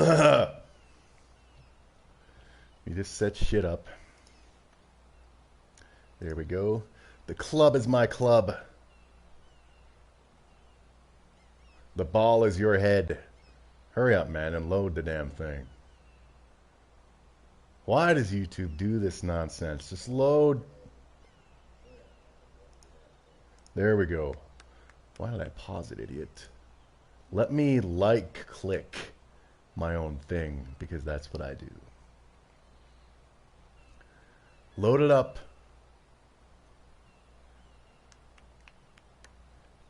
We just set shit up. There we go. The club is my club. The ball is your head. Hurry up, man, and load the damn thing. Why does YouTube do this nonsense? Just load. There we go. Why did I pause it, idiot? Let me click my own thing, because that's what I do. Load it up.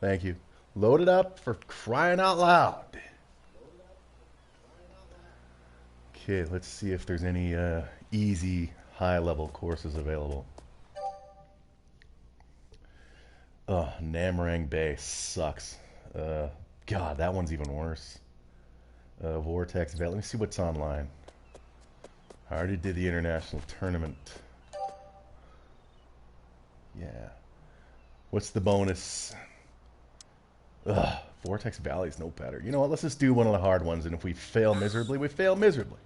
Thank you. Load it up for crying out loud. Okay, let's see if there's any easy high-level courses available. Oh, Namarang Bay sucks. God, that one's even worse. Vortex Valley. Let me see what's online. I already did the international tournament. Yeah. What's the bonus? Ugh, Vortex Valley's no better. You know what? Let's just do one of the hard ones, and if we fail miserably, we fail miserably.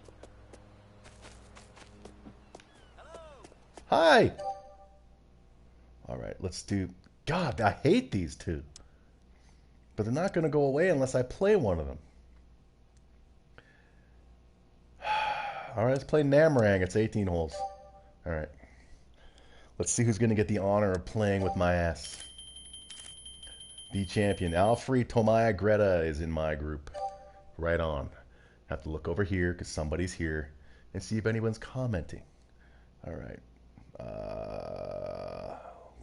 Hi! Alright, let's do... God, I hate these two. But they're not going to go away unless I play one of them. Alright, let's play Namarang. It's 18 holes. Alright. Let's see who's going to get the honor of playing with my ass. The champion. Alfred Tomaya Greta is in my group. Right on. Have to look over here because somebody's here and see if anyone's commenting. Alright.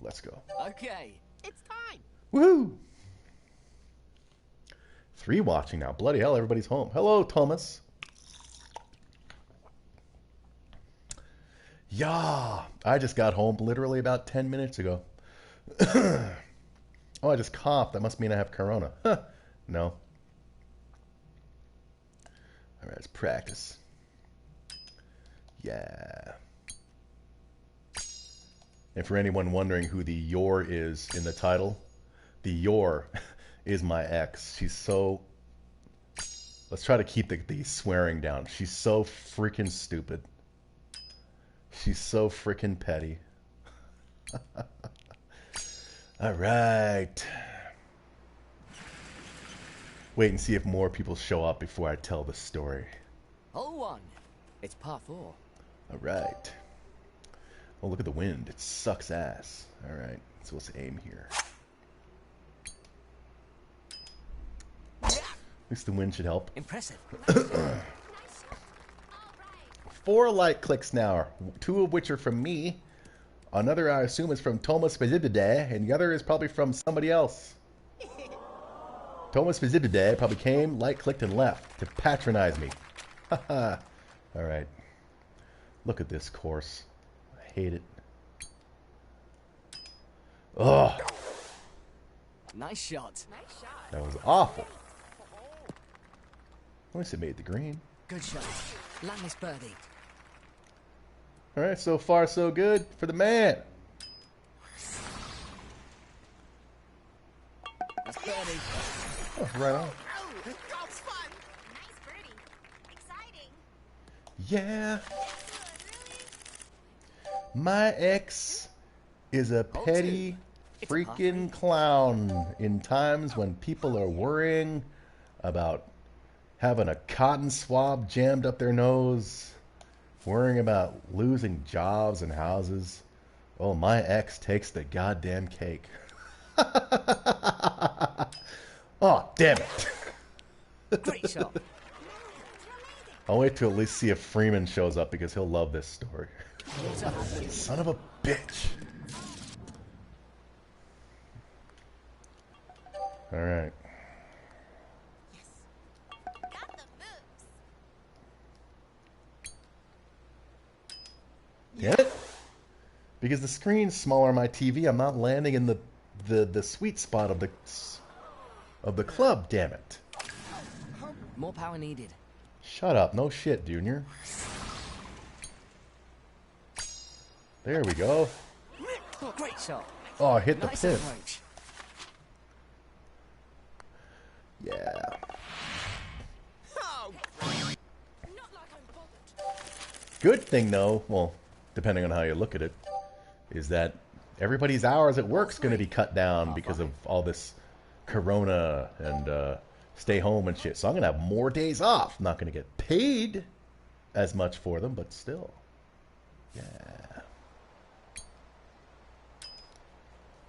Let's go. Okay, it's time. Woohoo! 3 watching now. Bloody hell, everybody's home. Hello, Thomas. Yeah, I just got home literally about 10 minutes ago. Oh, I just coughed. That must mean I have corona. Huh. No. All right, let's practice. Yeah. And for anyone wondering who the Yor is in the title, the Yor is my ex. She's so... Let's try to keep the swearing down. She's so freaking stupid. She's so freaking petty. All right. Wait and see if more people show up before I tell the story. Hole 1. It's par 4. All right. Oh, look at the wind. It sucks ass. All right. So let's aim here. At least the wind should help. Impressive. 4 like clicks now, 2 of which are from me. Another, I assume, is from Thomas Fizibide, and the other is probably from somebody else. Thomas Fizibide probably came, clicked, and left to patronize me. Haha. All right. Look at this course. I hate it. Ugh. Nice shot. That was awful. At least it made the green. Good shot. Land this birdie. All right, so far so good for the man. That's birdie. Oh, right on. Golf's fun. Nice birdie. Exciting. Yeah. My ex is a petty freaking clown in times when people are worrying about having a cotton swab jammed up their nose, worrying about losing jobs and houses. Oh, my ex takes the goddamn cake. Oh, damn it. Great shot. I'll wait to at least see if Freeman shows up because he'll love this story. Son of a bitch. All right. Got the moves. Get it? Because the screen's smaller on my TV, I'm not landing in the sweet spot of the club, damn it. More power needed. Shut up. No shit, Junior. There we go. Great shot. Oh, I hit the Nice pin. approach. Yeah. Good thing, though, well, depending on how you look at it, is that everybody's hours at work's going to be cut down because of all this corona and stay home and shit. So I'm going to have more days off. I'm not going to get paid as much for them, but still. Yeah.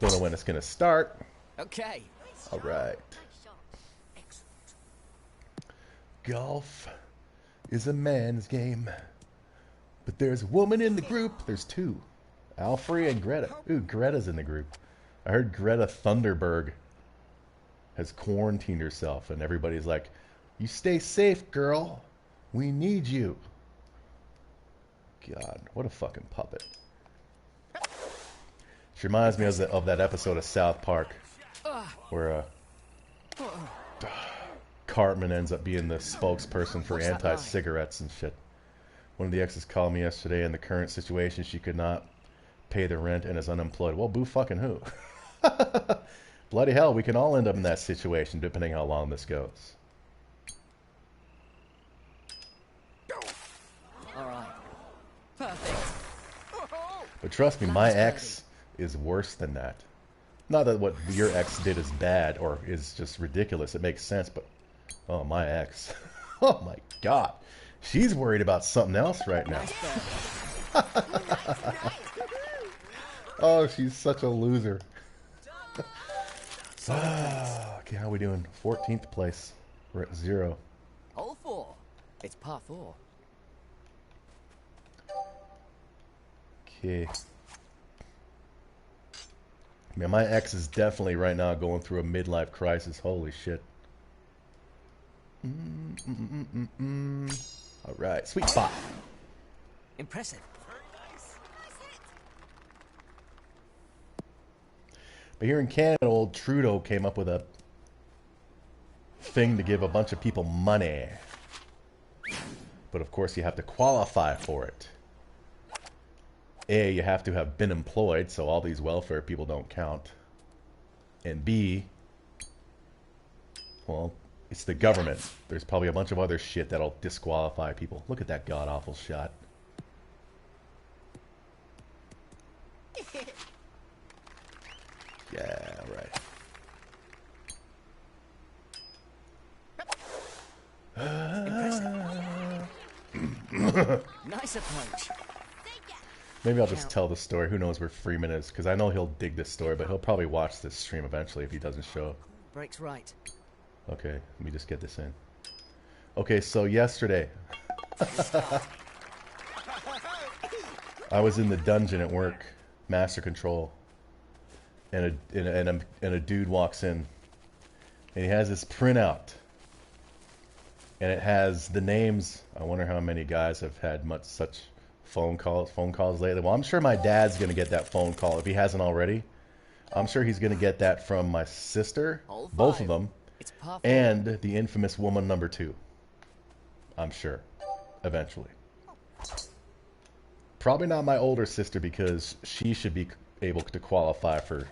Don't know when it's going to start. Okay. All right. Nice shot. Excellent. Golf is a man's game. But there's a woman in the group. There's two. Alfre and Greta. Ooh, Greta's in the group. I heard Greta Thunberg has quarantined herself, and everybody's like, you stay safe, girl. We need you. God, what a fucking puppet. She reminds me of that episode of South Park where Cartman ends up being the spokesperson for anti-cigarettes and shit. One of the exes called me yesterday. In the current situation, she could not pay the rent and is unemployed. Well, boo fucking who? Bloody hell, we can all end up in that situation depending how long this goes. All right. Perfect. But trust me, my ex is worse than that. Not that what your ex did is bad or is just ridiculous. It makes sense, but oh, my ex. Oh my God. She's worried about something else right now. Oh, she's such a loser. Okay, how are we doing? 14th place. We're at 0. Hole 4. It's par 4. Okay. Man, my ex is definitely right now going through a midlife crisis. Holy shit. All right, sweet spot. Impressive. But here in Canada, old Trudeau came up with a thing to give a bunch of people money. But of course, you have to qualify for it. A, you have to have been employed, so all these welfare people don't count. And B, well, it's the government. There's probably a bunch of other shit that'll disqualify people. Look at that god-awful shot. Yeah, right. Nice approach. Maybe I'll just tell the story. Who knows where Freeman is? Because I know he'll dig this story, but he'll probably watch this stream eventually if he doesn't show up. Breaks right. Okay, let me just get this in. Okay, so yesterday, I was in the dungeon at work, Master Control, and a dude walks in, and he has this printout, and it has the names. I wonder how many guys have had such phone calls lately. Well, I'm sure my dad's gonna get that phone call if he hasn't already. I'm sure he's gonna get that from my sister, both of them, and the infamous woman number 2. I'm sure, eventually. Probably not my older sister because she should be able to qualify for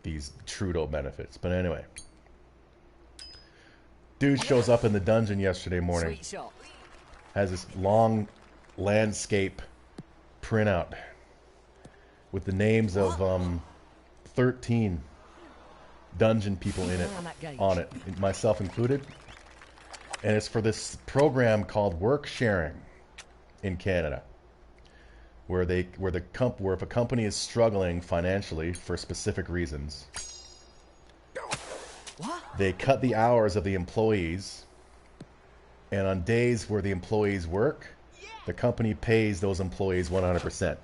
these Trudeau benefits. But anyway, dude shows up in the dungeon yesterday morning. Has this long landscape printout with the names of 13 dungeon people in it, on it, myself included. And it's for this program called Work Sharing in Canada, where if a company is struggling financially for specific reasons, they cut the hours of the employees, and on days where the employees work, the company pays those employees 100%.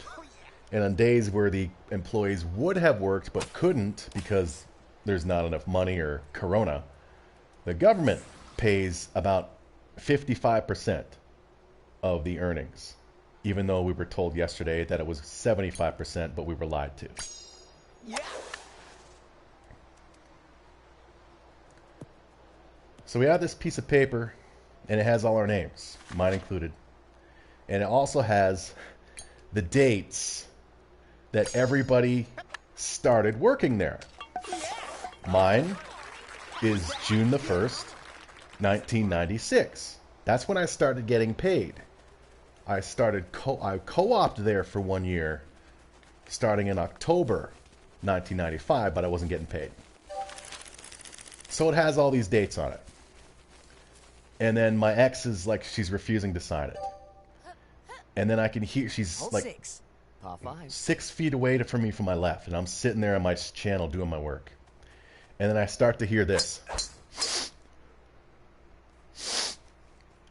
And on days where the employees would have worked but couldn't because there's not enough money or corona, the government pays about 55% of the earnings, even though we were told yesterday that it was 75%, but we were lied to. Yeah. So we have this piece of paper, and it has all our names, mine included. And it also has the dates that everybody started working there. Mine is June the 1st, 1996. That's when I started getting paid. I co-opted there for 1 year, starting in October 1995, but I wasn't getting paid. So it has all these dates on it. And then my ex is like, she's refusing to sign it. And then I can hear, she's Hole like 6, par 5. 6 feet away from me from my left, and I'm sitting there on my channel doing my work. And then I start to hear this.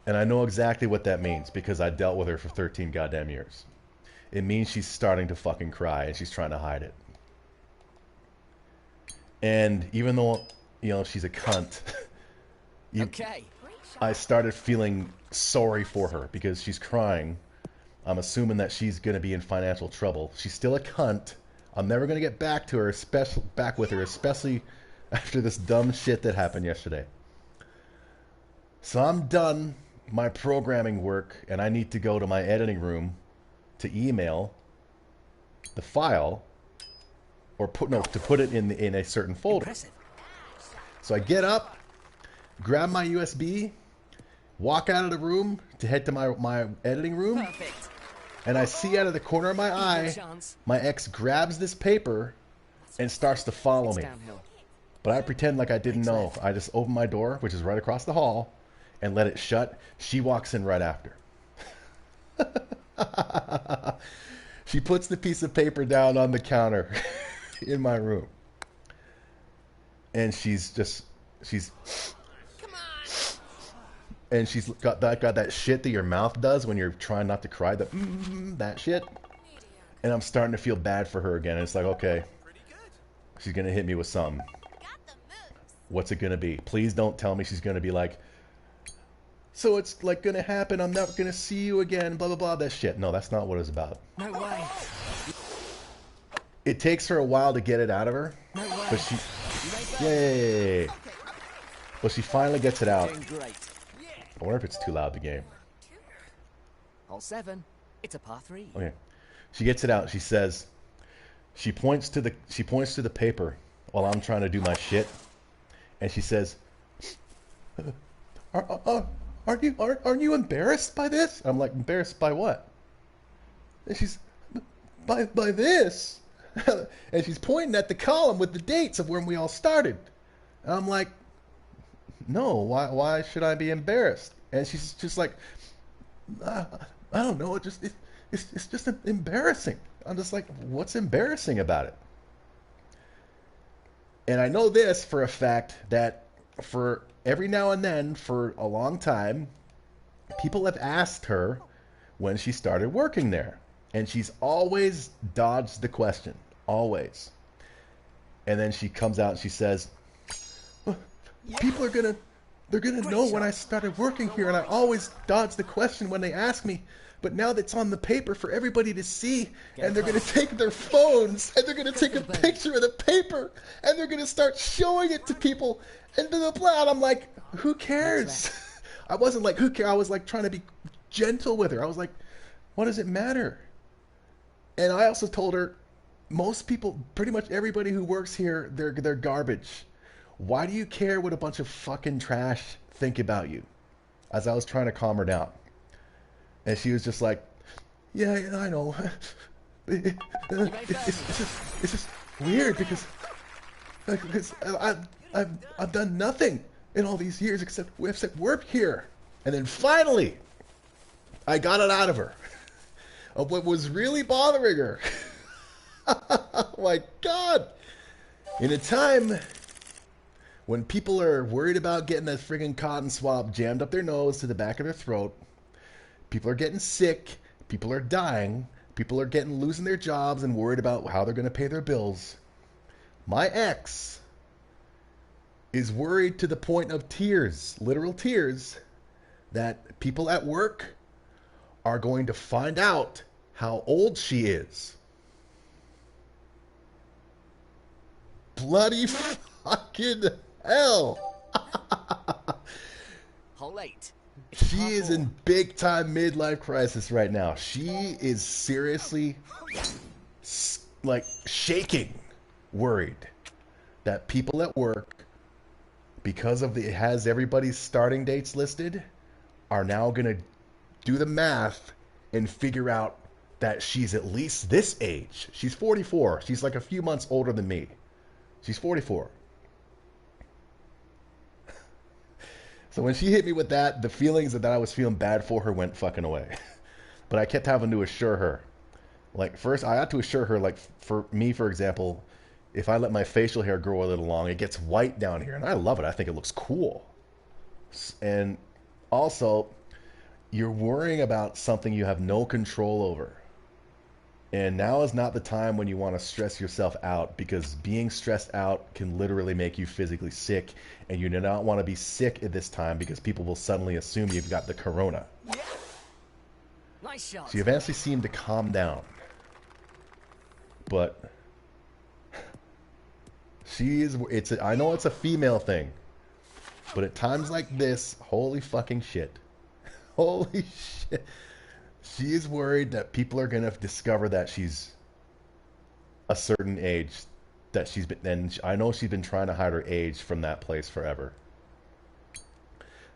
And I know exactly what that means because I dealt with her for 13 goddamn years. It means she's starting to fucking cry and she's trying to hide it. And even though, you know, she's a cunt, Okay. I started feeling sorry for her because she's crying. I'm assuming that she's going to be in financial trouble. She's still a cunt. I'm never going to get back to her, especially after this dumb shit that happened yesterday. So I'm done my programming work, and I need to go to my editing room to email the file, or to put it in a certain folder. Impressive. So I get up, grab my USB, walk out of the room to head to my editing room, Perfect. and I see out of the corner of my eye, Chance. my ex grabs this paper and starts to follow It's me. downhill. But I pretend like I didn't know. I just open my door, which is right across the hall, and let it shut. She walks in right after. She puts the piece of paper down on the counter in my room. And she's Come on. and she's got that shit that your mouth does when you're trying not to cry, that shit. And I'm starting to feel bad for her again. And it's like, okay, she's gonna hit me with something. Got the moves. What's it gonna be? Please don't tell me she's gonna be like, so it's like gonna happen, I'm never gonna see you again, blah blah blah, that shit. No, that's not what it's about. No way. It takes her a while to get it out of her, No way. but she, You made that. yay, well, she finally gets it out. Doing great. I wonder if it's too loud, the game. Hole 7. It's a par 3. Okay, she gets it out. She says, she points to the paper while I'm trying to do my shit, and she says, aren't you embarrassed by this? I'm like, embarrassed by what? And she's, by this. And she's pointing at the column with the dates of when we all started. And I'm like, no, why should I be embarrassed? And she's just like, I don't know, it's just embarrassing. I'm just like, what's embarrassing about it? And I know this for a fact, that for every now and then, for a long time, people have asked her when she started working there. And she's always dodged the question. Always. And then she comes out and she says, people they're gonna know when I started working here, and I always dodge the question when they ask me. But now that's on the paper for everybody to see, and they're gonna take their phones and they're gonna take a picture of the paper and they're gonna start showing it to people and blah blah blah. And I'm like, who cares? I wasn't like, who cares? I was like trying to be gentle with her. I was like, what does it matter? And I also told her, most people, pretty much everybody who works here, they're garbage. Why do you care what a bunch of fucking trash think about you? As I was trying to calm her down. And she was just like, yeah, I know. It's just weird because I've done nothing in all these years except work here. And then finally, I got it out of her. Of what was really bothering her. Oh my God. In a time when people are worried about getting that friggin' cotton swab jammed up their nose to the back of their throat, people are getting sick, people are dying, people are losing their jobs and worried about how they're going to pay their bills. My ex is worried to the point of tears, literal tears, that people at work are going to find out how old she is. Bloody fucking hell. Hole 8. It's a She par is 4. in big time midlife crisis right now. She is seriously like shaking, worried that people at work, because of it has everybody's starting dates listed, are now going to do the math and figure out that she's at least this age. She's 44. She's like a few months older than me. She's 44. So when she hit me with that, the feelings that I was feeling bad for her went fucking away. But I kept having to assure her. Like, first, I had to assure her, like, for me, for example, if I let my facial hair grow a little long, it gets white down here. And I love it. I think it looks cool. And also, you're worrying about something you have no control over. And now is not the time when you want to stress yourself out, because being stressed out can literally make you physically sick, and you do not want to be sick at this time because people will suddenly assume you've got the corona. Nice shot. So you eventually seem to calm down. But I know it's a female thing, but at times like this, holy fucking shit. Holy shit. She is worried that people are going to discover that she's a certain age, that she's been, and I know she's been trying to hide her age from that place forever.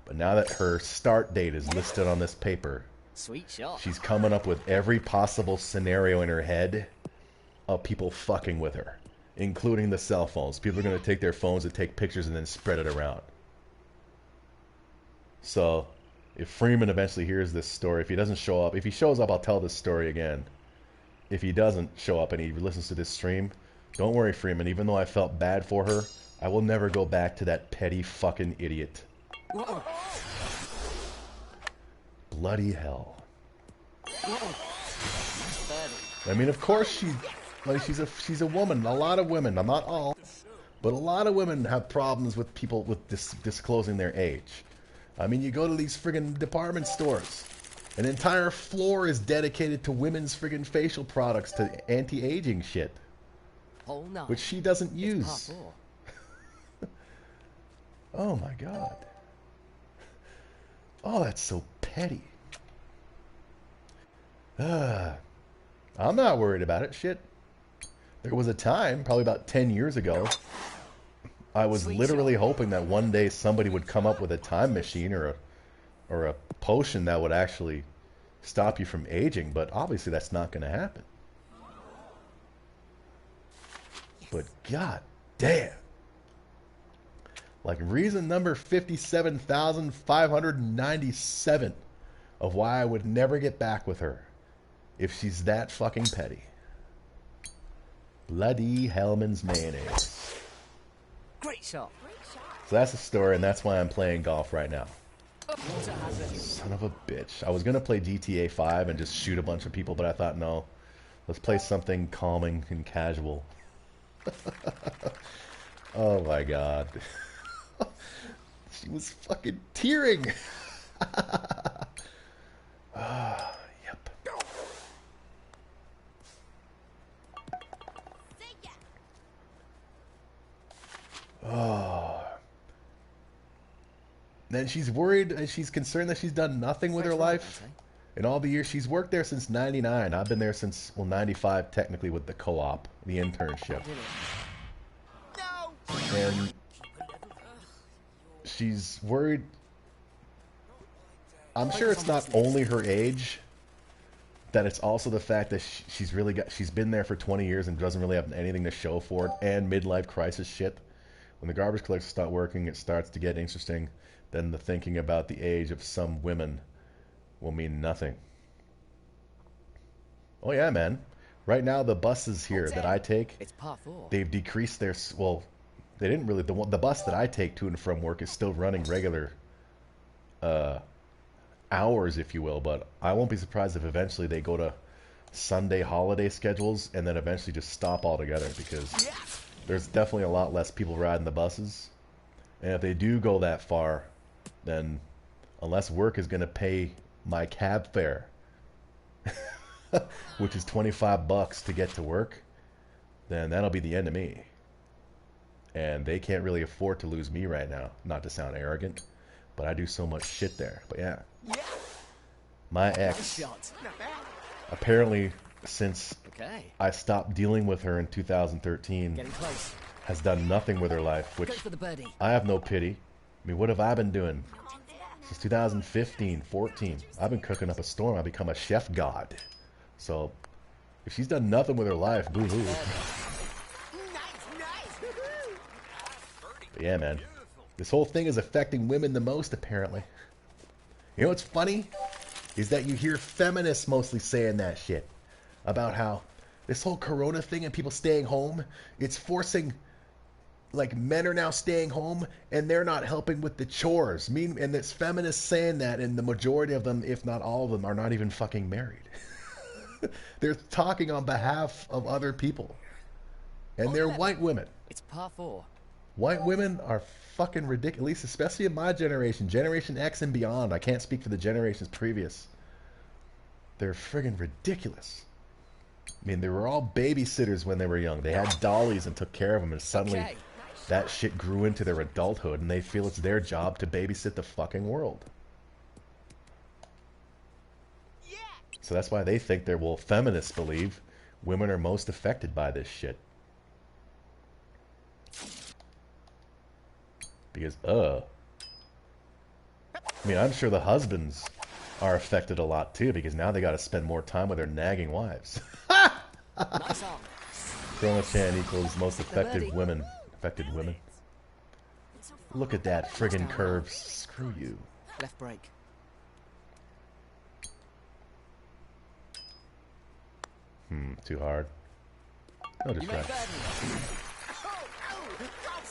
But now that her start date is listed on this paper, Sweet shot. she's coming up with every possible scenario in her head of people fucking with her, including the cell phones. People are going to take their phones and take pictures and then spread it around. So if Freeman eventually hears this story, if he doesn't show up, if he shows up, I'll tell this story again. If he doesn't show up and he listens to this stream, don't worry, Freeman. Even though I felt bad for her, I will never go back to that petty fucking idiot. Whoa. Bloody hell. Whoa. I mean, of course she's a woman. A lot of women, not all, but a lot of women have problems with people with disclosing their age. I mean, you go to these friggin' department stores. An entire floor is dedicated to women's friggin' facial products, to anti-aging shit, Hole 9. which she doesn't It's use. par 4. Oh my god. Oh, that's so petty. I'm not worried about it. Shit. There was a time, probably about 10 years ago, I was literally hoping that one day somebody would come up with a time machine or a potion that would actually stop you from aging, but obviously that's not going to happen. But god damn. Like, reason number 57,597 of why I would never get back with her if she's that fucking petty. Bloody Hellman's mayonnaise. Great shot. So that's the story, and that's why I'm playing golf right now. Water hazard. Son of a bitch. I was going to play GTA 5 and just shoot a bunch of people, but I thought, no. Let's play something calming and casual. Oh my god. She was fucking tearing. Yep. Oh. Then she's worried and she's concerned that she's done nothing with her life. In all the years she's worked there since 99. I've been there since, well, 95 technically with the co-op, the internship. And she's worried. I'm sure it's not only her age, that it's also the fact that she's been there for 20 years and doesn't really have anything to show for it, and midlife crisis shit. When the garbage collectors start working, it starts to get interesting. Then the thinking about the age of some women will mean nothing. Oh yeah, man. Right now the buses here that I take, It's par 4. they've decreased their, well, they didn't really, the bus that I take to and from work is still running regular hours, if you will, but I won't be surprised if eventually they go to Sunday holiday schedules and then eventually just stop altogether, because there's definitely a lot less people riding the buses. And if they do go that far, then unless work is going to pay my cab fare, which is $25 to get to work, then that'll be the end of me. And they can't really afford to lose me right now. Not to sound arrogant, but I do so much shit there. But yeah, my ex, Shot. apparently since Okay. I stopped dealing with her in 2013, Getting close. has done nothing with her life, Go which for the birdie. I have no pity. I mean, what have I been doing? Since 2015, 14. I've been cooking up a storm. I've become a chef god. So, if she's done nothing with her life, boo-hoo. But yeah, man. This whole thing is affecting women the most, apparently. You know what's funny? Is that you hear feminists mostly saying that shit. About how this whole corona thing and people staying home, it's forcing... Like, men are now staying home, and they're not helping with the chores. And it's feminists saying that, and the majority of them, if not all of them, are not even fucking married. They're talking on behalf of other people. And they're white women. It's par 4. White women are fucking ridiculous, especially in my generation. Generation X and beyond. I can't speak for the generations previous. They're friggin' ridiculous. I mean, they were all babysitters when they were young. They had dollies and took care of them, and suddenly that shit grew into their adulthood, and they feel it's their job to babysit the fucking world. So that's why they think they're, well, feminists believe women are most affected by this shit. Because, I mean, I'm sure the husbands are affected a lot, too, because now they gotta spend more time with their nagging wives. Nice arm. Chrono-chan equals most affected women. Affected women. Look at that friggin' curve. Screw you. Left break. Too hard. No distraction.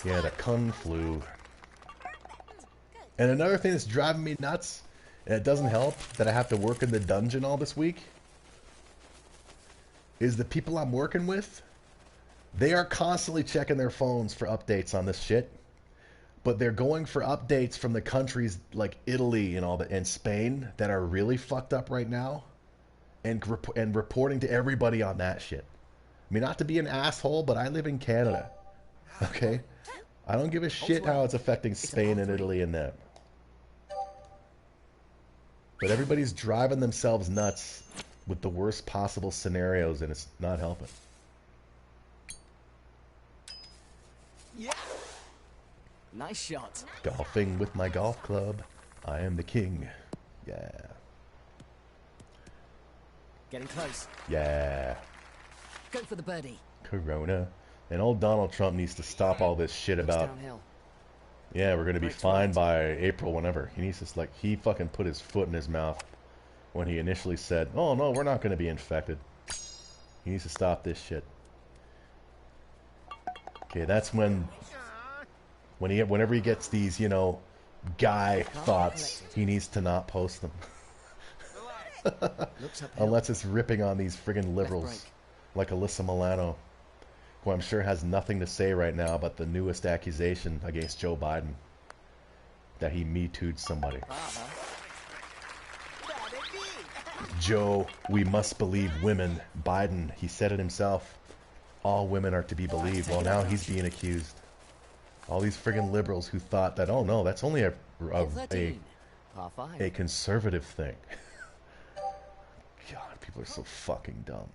Yeah, the Kung Flu. And another thing that's driving me nuts, and it doesn't help that I have to work in the dungeon all this week, is the people I'm working with, they are constantly checking their phones for updates on this shit. But they're going for updates from the countries like Italy and all that, and Spain that are really fucked up right now, and reporting to everybody on that shit. I mean, not to be an asshole, but I live in Canada. Okay? I don't give a shit how it's affecting Spain and Italy and them. But everybody's driving themselves nuts with the worst possible scenarios, and it's not helping. Yeah. Nice shot. Golfing with my golf club. I am the king. Yeah. Getting close. Yeah. Go for the birdie. Corona. And old Donald Trump needs to stop all this shit Looks about, downhill. yeah, we're going to be fine by April, whenever. He needs to, like, he fucking put his foot in his mouth when he initially said, oh, no, we're not going to be infected. He needs to stop this shit. Okay, that's whenever he gets these, you know, guy thoughts, he needs to not post them. Unless it's ripping on these friggin' liberals, like Alyssa Milano, who I'm sure has nothing to say right now about the newest accusation against Joe Biden, that he Me Too'd somebody. Joe, we must believe women. Biden, he said it himself. All women are to be believed. Well, now he's being accused. All these friggin' liberals who thought that, oh no, that's only a conservative thing. God, people are so fucking dumb.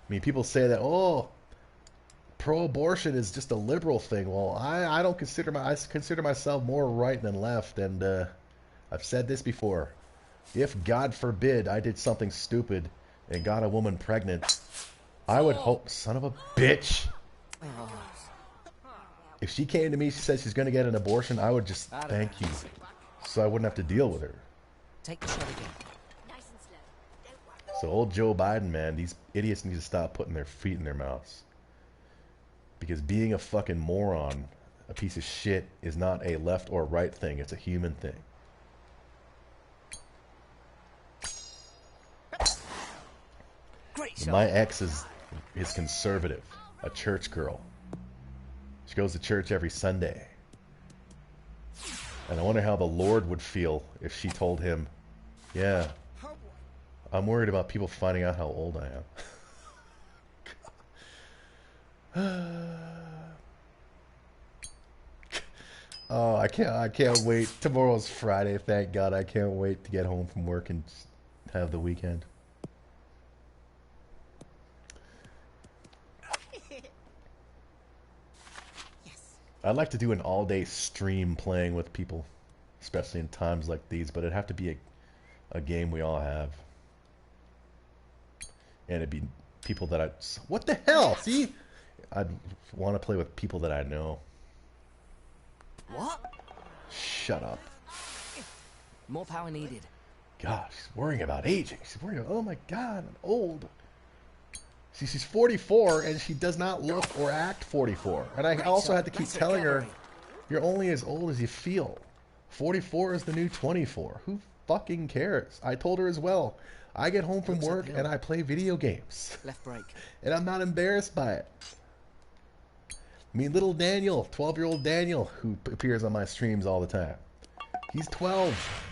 I mean, people say that, oh, pro-abortion is just a liberal thing. Well, I don't consider I consider myself more right than left, and I've said this before. If, God forbid, I did something stupid and got a woman pregnant, I would hope, son of a bitch. If she came to me, she said she's going to get an abortion, I would just thank you, so I wouldn't have to deal with her. Take the shot again. So old Joe Biden, man, these idiots need to stop putting their feet in their mouths. Because being a fucking moron, a piece of shit, is not a left or right thing. It's a human thing. Great shot. My ex is conservative, a church girl. She goes to church every Sunday. And I wonder how the Lord would feel if she told him, yeah, I'm worried about people finding out how old I am. Oh, I can't wait. Tomorrow's Friday, thank God. I can't wait to get home from work and just have the weekend. I'd like to do an all-day stream playing with people, especially in times like these, but it'd have to be a game we all have. And it'd be people that I... What the hell? See? I'd want to play with people that I know. What? Shut up. More power needed. God, she's worrying about aging. She's worrying about, oh my God, I'm old. See, she's 44, and she does not look or act 44. And I also had to keep telling her, you're only as old as you feel. 44 is the new 24. Who fucking cares? I told her as well. I get home from work and I play video games. Left break. And I'm not embarrassed by it. I mean, little Daniel, 12-year-old Daniel, who appears on my streams all the time. He's 12.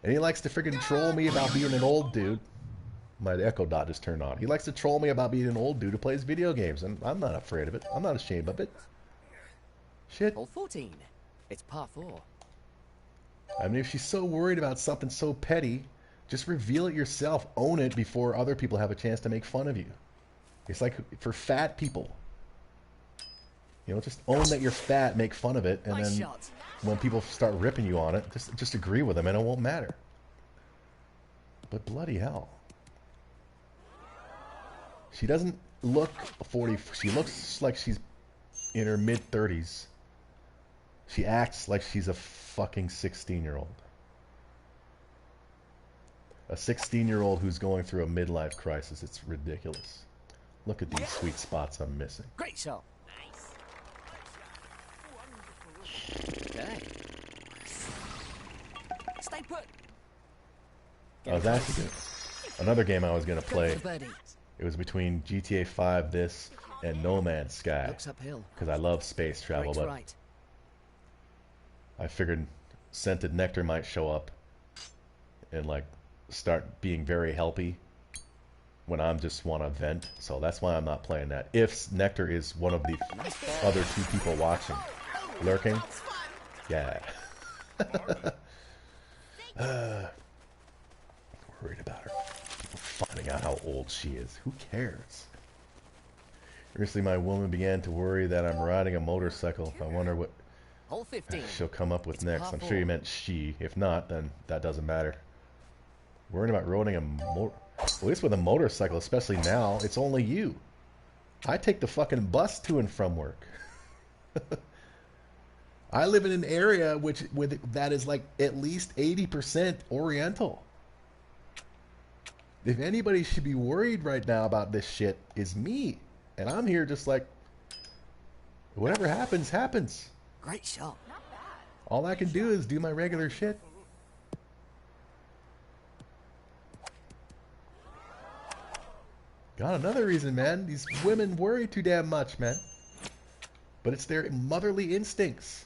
And he likes to freaking troll me about being an old dude. My Echo Dot just turned on. He likes to troll me about being an old dude who plays video games. And I'm not afraid of it. I'm not ashamed of it. Shit. Hole 14. It's par 4. I mean, if she's so worried about something so petty, just reveal it yourself. Own it before other people have a chance to make fun of you. It's like for fat people. You know, just own that you're fat, make fun of it, and Nice then shot. when people start ripping you on it, just agree with them and it won't matter. But bloody hell. She doesn't look 40. She looks like she's in her mid-30s. She acts like she's a fucking 16-year-old. A 16-year-old who's going through a midlife crisis. It's ridiculous. Look at these sweet spots I'm missing. Great shot. Okay. Stay put. I was actually another game I was gonna play. Birdie. It was between GTA 5, this, and No Man's Sky. Looks uphill. Because I love space travel, Breaks but right. I figured Scented Nectar might show up and like start being very helpy when I just want to vent. So that's why I'm not playing that. If Nectar is one of the other two people watching, lurking, yeah. Worried about her. People finding out how old she is. Who cares? Recently, my woman began to worry that I'm riding a motorcycle. I wonder what Hole 15. she'll come up with It's next. par I'm four. sure you meant she. If not, then that doesn't matter. Worrying about riding a at least with a motorcycle, especially now, it's only you. I take the fucking bus to and from work. I live in an area that is like at least 80% Oriental. If anybody should be worried right now about this shit, is me. And I'm here just like, whatever happens, happens. Great shot. All I can do is do my regular shit. Got another reason, man. These women worry too damn much, man. But it's their motherly instincts.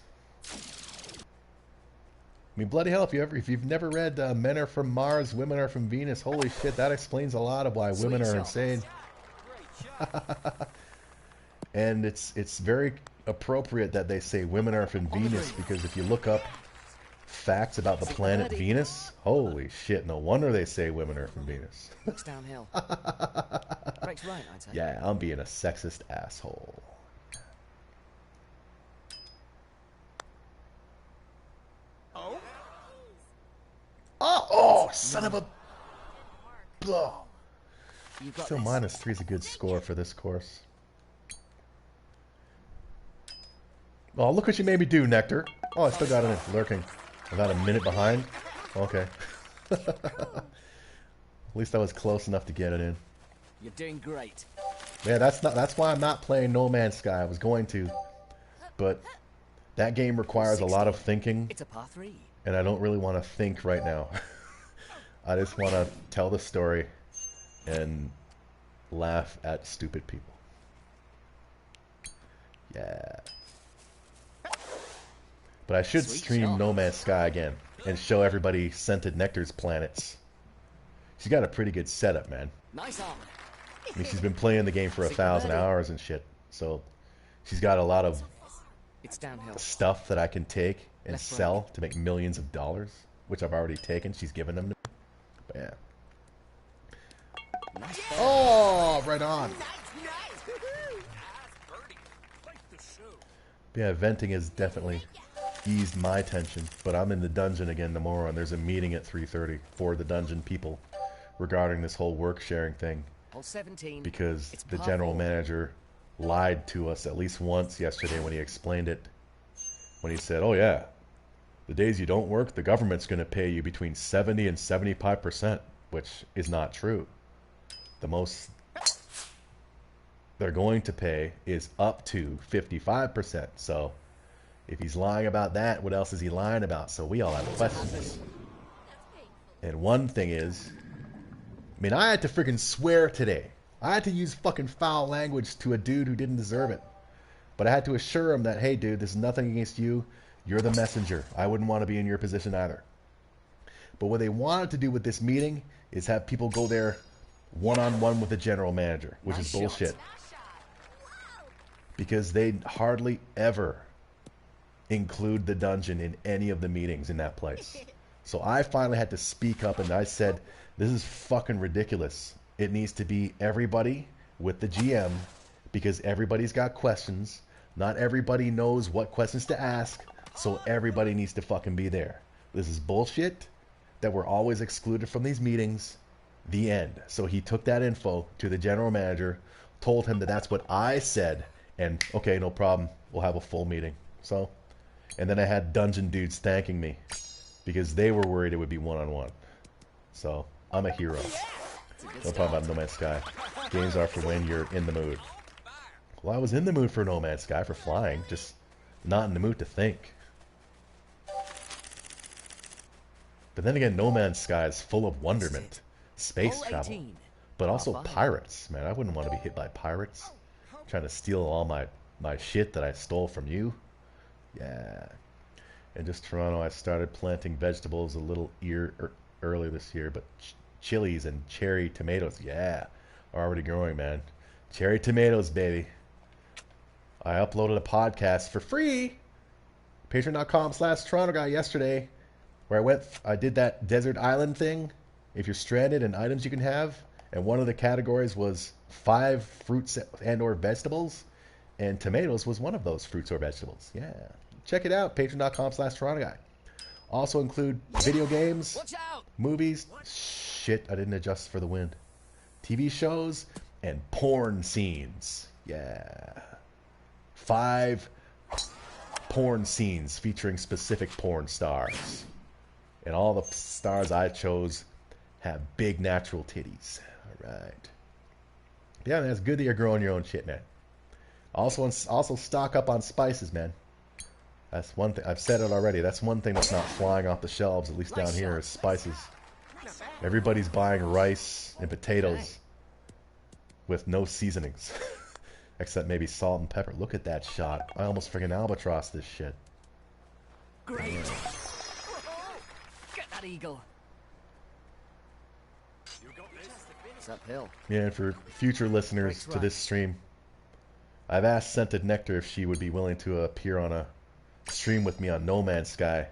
I mean, bloody hell, if you've never read Men Are From Mars, Women Are From Venus, holy shit, that explains a lot of why women are insane. And it's very appropriate that they say women are from Venus, because if you look up facts about the planet Venus, holy shit, no wonder they say women are from Venus. Looks downhill. Breaks right, I'd say. Yeah, I'm being a sexist asshole. Oh, son of a... Blah. You got Still, this. -3 is a good score for this course. Oh, look what you made me do, Nectar. Oh, I still got it in, lurking. About a minute behind. Okay. At least I was close enough to get it in. You're doing great. Yeah, that's why I'm not playing No Man's Sky. I was going to, but that game requires a lot of thinking, It's a par 3. and I don't really want to think right now. I just want to tell the story and laugh at stupid people. Yeah. But I should Sweet stream shot. No Man's Sky again and show everybody Scented Nectar's planets. She's got a pretty good setup, man. Nice arm. I mean, she's been playing the game for 1,000 hours and shit. So she's got a lot of It's downhill. stuff that I can take and Left break. sell to make millions of dollars, which I've already taken. She's given them to me. But yeah. Nice ball. Oh, right on. Yeah, venting has definitely eased my tension, but I'm in the dungeon again tomorrow, and there's a meeting at 3:30 for the dungeon people regarding this whole work sharing thing, Hole 17. because It's the par general 4. manager lied to us at least once yesterday when he explained it. When he said, "Oh yeah, the days you don't work, the government's going to pay you between 70 and 75%," which is not true. The most they're going to pay is up to 55%. So if he's lying about that, what else is he lying about? So we all have questions. And one thing is, I mean, I had to freaking swear today. I had to use fucking foul language to a dude who didn't deserve it. But I had to assure him that, hey, dude, this is nothing against you. You're the messenger. I wouldn't want to be in your position either. But what they wanted to do with this meeting is have people go there one-on-one with the general manager, which is bullshit. Because they hardly ever include the dungeon in any of the meetings in that place. So I finally had to speak up, and I said, this is fucking ridiculous. It needs to be everybody with the GM, because everybody's got questions. Not everybody knows what questions to ask, so everybody needs to fucking be there. This is bullshit that we're always excluded from these meetings. The end. So he took that info to the general manager, told him that that's what I said, and okay, no problem, we'll have a full meeting. So, and then I had dungeon dudes thanking me because they were worried it would be one-on-one. So I'm a hero. No problem about No Man's Sky. Games are for when you're in the mood. Well, I was in the mood for No Man's Sky, for flying, just not in the mood to think. But then again, No Man's Sky is full of wonderment, space travel, but also pirates. Man, I wouldn't want to be hit by pirates trying to steal all my shit that I stole from you. Yeah. And just Toronto, I started planting vegetables a little early this year, but chilies and cherry tomatoes, yeah, are already growing, man. Cherry tomatoes, baby. I uploaded a podcast for free, patreon.com/Toronto Guy yesterday, where I did that desert island thing. If you're stranded, and items you can have, and one of the categories was 5 fruits and or vegetables, and tomatoes was one of those fruits or vegetables. Yeah, check it out, patreon.com/Toronto Guy. Also include video games, movies, shit, I didn't adjust for the wind, TV shows, and porn scenes. Yeah, 5 porn scenes featuring specific porn stars. And all the stars I chose have big natural titties. All right. Yeah, man, it's good that you're growing your own shit, man. Also stock up on spices, man. That's one thing. I've said it already. That's one thing that's not flying off the shelves, at least down here, is spices. Everybody's buying rice and potatoes with no seasonings. Except maybe salt and pepper. Look at that shot. I almost friggin' albatross this shit. Great. Get that eagle. It's uphill. Yeah, and for future listeners to this stream, I've asked Scented Nectar if she would be willing to appear on a stream with me on No Man's Sky,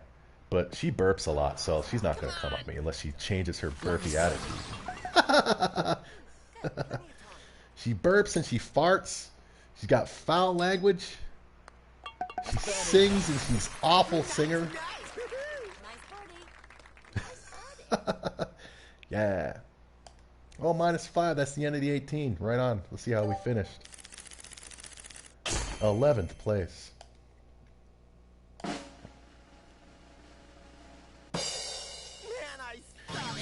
but she burps a lot, so she's not going to come at me unless she changes her burpy attitude. She burps and she farts. She's got foul language. She sings and she's awful singer. Yeah. Oh, -5. That's the end of the 18. Right on. Let's see how we finished. 11th place.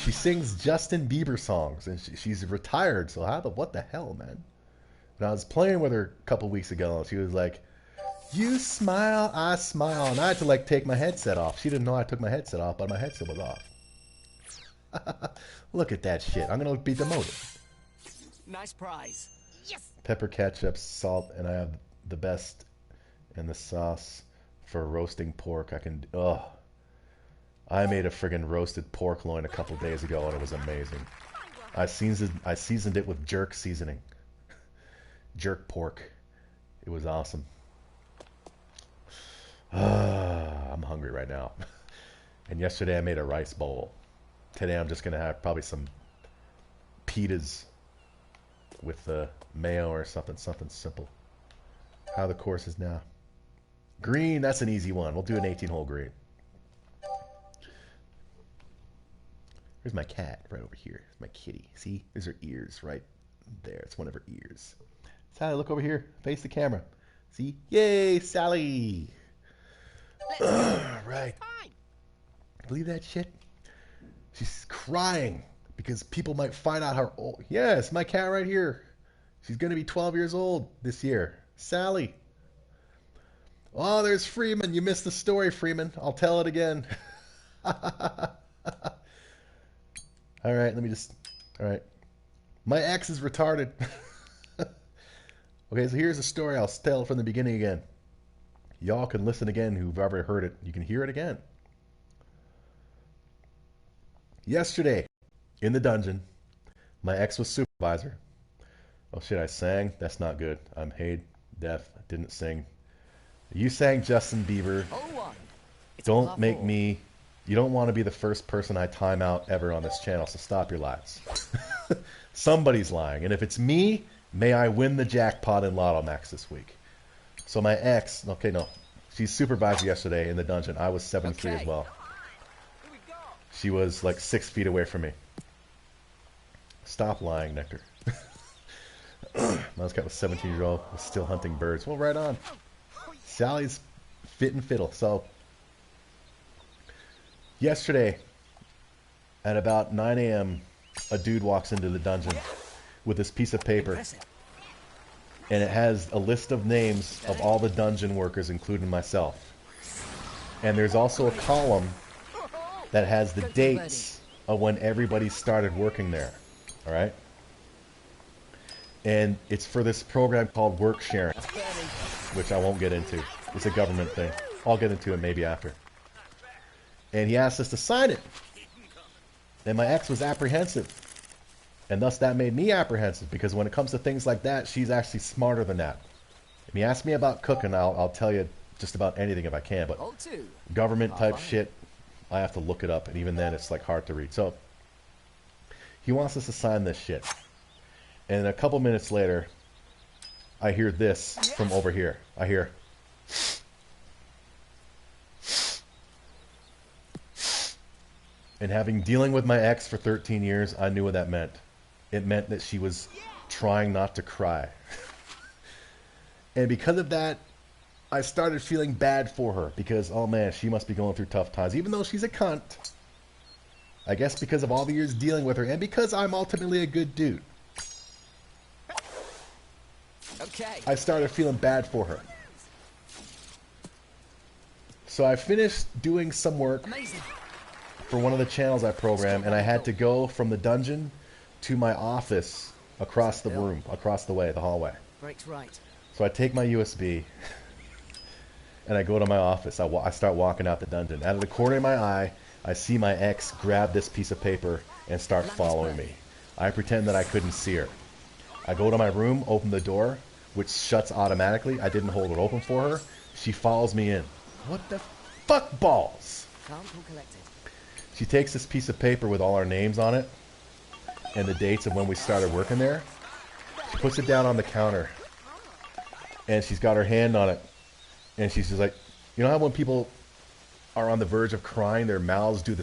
She sings Justin Bieber songs, and she's retired, so what the hell, man? And I was playing with her a couple weeks ago, and she was like, "You smile, I smile," and I had to, like, take my headset off. She didn't know I took my headset off, but my headset was off. Look at that shit. I'm gonna be demoted. Nice prize. Yes. Pepper, ketchup, salt, and I have the best in the sauce for roasting pork. I made a friggin' roasted pork loin a couple days ago, and it was amazing. I seasoned it with jerk seasoning. Jerk pork. It was awesome. I'm hungry right now. And yesterday I made a rice bowl. Today I'm just going to have probably some pitas with mayo or something simple. How are the courses now? Green, that's an easy one. We'll do an 18-hole green. Here's my cat right over here. My kitty. See? There's her ears right there. It's one of her ears. Sally, look over here. Face the camera. See? Yay, Sally! Right. Believe that shit? She's crying because people might find out how old. Yes, my cat right here. She's going to be 12 years old this year. Sally. Oh, there's Freeman. You missed the story, Freeman. I'll tell it again. All right, let me just... All right. My ex is retarded. Okay, so here's the story. I'll tell it from the beginning again. Y'all can listen again who've ever heard it. You can hear it again. Yesterday, in the dungeon, my ex was supervisor. Oh shit, I sang? That's not good. I'm Hayed, deaf, I didn't sing. You sang Justin Bieber. Don't make me... You don't want to be the first person I time out ever on this channel, so stop your lies. Somebody's lying, and if it's me, may I win the jackpot in Lotto Max this week. So my ex, okay, no, she's supervisor yesterday in the dungeon. I was 73 as well. She was like 6 feet away from me. Stop lying, Nectar. Mouse Cat was 17-year-old, was still hunting birds. Well, right on. Sally's fit and fiddle. So yesterday at about 9 a.m., a dude walks into the dungeon with this piece of paper, and it has a list of names of all the dungeon workers, including myself. And there's also a column that has the dates of when everybody started working there. All right? And it's for this program called Work Sharing, which I won't get into. It's a government thing. I'll get into it maybe after. And he asked us to sign it. And my ex was apprehensive. And thus that made me apprehensive, because when it comes to things like that, she's actually smarter than that. If you ask me about cooking, I'll tell you just about anything if I can. But government type shit, I have to look it up. And even then, it's like hard to read. So he wants us to sign this shit. And a couple minutes later, I hear this from over here. I hear... And having dealing with my ex for 13 years, I knew what that meant. It meant that she was trying not to cry. And because of that, I started feeling bad for her. Because, oh man, she must be going through tough times. Even though she's a cunt. I guess because of all the years dealing with her. And because I'm ultimately a good dude. Okay. I started feeling bad for her. So I finished doing some work for one of the channels I program, and I had to go from the dungeon to my office across the room, across the way, the hallway. Brakes right. So I take my USB and I go to my office. I start walking out the dungeon. Out of the corner of my eye, I see my ex grab this piece of paper and start following me. I pretend that I couldn't see her. I go to my room, open the door, which shuts automatically. I didn't hold it open for her. She follows me in. What the fuck balls? Calm, cool, collected. She takes this piece of paper with all our names on it and the dates of when we started working there. She puts it down on the counter and she's got her hand on it, and she's just like, you know how when people are on the verge of crying, their mouths do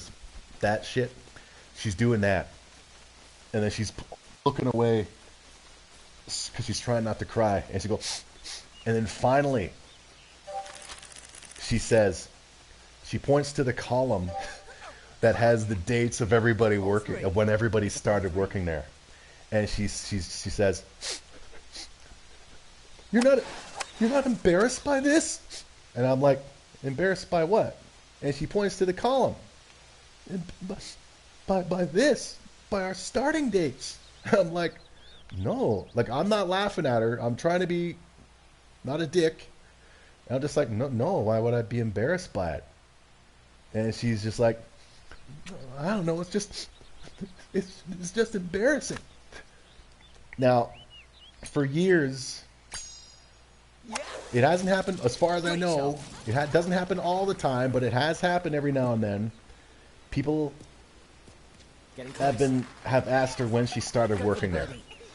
that shit? She's doing that, and then she's looking away because she's trying not to cry, and she goes, and then finally she says, she points to the column that has the dates of everybody working, of when everybody started working there, and she says, You're not embarrassed by this? And I'm like, embarrassed by what? And she points to the column. By this, by our starting dates. I'm like, no, like I'm not laughing at her. I'm trying to be not a dick. And I'm just like, no, why would I be embarrassed by it? And she's just like, I don't know, it's just embarrassing. Now, for years, it hasn't happened, as far as I know, it doesn't happen all the time, but it has happened every now and then. People have asked her when she started working there,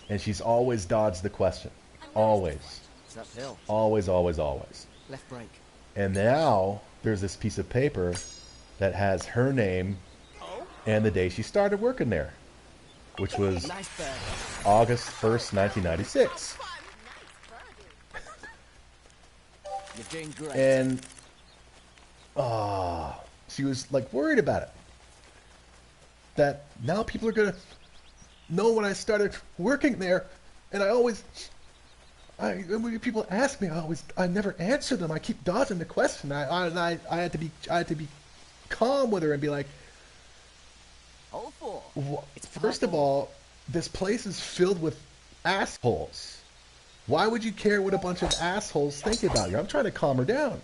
and she's always dodged the question. Always. It's uphill. Always, always, always. Left brake. And now there's this piece of paper that has her name and the day she started working there, which was Nice bird. August 1st, 1996. You're doing great. And she was like worried about it. That now people are gonna know when I started working there, and when people ask me, I never answer them. I keep dodging the question. I had to be calm with her and be like, Hole 4. It's first par of 4. all, this place is filled with assholes. Why would you care what a bunch of assholes think about you? I'm trying to calm her down.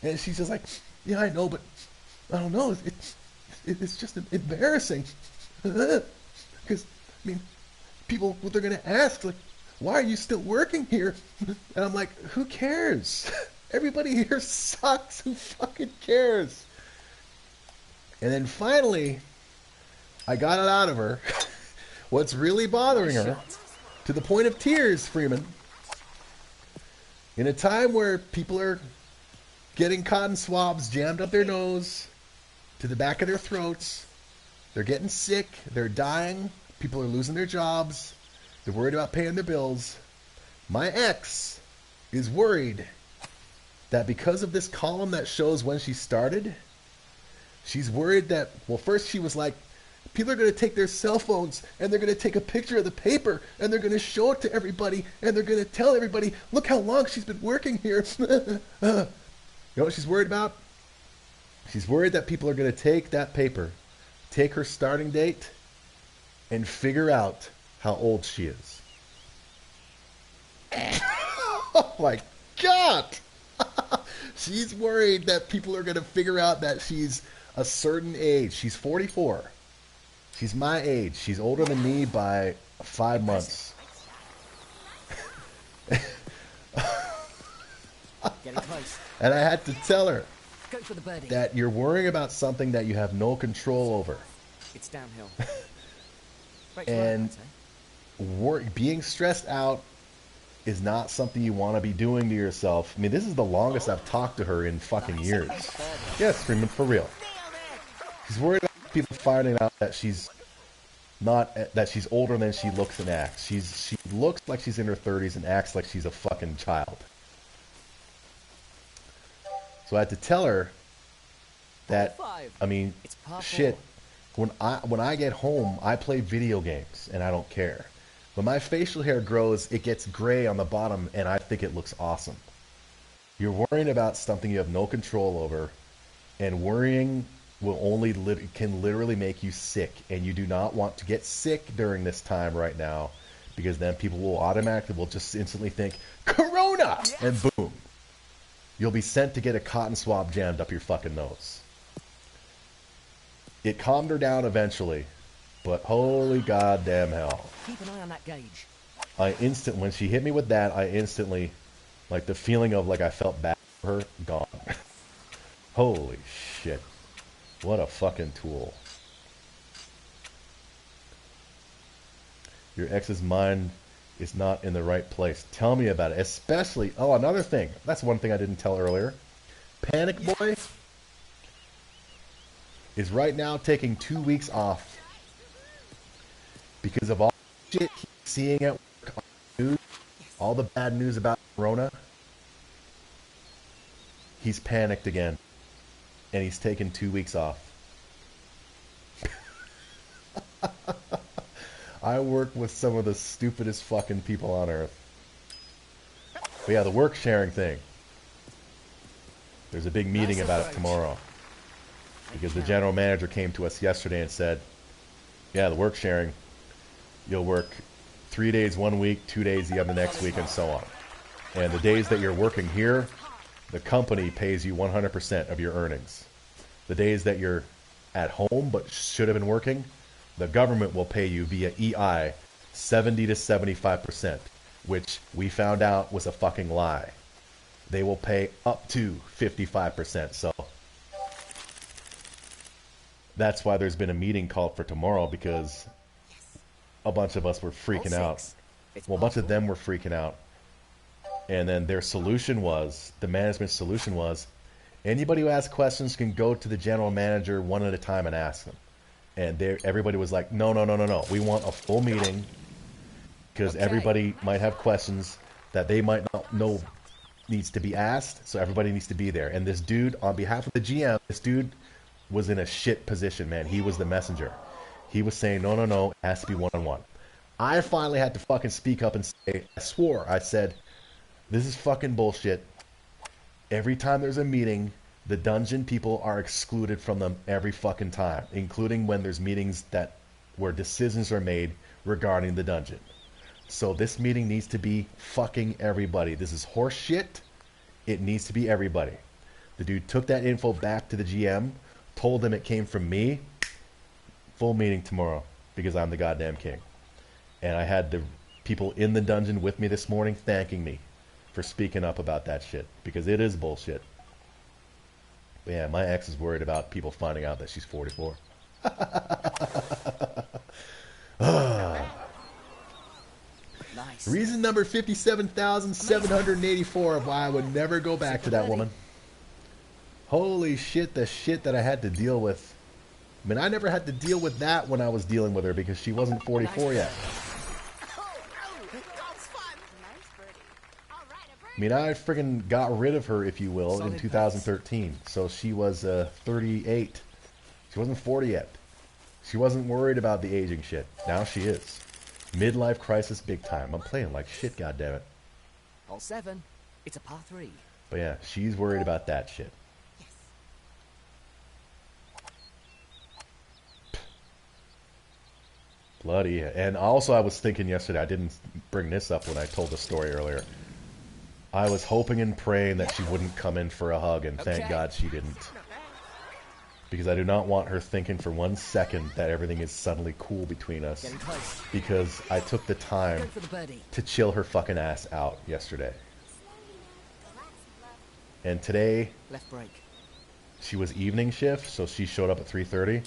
And she's just like, yeah, I know, but I don't know. It's just embarrassing. Because, I mean, people, what they're going to ask, like, why are you still working here? And I'm like, who cares? Everybody here sucks. Who fucking cares? And then finally, I got it out of her. What's really bothering her, to the point of tears, Freeman, in a time where people are getting cotton swabs jammed up their nose, to the back of their throats, they're getting sick, they're dying, people are losing their jobs, they're worried about paying their bills. My ex is worried that because of this column that shows when she started, she's worried that, well, first she was like, people are going to take their cell phones and they're going to take a picture of the paper and they're going to show it to everybody and they're going to tell everybody, look how long she's been working here. You know what she's worried about? She's worried that people are going to take that paper, take her starting date, and figure out how old she is. Oh my God! She's worried that people are going to figure out that she's a certain age. She's 44. She's my age. She's older than me by 5 months. Getting close. And I had to tell her Go for the birdie. that you're worrying about something that you have no control over. It's downhill. Right And to right, being stressed out is not something you want to be doing to yourself. I mean, this is the longest I've talked to her in fucking years. Yes, Freeman, for real. She's worried about people finding out that she's older than she looks and acts. She looks like she's in her 30s and acts like she's a fucking child. So I had to tell her that, I mean, It's par shit, when I get home, I play video games and I don't care. When my facial hair grows, it gets gray on the bottom and I think it looks awesome. You're worrying about something you have no control over, and worrying can literally make you sick, and you do not want to get sick during this time right now, because then people will just instantly think Corona, and boom, you'll be sent to get a cotton swab jammed up your fucking nose. It calmed her down eventually, but holy goddamn hell. keep an eye on that gauge. When she hit me with that, I instantly, like, the feeling of like I felt bad for her, gone. Holy shit. What a fucking tool. Your ex's mind is not in the right place. Tell me about it. Especially, oh, another thing. That's one thing I didn't tell earlier. Panic Boy is right now taking 2 weeks off because of all the shit he's seeing at work on the news, all the bad news about Corona. He's panicked again, and he's taken 2 weeks off. I work with some of the stupidest fucking people on earth. But yeah, the work sharing thing. There's a big meeting about it tomorrow. Because the general manager came to us yesterday and said, yeah, the work sharing, you'll work 3 days 1 week, 2 days the other next week, and so on. And the days that you're working here, the company pays you 100% of your earnings. The days that you're at home but should have been working, the government will pay you via EI 70 to 75%, which we found out was a fucking lie. They will pay up to 55%. So that's why there's been a meeting called for tomorrow, because a bunch of us were freaking out. Well, a bunch of them were freaking out And then their solution was, the management solution was, anybody who has questions can go to the general manager one at a time and ask them. And everybody was like, no, no, no, no, no. We want a full meeting because everybody might have questions that they might not know needs to be asked. So everybody needs to be there. And this dude, on behalf of the GM, this dude was in a shit position, man. He was the messenger. He was saying, no, no, no, it has to be one-on-one. I finally had to fucking speak up and say, I swore, I said, this is fucking bullshit. Every time there's a meeting, the dungeon people are excluded from them every fucking time, including when there's meetings where decisions are made regarding the dungeon. So this meeting needs to be fucking everybody. This is horse shit. It needs to be everybody. The dude took that info back to the GM, told him it came from me. Full meeting tomorrow because I'm the goddamn king. And I had the people in the dungeon with me this morning thanking me for speaking up about that shit because it is bullshit. But yeah, my ex is worried about people finding out that she's 44. Nice. Reason number 57,784 of why I would never go back to that woman. Holy shit, the shit that I had to deal with. I mean, I never had to deal with that when I was dealing with her because she wasn't 44 yet. I mean, I friggin' got rid of her, if you will, in 2013. So she was 38. She wasn't 40 yet. She wasn't worried about the aging shit. Now she is. Midlife crisis big time. I'm playing like shit, goddammit. Hole 7. It's a par 3. But yeah, she's worried about that shit. Yes. Bloody. And also I was thinking yesterday, I didn't bring this up when I told the story earlier. I was hoping and praying that she wouldn't come in for a hug, and thank God she didn't. Because I do not want her thinking for 1 second that everything is suddenly cool between us. Because I took the time to chill her fucking ass out yesterday. And today, Left break. she was evening shift, so she showed up at 3:30.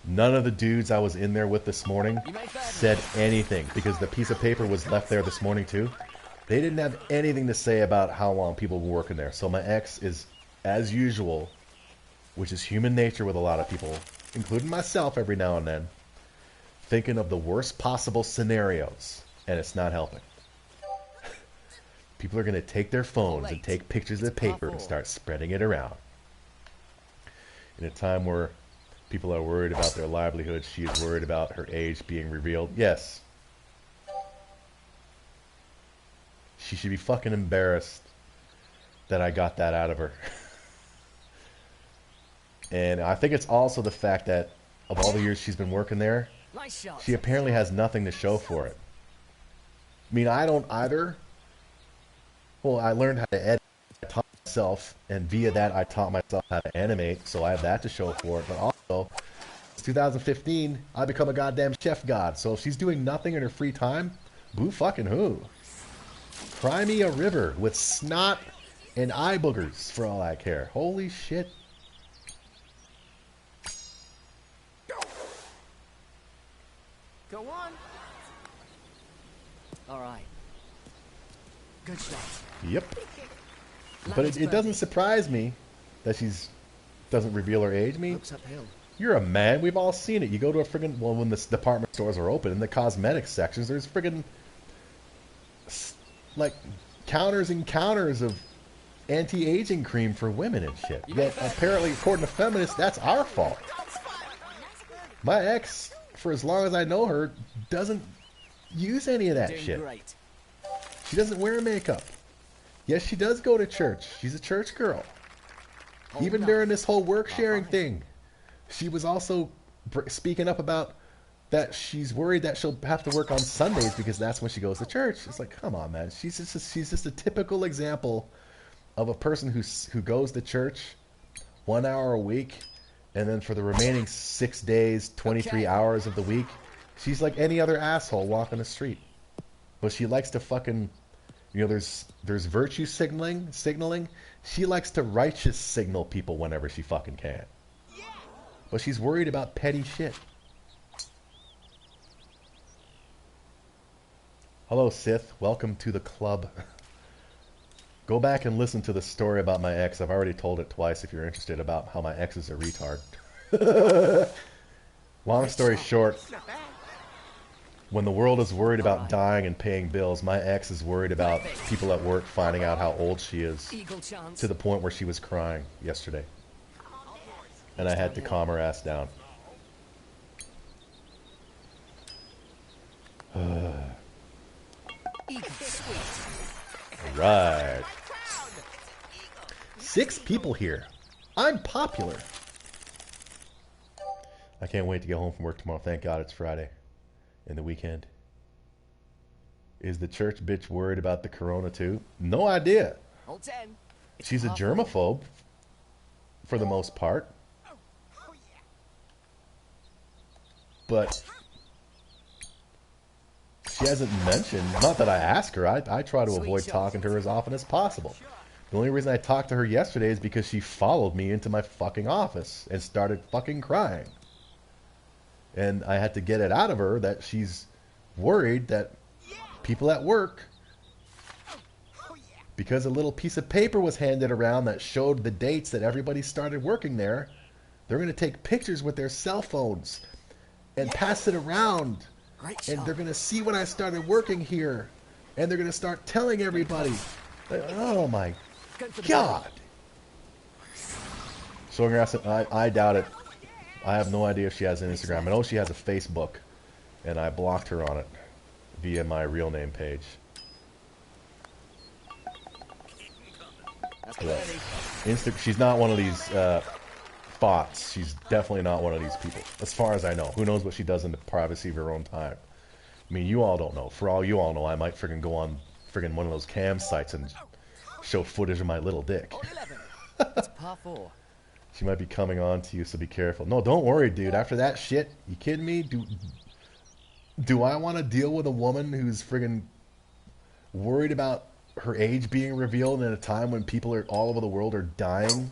None of the dudes I was in there with this morning said anything, because the piece of paper was left there this morning too. They didn't have anything to say about how long people were working there. So my ex is, as usual, which is human nature with a lot of people, including myself every now and then, thinking of the worst possible scenarios, and it's not helping. People are going to take their phones and take pictures of the paper and start spreading it around. In a time where people are worried about their livelihood, she is worried about her age being revealed. Yes. She should be fucking embarrassed that I got that out of her. And I think it's also the fact that of all the years she's been working there, Nice shot. she apparently has nothing to show for it. I mean, I don't either. Well, I learned how to edit. I taught myself, and via that I taught myself how to animate, so I have that to show for it. But also, it's 2015, I become a goddamn chef god. So if she's doing nothing in her free time, boo fucking who? Cry me a river with snot and eye boogers for all I care. Holy shit. Go on. All right. Good shot. Yep. But it doesn't surprise me that she's doesn't reveal her age. I mean, Looks uphill. you're a man. We've all seen it. You go to a friggin', well, when the department stores are open, in the cosmetics sections, there's friggin' like counters and counters of anti-aging cream for women and shit. Yet apparently, according to feminists, that's our fault. My ex, for as long as I know her, doesn't use any of that Doing shit. great. She doesn't wear makeup. Yes, she does go to church. She's a church girl. Even during this whole work sharing thing, she was also speaking up about that she's worried that she'll have to work on Sundays because that's when she goes to church. It's like, come on, man. She's just a typical example of a person who goes to church 1 hour a week, and then for the remaining 6 days, 23 hours of the week, she's like any other asshole walking the street. But she likes to fucking, you know, there's virtue signaling. She likes to righteous signal people whenever she fucking can. But she's worried about petty shit. Hello, Sith. Welcome to the club. Go back and listen to the story about my ex. I've already told it twice if you're interested about how my ex is a retard. Long story short, when the world is worried about dying and paying bills, my ex is worried about people at work finding out how old she is, to the point where she was crying yesterday. And I had to calm her ass down. Right. 6 people here. I'm popular. I can't wait to get home from work tomorrow. Thank God it's Friday and the weekend. Is the church bitch worried about the corona too? No idea. She's a germaphobe for the most part. But she hasn't mentioned, not that I ask her, I try to avoid talking to her as often as possible. The only reason I talked to her yesterday is because she followed me into my fucking office and started fucking crying. And I had to get it out of her that she's worried that people at work, because a little piece of paper was handed around that showed the dates that everybody started working there, they're going to take pictures with their cell phones and pass it around. And they're going to see when I started working here. And they're going to start telling everybody. Oh my God. I doubt it. I have no idea if she has an Instagram. I know she has a Facebook. And I blocked her on it via my real name page. She's not one of these bots. She's definitely not one of these people, as far as I know. Who knows what she does in the privacy of her own time? I mean, you all don't know. For all you all know, I might friggin' go on friggin' one of those cam sites and show footage of my little dick. It's par 4. She might be coming on to you, so be careful. No, don't worry, dude. After that shit, you kidding me? Do I want to deal with a woman who's friggin' worried about her age being revealed at a time when people are all over the world are dying?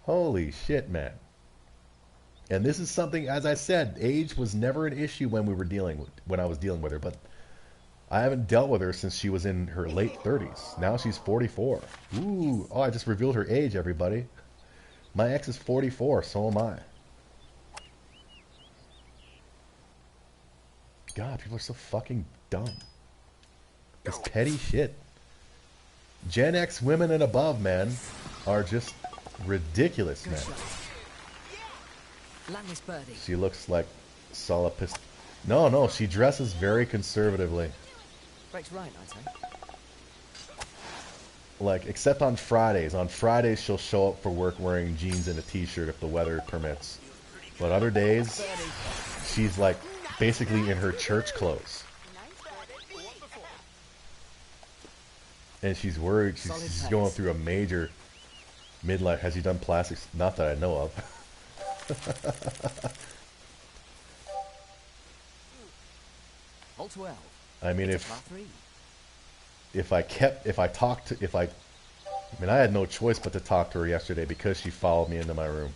Holy shit, man. And this is something, as I said, age was never an issue when I was dealing with her, but I haven't dealt with her since she was in her late 30s. Now she's 44. Ooh, oh, I just revealed her age, everybody. My ex is 44, so am I. God, people are so fucking dumb. It's petty shit. Gen X women and above, man, are just ridiculous, man. She looks like Solipist. No, she dresses very conservatively. Breaks right, I'd say. Like, except on Fridays. On Fridays, she'll show up for work wearing jeans and a t-shirt if the weather permits. But other days, she's like basically in her church clothes. And she's worried. She's going through a major midlife. Has he done plastics? Not that I know of. Hole 12. I mean, I had no choice but to talk to her yesterday because she followed me into my room.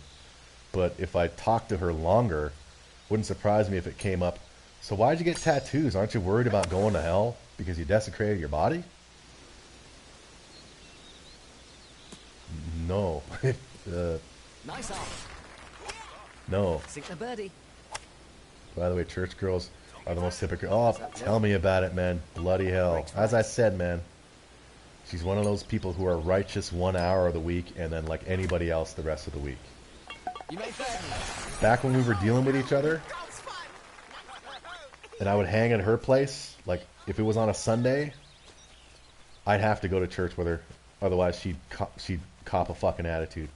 But if I talked to her longer, wouldn't surprise me if it came up. So why'd you get tattoos? Aren't you worried about going to hell because you desecrated your body? No. Nice off. No. Sink the birdie. By the way, church girls are the most hypocrite. Oh, tell me about it, man. Bloody hell. As I said, man, she's one of those people who are righteous 1 hour of the week and then like anybody else the rest of the week. Back when we were dealing with each other, and I would hang at her place, like if it was on a Sunday, I'd have to go to church with her. Otherwise, she'd cop a fucking attitude.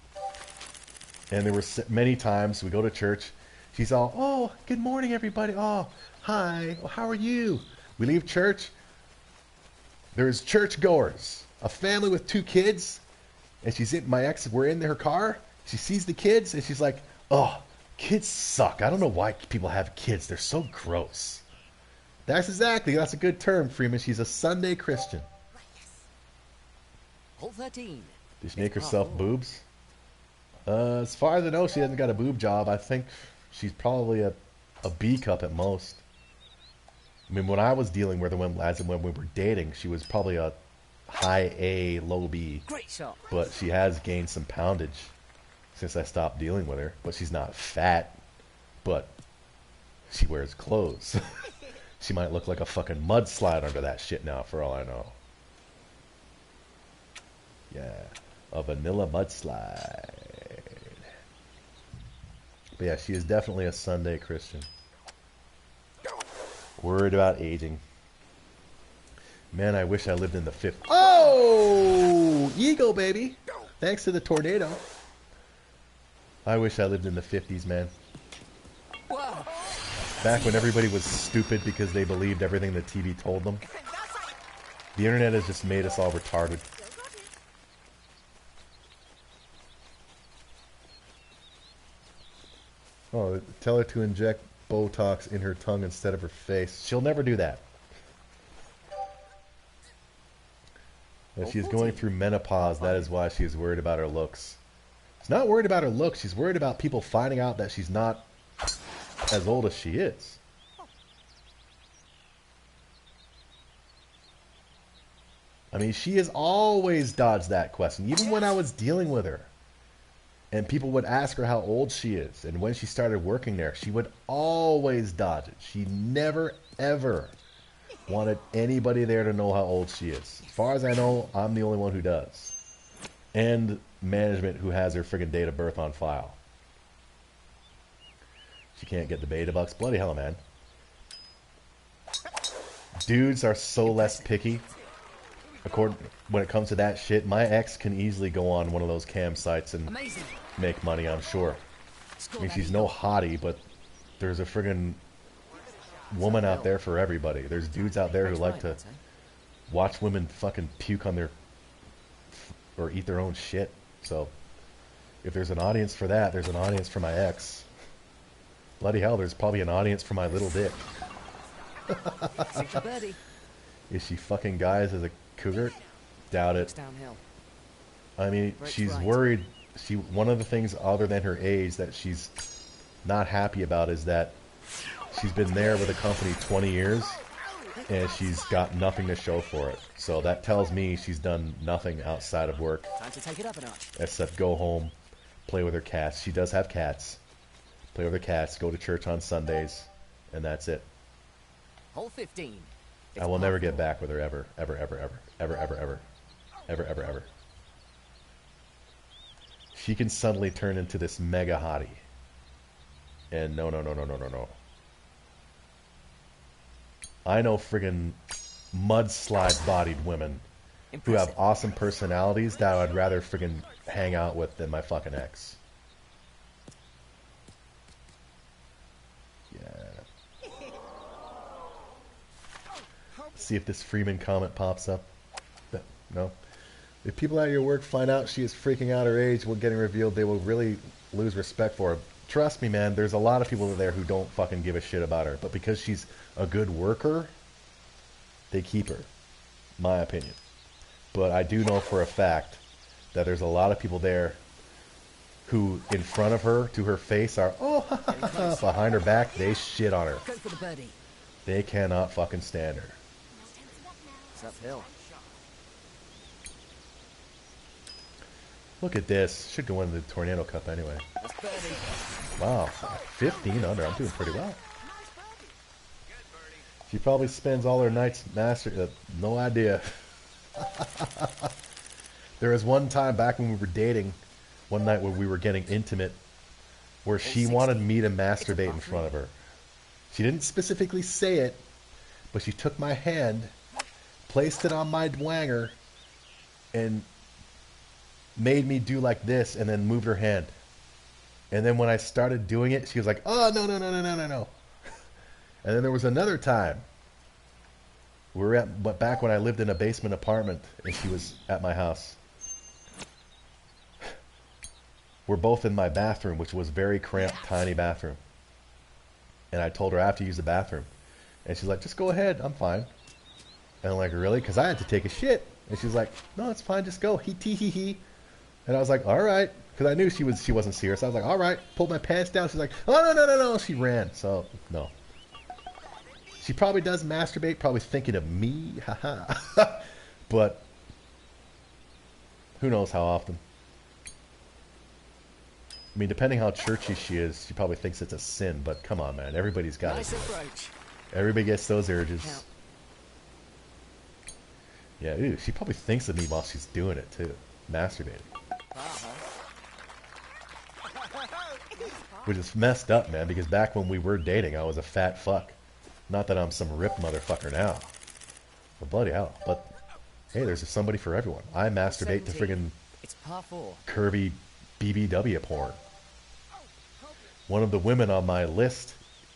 And there were many times we go to church, she's all, oh, good morning, everybody. Oh, hi. Well, how are you? We leave church. There's churchgoers, a family with 2 kids, and we're in her car. She sees the kids, and she's like, oh, kids suck. I don't know why people have kids. They're so gross. That's a good term, Freeman. She's a Sunday Christian. Hole 13. Does she make herself boobs? As far as I know, she hasn't got a boob job. I think she's probably a B cup at most. I mean, when I was dealing with her, when we were dating, she was probably a high A, low B. Great shot. But she has gained some poundage since I stopped dealing with her. But she's not fat. But she wears clothes. She might look like a fucking mudslide under that shit now, for all I know. Yeah, a vanilla mudslide. But yeah, she is definitely a Sunday Christian. Worried about aging. Man, I wish I lived in the 50s. Oh! Eagle, baby! Thanks to the tornado. I wish I lived in the 50s, man. Whoa. Back when everybody was stupid because they believed everything the TV told them. The internet has just made us all retarded. Oh, tell her to inject Botox in her tongue instead of her face. She'll never do that. If she's going through menopause, that is why she's worried about her looks. She's not worried about her looks. She's worried about people finding out that she's not as old as she is. I mean, she has always dodged that question, even when I was dealing with her. And people would ask her how old she is. And when she started working there, she would always dodge it. She never, ever wanted anybody there to know how old she is. As far as I know, I'm the only one who does. And management who has her friggin' date of birth on file. She can't get the beta bucks. Bloody hell, man. Dudes are so less picky. When it comes to that shit, my ex can easily go on one of those cam sites and make money, I'm sure. I mean, she's no hottie, but there's a friggin' woman out there for everybody. There's dudes out there who like to watch women fucking puke on their... or eat their own shit. So, if there's an audience for that, there's an audience for my ex. Bloody hell, there's probably an audience for my little dick. Is she fucking guys as a cougar? Doubt it. I mean, she's worried. One of the things other than her age that she's not happy about is that she's been there with the company 20 years and she's got nothing to show for it. So that tells me she's done nothing outside of work. Time to take it up a notch. Except go home, play with her cats. She does have cats. Play with her cats, go to church on Sundays, and that's it. Hole 15. I will never get back with her ever. Ever, ever, ever. Ever, ever, ever. Ever, ever, ever. She can suddenly turn into this mega hottie. And no, no, no, no, no, no, no. I know friggin' mudslide-bodied women who have awesome personalities that I'd rather friggin' hang out with than my fucking ex. Yeah. See if this Freeman comment pops up. No. If people at your work find out she is freaking out her age when getting revealed, they will really lose respect for her. Trust me, man, there's a lot of people there who don't fucking give a shit about her. But because she's a good worker, they keep her. My opinion. But I do know for a fact that there's a lot of people there who, in front of her, to her face, are, oh, behind her back, they shit on her. Go for the birdie. They cannot fucking stand her. It's uphill. Look at this. Should go into the Tornado Cup anyway. That's birdie. Wow, 15 under. I'm doing pretty well. She probably spends all her nights master. No idea. There was one time back when we were dating, one night when we were getting intimate, where she wanted me to masturbate in front of her. She didn't specifically say it, but she took my hand, placed it on my dwanger, and made me do like this, and then moved her hand. And then when I started doing it, she was like, oh, no, no, no, no, no, no, no. And then there was another time. We were but back when I lived in a basement apartment, and she was at my house. We're both in my bathroom, which was a very cramped, tiny bathroom. And I told her I have to use the bathroom. And she's like, just go ahead, I'm fine. And I'm like, really? Because I had to take a shit. And she's like, no, it's fine, just go. He. And I was like, all right. Because I knew she wasn't serious. I was like, all right. Pulled my pants down. She's like, oh, no, no, no, no. She ran. So, no. She probably does masturbate, probably thinking of me. Haha. But Who knows how often? I mean, depending how churchy she is, she probably thinks it's a sin. But come on, man, everybody's got Nice it. approach. Everybody gets those urges. Count. Yeah, ooh, she probably thinks of me while she's doing it too, masturbating. Which is messed up, man, because back when we were dating, I was a fat fuck. Not that I'm some ripped motherfucker now. But bloody hell. But hey, there's somebody for everyone. I masturbate to 17. friggin' It's par 4. curvy BBW porn. One of the women on my list,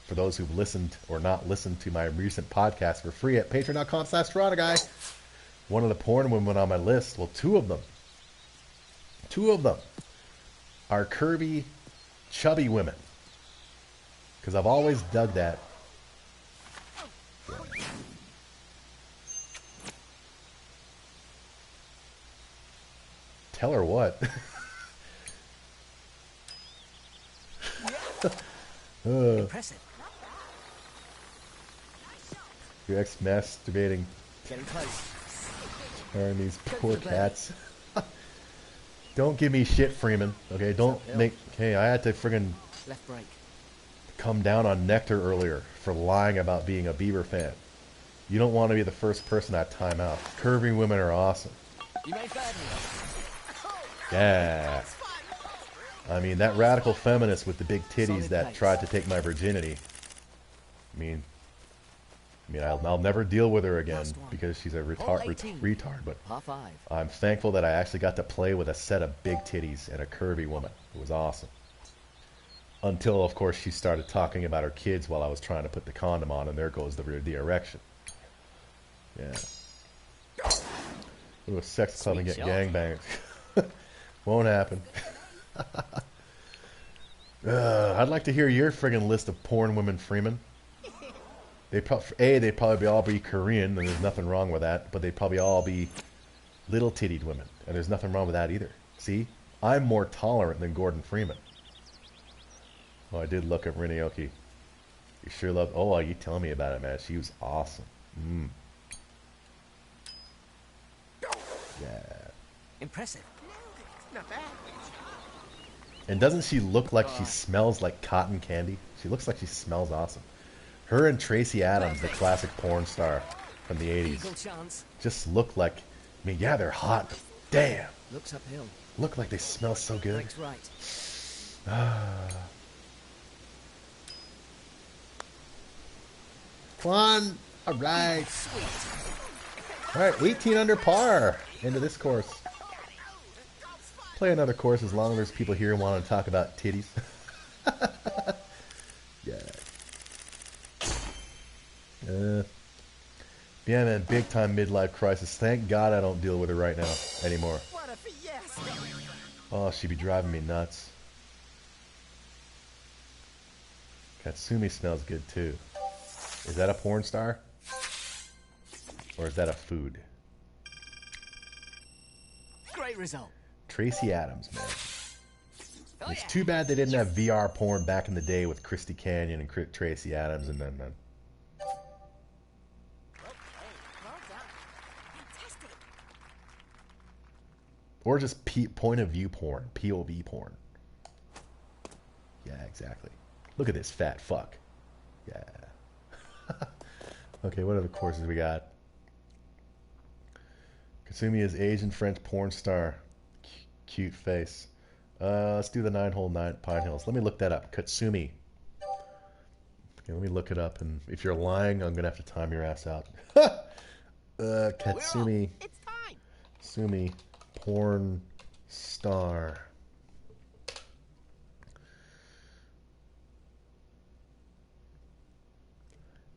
for those who've listened or not listened to my recent podcast for free at patreon.com/TorontoGuy, one of the porn women on my list, well, two of them are curvy, chubby women. Because I've always dug that. Yeah. Tell her what? Impressive. Your ex masturbating Getting close. on these poor cats. Don't give me shit, Freeman. Okay, don't make... Hey, I had to friggin' Left break. come down on Nectar earlier for lying about being a Bieber fan. You don't want to be the first person at timeout. Curvy women are awesome. You made birdie. Yeah. I mean, that radical feminist with the big titties Solid that pace. tried to take my virginity. I mean, I'll never deal with her again Last one. because she's a Hole 18. retard. But Par 5. I'm thankful that I actually got to play with a set of big titties and a curvy woman. It was awesome. Until, of course, she started talking about her kids while I was trying to put the condom on, and there goes the erection. Yeah. Go to a sex club and Sweet get shot. gangbanged. Won't happen. I'd like to hear your friggin' list of porn women, Freeman. They'd probably all be Korean, and there's nothing wrong with that. But they'd probably all be little-tittied women, and there's nothing wrong with that either. See? I'm more tolerant than Gordon Freeman. Oh, I did look at Rinioki. You sure love... Oh, you tell me about it, man. She was awesome. Yeah. Impressive. Not bad. And doesn't she look like she smells like cotton candy? She looks like she smells awesome. Her and Tracy Adams, the classic porn star from the 80s, Eagle chance. just look like... I mean, yeah, they're hot, but damn. Looks uphill. Look like they smell so good. Breaks right. Come on. All right. Sweet. All right, 18 under par into this course. Play another course as long as there's people here who want to talk about titties. Yeah. Yeah, man, big time midlife crisis. Thank God I don't deal with it right now anymore. What a fiasco. Oh, she'd be driving me nuts. Katsumi smells good too. Is that a porn star? Or is that a food? Great result. Tracy Adams, man. Oh, It's yeah. too bad they didn't have VR porn back in the day with Christy Canyon and Tracy Adams and then... Well done. Fantastic. Or just point of view porn. POV porn. Yeah, exactly. Look at this fat fuck. Yeah. Okay, what other courses we got? Kasumi is Asian French porn star. Cute face. Let's do the 9-hole Pine Hills. Let me look that up. Katsumi. Okay, let me look it up. And if you're lying, I'm going to have to time your ass out. Katsumi. It's time. Sumi. Porn star.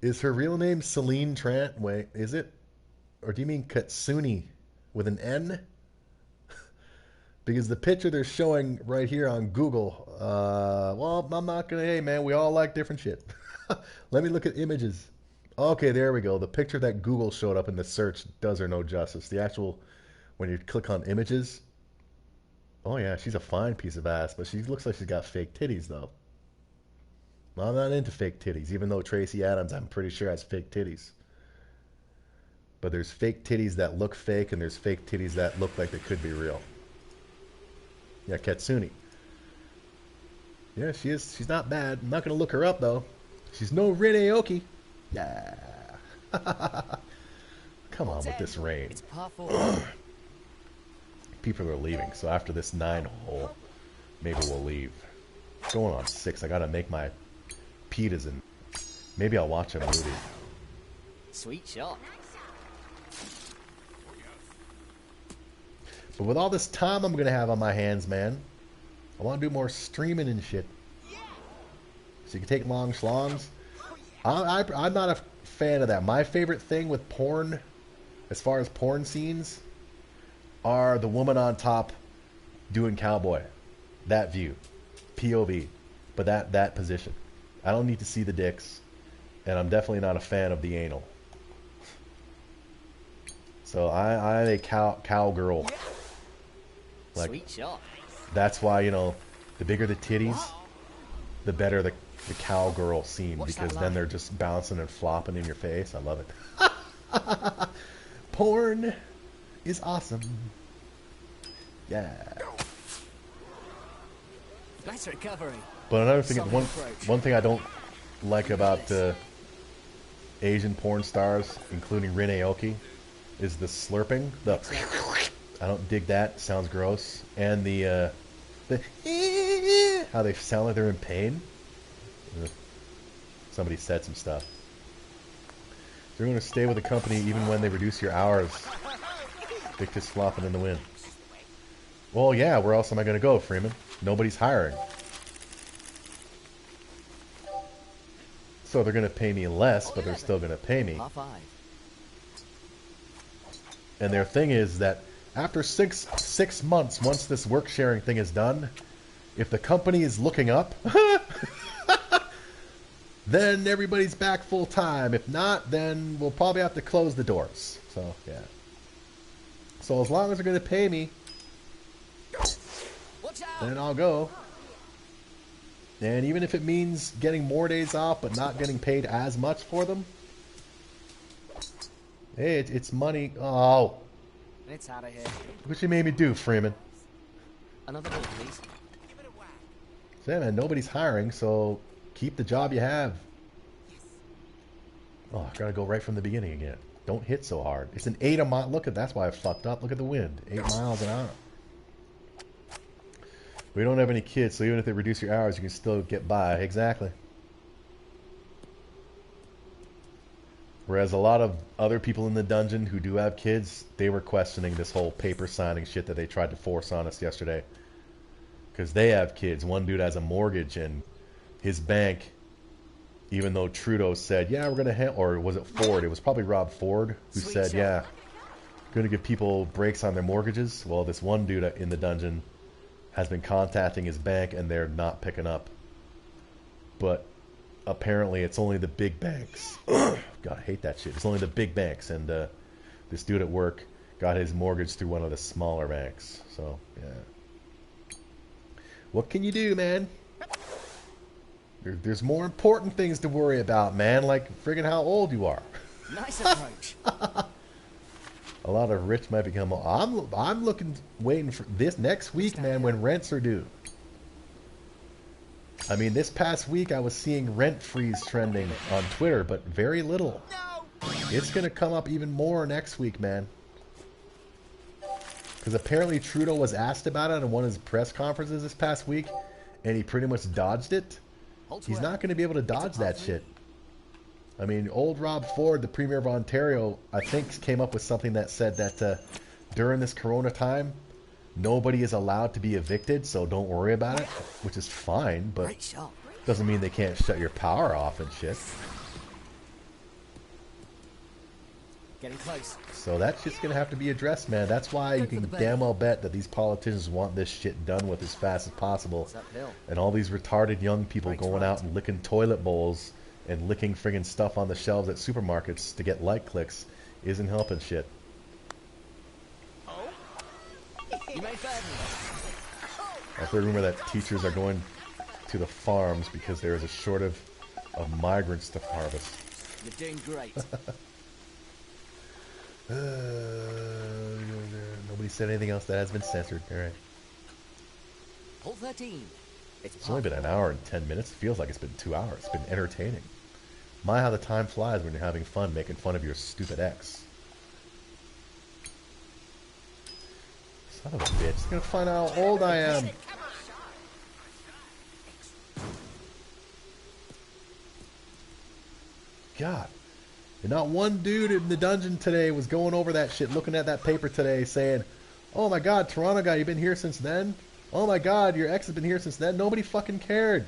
Is her real name Celine Trant? Wait, is it? Or do you mean Katsuni with an N? Because the picture they're showing right here on Google, well, I'm not going to, hey man, we all like different shit. Let me look at images. Okay, there we go. The picture that Google showed up in the search does her no justice. The actual, when you click on images, oh yeah, she's a fine piece of ass, but she looks like she's got fake titties though. I'm not into fake titties, even though Tracy Adams, I'm pretty sure, has fake titties. But there's fake titties that look fake, and there's fake titties that look like they could be real. Yeah, Katsuni. Yeah, she is. She's not bad. I'm not gonna look her up though. She's no Rin Aoki. Yeah. Come on with this rain. It's par 4. People are leaving, so after this 9 hole, maybe we'll leave. Going on 6. I gotta make my pitas and maybe I'll watch a movie. Sweet shot. But with all this time I'm gonna have on my hands, man, I want to do more streaming and shit. So you can take long schlongs. I'm not a fan of that. My favorite thing with porn, as far as porn scenes, are the woman on top doing cowboy. That view. POV. But that position. I don't need to see the dicks. And I'm definitely not a fan of the anal. So I'm a cowgirl. Like, Sweet shot. that's why, you know, the bigger the titties, the better the cowgirl scene, What's that because then line? they're just bouncing and flopping in your face. I love it. Porn is awesome. Yeah. Nice recovery. But another thing, Solid approach. one thing I don't like about Asian porn stars, including Rin Aoki, is the slurping. I don't dig that. Sounds gross. And the how they sound like they're in pain. Somebody said some stuff. You're going to stay with the company even when they reduce your hours. Dick just flopping in the wind. Well, yeah, where else am I going to go, Freeman? Nobody's hiring. So they're going to pay me less, but they're still going to pay me. Par 5. And their thing is that after six months, once this work sharing thing is done, if the company is looking up, then everybody's back full time. If not, then we'll probably have to close the doors. So, yeah. So as long as they're going to pay me, Watch out. then I'll go. And even if it means getting more days off but not getting paid as much for them, hey, it's money. Oh, It's out of here. look what you made me do, Freeman. Another ball, please. So, yeah, man, nobody's hiring, so keep the job you have. Oh, I gotta go right from the beginning again. Don't hit so hard. It's an 8 a mile. Look at that's why I fucked up. Look at the wind. 8 miles an hour. We don't have any kids, so even if they reduce your hours, you can still get by. Exactly. Whereas a lot of other people in the dungeon who do have kids, they were questioning this whole paper signing shit that they tried to force on us yesterday. Because they have kids. One dude has a mortgage, and his bank, even though Trudeau said, yeah, we're going to or was it Ford? It was probably Rob Ford who Sweet said, shot. yeah, going to give people breaks on their mortgages. Well, this one dude in the dungeon has been contacting his bank, and they're not picking up. But apparently it's only the big banks. God, I hate that shit. It's only the big banks, and this dude at work got his mortgage through one of the smaller banks. So, yeah. What can you do, man? There's more important things to worry about, man, like friggin' how old you are. Nice approach. A lot of rich might become... I'm waiting for this next week, man, when rents are due. I mean, this past week I was seeing rent freeze trending on Twitter, but very little. It's going to come up even more next week, man. Because apparently Trudeau was asked about it in one of his press conferences this past week, and he pretty much dodged it. He's not going to be able to dodge that shit. I mean, old Rob Ford, the Premier of Ontario, I think came up with something that said that during this corona time, nobody is allowed to be evicted, so don't worry about it, which is fine, but Great shot. doesn't mean they can't shut your power off and shit. Getting close. So that shit's going to have to be addressed, man. That's why you can damn well bet that these politicians want this shit done with as fast as possible. It's uphill. And all these retarded young people Right, going right. out and licking toilet bowls and licking friggin' stuff on the shelves at supermarkets to get like clicks isn't helping shit. You made third. I've heard a rumor that teachers are going to the farms because there is a shortage of migrants to harvest. You're doing great. Nobody said anything else that has been censored. All right. Hole 13. It's It's only been an hour and 10 minutes. It feels like it's been 2 hours. It's been entertaining. My, how the time flies when you're having fun making fun of your stupid ex. Son of a bitch. He's gonna find out how old I am. God. And not one dude in the dungeon today was going over that shit, looking at that paper today, saying, oh my god, Toronto guy, you've been here since then? Oh my god, your ex has been here since then? Nobody fucking cared.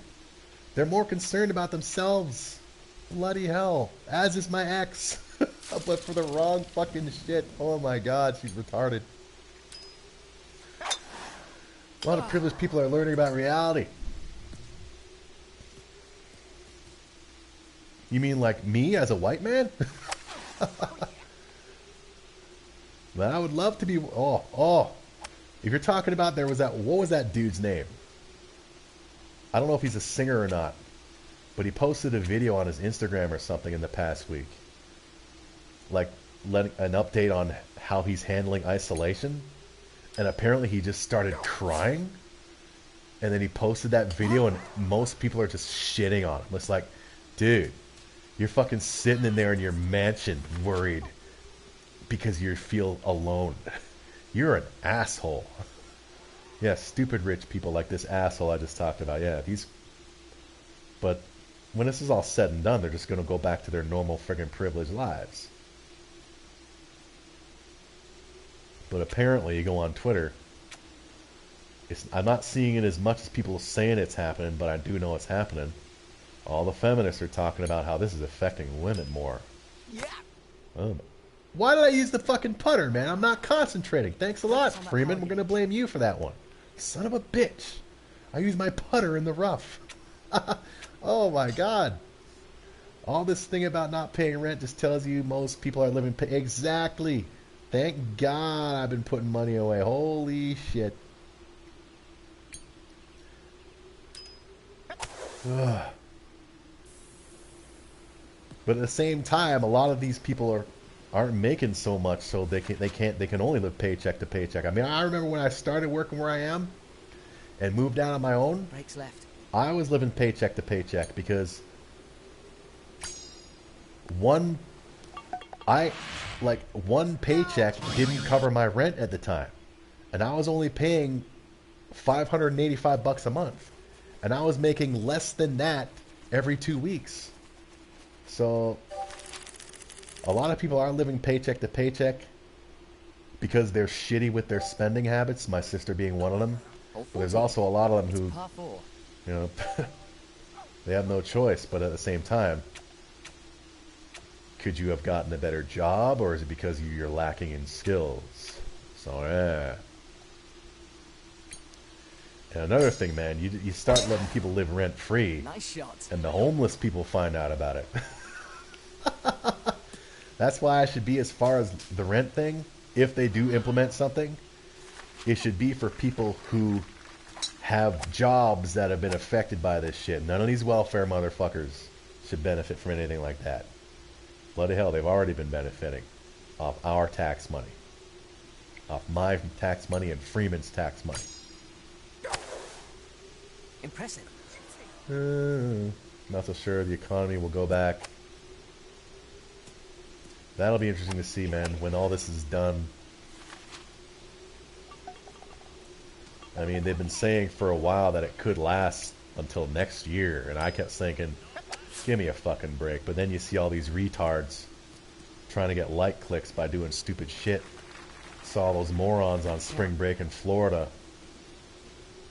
They're more concerned about themselves. Bloody hell. As is my ex. But for the wrong fucking shit. Oh my god, she's retarded. A lot of privileged people are learning about reality. You mean like me as a white man? But I would love to be... Oh. If you're talking about there was that... What was that dude's name? I don't know if he's a singer or not. But he posted a video on his Instagram or something in the past week. Like, letting an update on how he's handling isolation. And apparently he just started crying. And then he posted that video and most people are just shitting on him. It's like, dude, you're fucking sitting in there in your mansion worried because you feel alone. You're an asshole. Yeah, stupid rich people like this asshole I just talked about. Yeah, he's... But when this is all said and done, they're just going to go back to their normal friggin' privileged lives. But apparently, you go on Twitter, I'm not seeing it as much as people saying it's happening, but I do know it's happening. All the feminists are talking about how this is affecting women more. Yeah. Oh, why did I use the fucking putter, man? I'm not concentrating. Thanks a lot, Freeman. We're going to blame you for that one. Son of a bitch. I used my putter in the rough. Oh my god. All this thing about not paying rent just tells you most people are living... Exactly. Thank God I've been putting money away. Holy shit. Ugh. But at the same time, a lot of these people aren't making so much, so they can only live paycheck to paycheck. I mean, I remember when I started working where I am and moved down on my own. Brakes left. I was living paycheck to paycheck because one paycheck didn't cover my rent at the time, and I was only paying $585 a month, and I was making less than that every 2 weeks. So a lot of people are living paycheck to paycheck because they're shitty with their spending habits, my sister being one of them. But there's also a lot of them who, Par 4. you know, they have no choice. But at the same time, could you have gotten a better job, or is it because you're lacking in skills? So, yeah. And another thing, man, you start letting people live rent-free, Nice shot. and the homeless people find out about it. That's why I should be, as far as the rent thing, if they do implement something, it should be for people who have jobs that have been affected by this shit. None of these welfare motherfuckers should benefit from anything like that. Bloody hell, they've already been benefiting off our tax money. Off my tax money and Freeman's tax money. Impressive. Not so sure the economy will go back. That'll be interesting to see, man, when all this is done. I mean, they've been saying for a while that it could last until next year, and I kept thinking, give me a fucking break. But then you see all these retards trying to get like clicks by doing stupid shit. Saw those morons on spring break in Florida.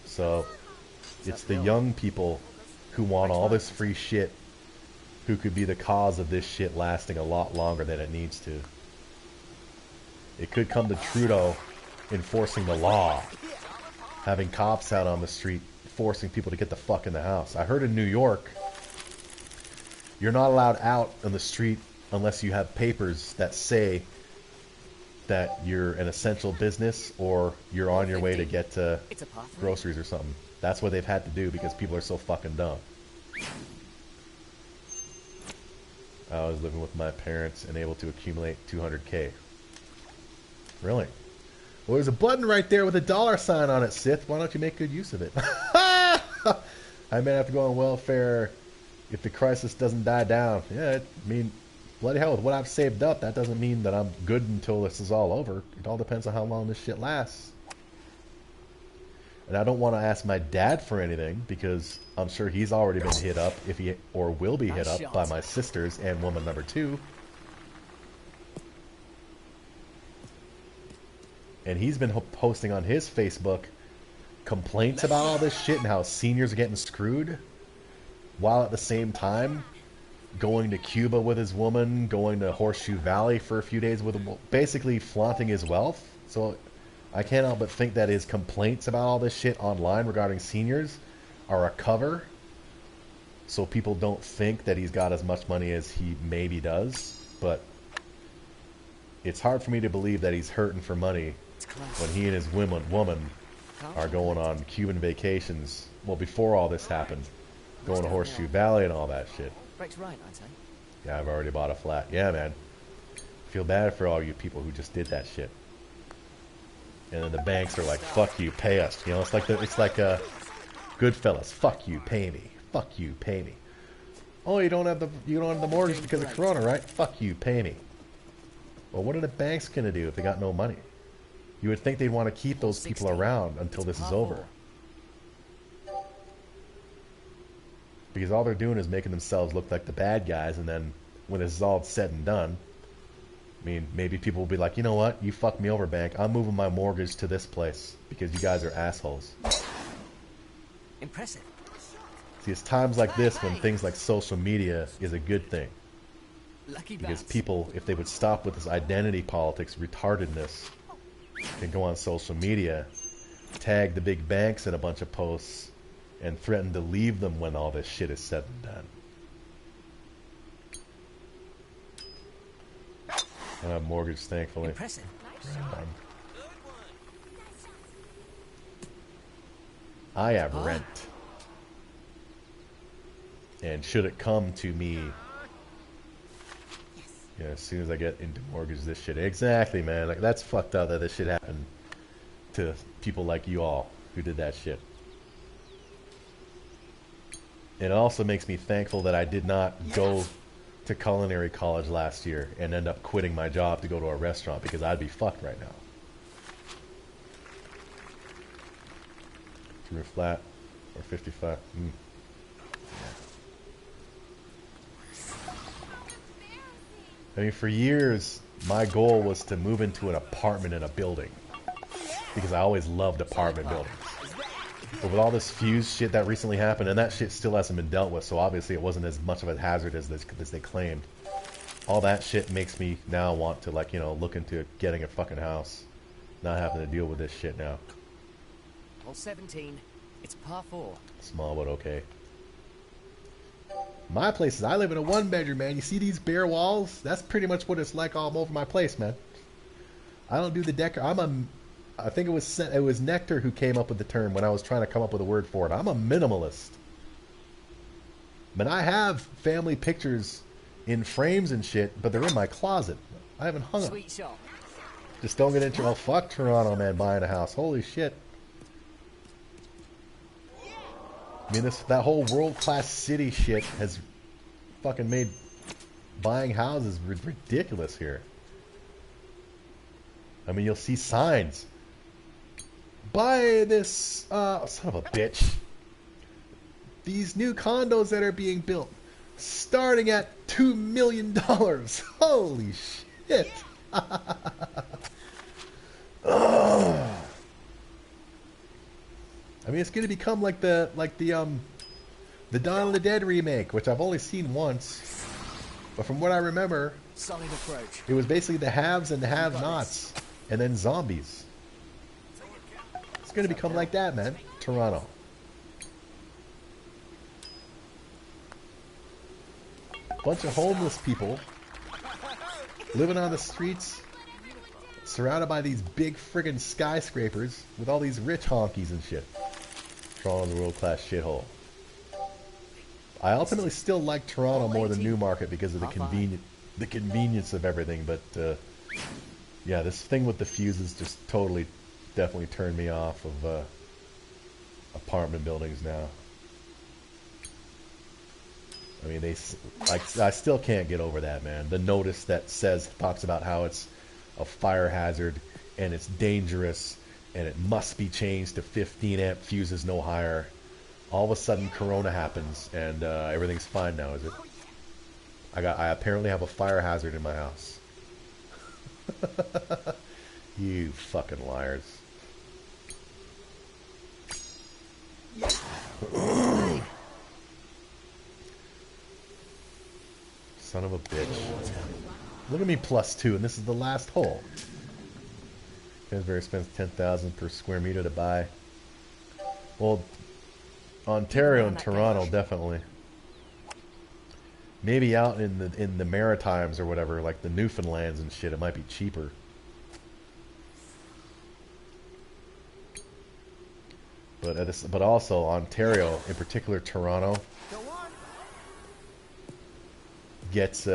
So it's the young people who want all this free shit who could be the cause of this shit lasting a lot longer than it needs to. It could come to Trudeau enforcing the law, having cops out on the street forcing people to get the fuck in the house. I heard in New York, you're not allowed out on the street unless you have papers that say that you're an essential business or you're on your way to get It's a par 3. groceries or something. That's what they've had to do because people are so fucking dumb. I was living with my parents and able to accumulate $200K. Really? Well, there's a button right there with a $sign on it, Sith. Why don't you make good use of it? I may have to go on welfare if the crisis doesn't die down. Yeah, I mean, bloody hell, with what I've saved up, that doesn't mean that I'm good until this is all over. It all depends on how long this shit lasts. And I don't want to ask my dad for anything because I'm sure he's already been hit up, if he or will be hit up by my sisters and woman number 2. And he's been posting on his Facebook complaints about all this shit and how seniors are getting screwed, while at the same time going to Cuba with his woman, going to Horseshoe Valley for a few days with him, basically flaunting his wealth. So I can't help but think that his complaints about all this shit online regarding seniors are a cover, so people don't think that he's got as much money as he maybe does. But it's hard for me to believe that he's hurting for money when he and his woman are going on Cuban vacations. Well, before all this happened, going to Horseshoe Valley and all that shit. Break's right, I'd say. Yeah, I've already bought a flat. Yeah, man. Feel bad for all you people who just did that shit. And then the banks are like, "Fuck you, pay us." You know, it's like Goodfellas. Fuck you, pay me. Fuck you, pay me. Oh, you don't have the mortgage because of Corona, right? Fuck you, pay me. Well, what are the banks gonna do if they got no money? You would think they'd want to keep those people around until this is over. Because all they're doing is making themselves look like the bad guys, and then when this is all said and done, I mean, maybe people will be like, you know what? You fucked me over, bank. I'm moving my mortgage to this place because you guys are assholes. Impressive. See, it's times like this when things like social media is a good thing. Lucky Because bounce. people, if they would stop with this identity politics, retardedness, can go on social media, tag the big banks in a bunch of posts, and threaten to leave them when all this shit is said and done. I have mortgage, thankfully. Impressive. I have rent. And should it come to me, yeah, as soon as I get into mortgage, this shit. Exactly, man. Like, that's fucked up that this shit happened to people like you all who did that shit. It also makes me thankful that I did not go to culinary college last year and end up quitting my job to go to a restaurant, because I'd be fucked right now. True or flat or 55. I mean, for years, my goal was to move into an apartment in a building, because I always loved apartment buildings. But with all this fuse shit that recently happened, and that shit still hasn't been dealt with, so obviously it wasn't as much of a hazard as they claimed. All that shit makes me now want to, like, you know, look into getting a fucking house, not having to deal with this shit now. Hole 17. It's par 4. Small but okay. My place is, I live in a one-bedroom, man. You see these bare walls? That's pretty much what it's like all over my place, man. I don't do the decor. I think it was Nectar who came up with the term when I was trying to come up with a word for it. I'm a minimalist. But I have family pictures in frames and shit, but they're in my closet. I haven't hung them. Sweet shot. Just don't get into, oh, fuck Toronto, man, buying a house. Holy shit. I mean, that whole world-class city shit has fucking made buying houses ridiculous here. I mean, you'll see signs. Buy this, son of a bitch. These new condos that are being built, starting at $2 million. Holy shit. Oh. I mean, it's going to become like the Dawn of the Dead remake, which I've only seen once. But from what I remember, Solid approach. it was basically the haves and the have-nots, and then zombies. It's going to become like that, man. Toronto. Bunch of homeless people living on the streets, surrounded by these big friggin' skyscrapers with all these rich honkies and shit. Toronto's a world-class shithole. I ultimately still like Toronto more than Newmarket because of the convenience of everything, but yeah, this thing with the fuses just totally definitely turned me off of apartment buildings now. I mean, I still can't get over that, man. The notice that talks about how it's a fire hazard and it's dangerous and it must be changed to 15 amp fuses, no higher. All of a sudden, Corona happens and everything's fine now, is it? I apparently have a fire hazard in my house. You fucking liars. Son of a bitch. Look at me +2, and this is the last hole. Kingsbury spends 10,000 per square meter to buy. Well, Ontario and Toronto definitely. Maybe out in the Maritimes or whatever, like the Newfoundlands and shit, it might be cheaper. But also Ontario, in particular Toronto, gets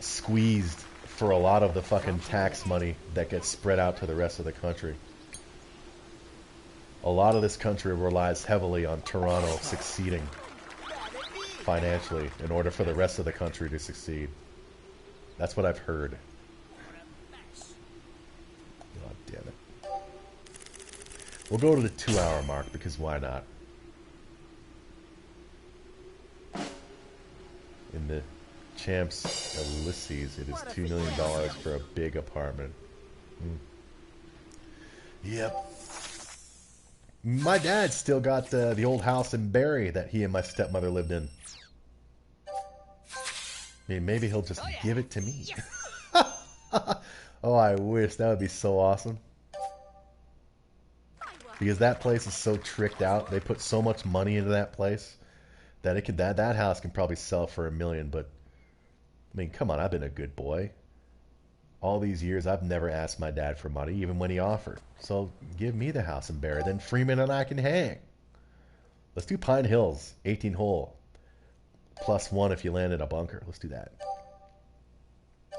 squeezed for a lot of the fucking tax money that gets spread out to the rest of the country. A lot of this country relies heavily on Toronto succeeding financially in order for the rest of the country to succeed. That's what I've heard. God damn it. We'll go to the 2-hour mark because why not? In the Champs Ulysses, it is $2 million for a big apartment. Yep. My dad still got the old house in Barrie that he and my stepmother lived in. I mean, maybe he'll just give it to me. Oh, I wish. That would be so awesome. Because that place is so tricked out. They put so much money into that place that that house can probably sell for $1 million. But I mean, come on, I've been a good boy. All these years, I've never asked my dad for money, even when he offered. So give me the house in Barrie. Then Freeman and I can hang. Let's do Pine Hills, 18 hole. +1 if you land in a bunker. Let's do that.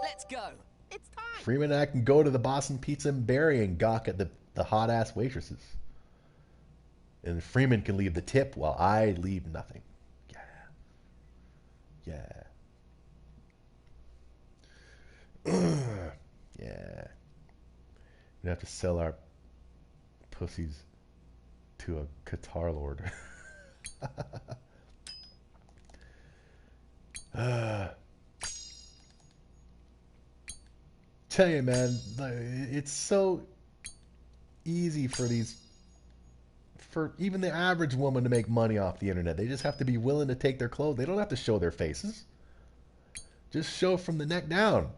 Let's go. It's time. Freeman and I can go to the Boston Pizza in Barrie and gawk at the hot-ass waitresses. And Freeman can leave the tip while I leave nothing. Yeah. Yeah. We'd have to sell our pussies to a Qatar lord. Tell you, man, it's so easy for even the average woman to make money off the internet. They just have to be willing to take their clothes. They don't have to show their faces. Just show from the neck down.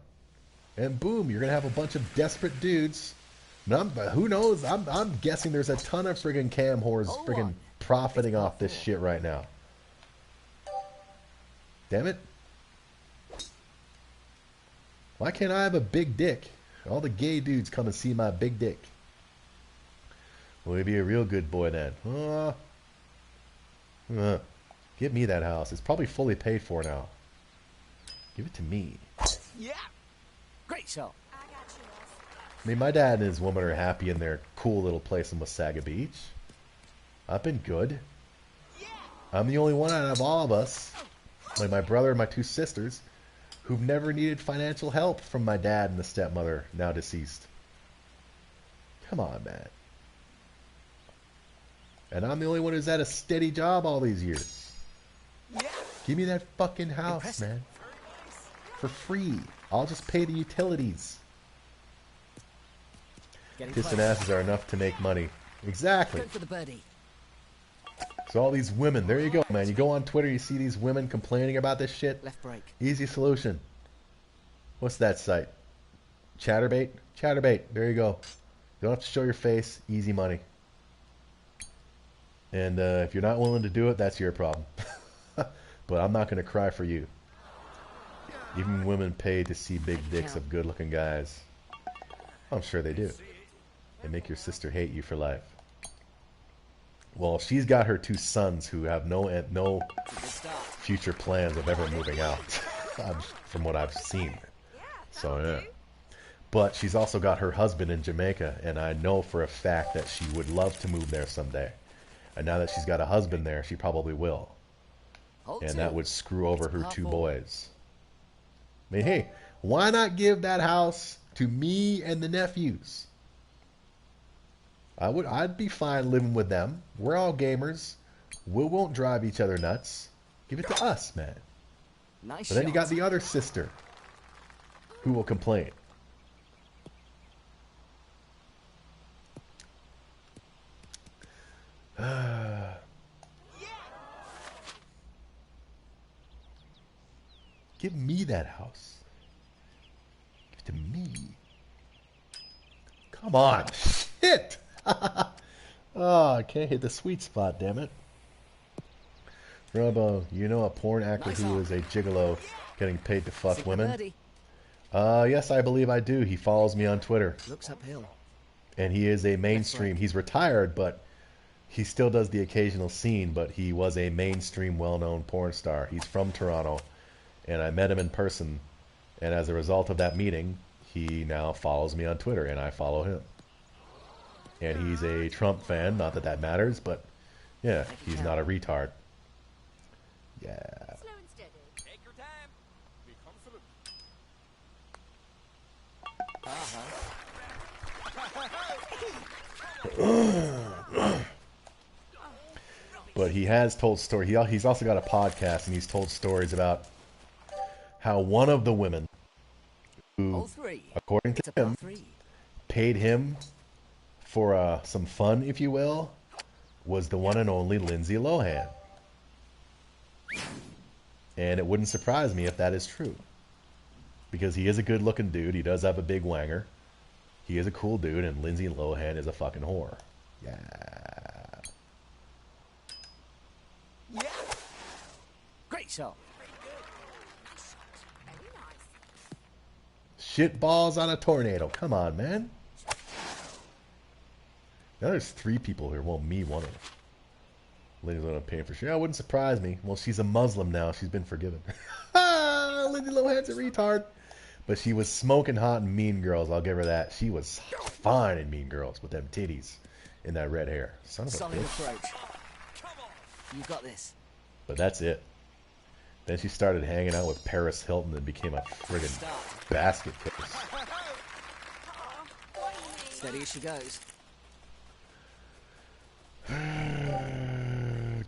And boom, you're going to have a bunch of desperate dudes. Who knows? I'm guessing there's a ton of friggin' cam whores friggin' profiting off this shit right now. Damn it. Why can't I have a big dick? All the gay dudes come and see my big dick. Will he be a real good boy then? Give me that house. It's probably fully paid for now. Give it to me. Yeah. Great shot. I mean, my dad and his woman are happy in their cool little place in Wasaga Beach. I've been good. I'm the only one out of all of us, like my brother and my 2 sisters, who've never needed financial help from my dad and the stepmother, now deceased. Come on, man. And I'm the only one who's had a steady job all these years. Give me that fucking house, man. For free. I'll just pay the utilities. Kissing asses are enough to make money. Exactly. Go for the birdie. So all these women, there you go, man. You go on Twitter, you see these women complaining about this shit. Left break. Easy solution. What's that site? Chatterbait? Chatterbait. There you go. You don't have to show your face. Easy money. And if you're not willing to do it, that's your problem. But I'm not going to cry for you. Even women pay to see big dicks of good-looking guys. I'm sure they do. They make your sister hate you for life. Well, she's got her 2 sons who have no future plans of ever moving out, from what I've seen. So yeah. But she's also got her husband in Jamaica, and I know for a fact that she would love to move there someday. And now that she's got a husband there, she probably will. Hole And two. that would screw over It's her par 2 4. boys. I mean, hey, why not give that house to me and the nephews? I'd be fine living with them. We're all gamers. We won't drive each other nuts. Give it to us, man. Nice But then you shot. got the other sister who will complain. Give me that house. Give it to me. Come on. Shit. Oh, I can't hit the sweet spot, damn it. Robo, you know a porn actor Nice who on. is a gigolo getting paid to fuck Sigma women? birdie. Yes, I believe I do. He follows me on Twitter. Looks uphill. And he is a mainstream. He's retired, but he still does the occasional scene, but he was a mainstream well-known porn star. He's from Toronto, and I met him in person. And as a result of that meeting, he now follows me on Twitter, and I follow him. And he's a Trump fan. Not that that matters, but yeah, he's not a retard. Yeah. Slow and steady. Take your time. Be confident. But he has told story. He's also got a podcast, and he's told stories about how one of the women who, Hole 3. according It's to a par him, 3. paid him for some fun, if you will, was the one and only Lindsay Lohan. And it wouldn't surprise me if that is true. Because he is a good-looking dude. He does have a big wanger. He is a cool dude, and Lindsay Lohan is a fucking whore. Yeah. Yeah. Great shot. Very nice. Shit balls on a tornado. Come on, man. Now there's 3 people here. Well, me, one of them. Lindsay Lohan paying for shit. That wouldn't surprise me. Well, she's a Muslim now. She's been forgiven. Lindsay Lohan's a retard. But she was smoking hot in Mean Girls. I'll give her that. She was fine in Mean Girls with them titties and that red hair. Son of a Solid bitch. approach. You got this. But that's it. Then she started hanging out with Paris Hilton and became a friggin' Start. basket case. Steady as she goes.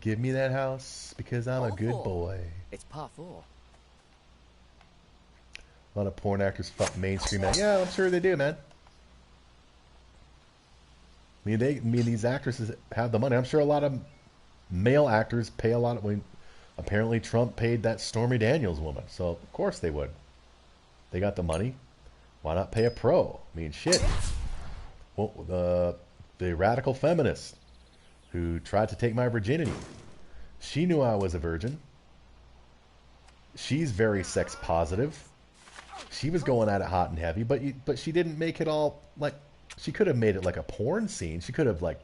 Give me that house because I'm a All good 4. boy. It's par 4. A lot of porn actors fuck mainstream men. Yeah, I'm sure they do, man. I mean, these actresses have the money. I'm sure a lot of male actors pay a lot of. I mean, apparently, Trump paid that Stormy Daniels woman, so of course they would. They got the money. Why not pay a pro? I mean, shit. Well, the radical feminist who tried to take my virginity. She knew I was a virgin. She's very sex positive. She was going at it hot and heavy, but she didn't make it all like. She could have made it like a porn scene. She could have like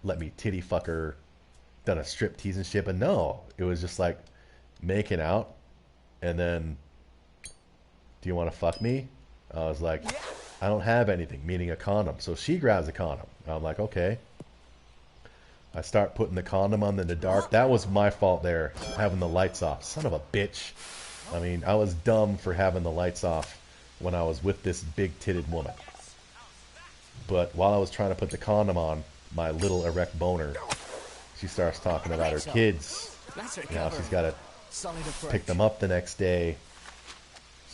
let me titty fuck her, done a strip tease and shit. But no, it was just like making out, and then, do you want to fuck me? I was like, I don't have anything, meaning a condom. So she grabs a condom. I'm like, okay. I start putting the condom on in the dark. That was my fault there, having the lights off. Son of a bitch. I mean, I was dumb for having the lights off when I was with this big-titted woman. But while I was trying to put the condom on, my little erect boner, she starts talking about her kids. That's Now recovery. she's got to Solid approach. pick them up the next day.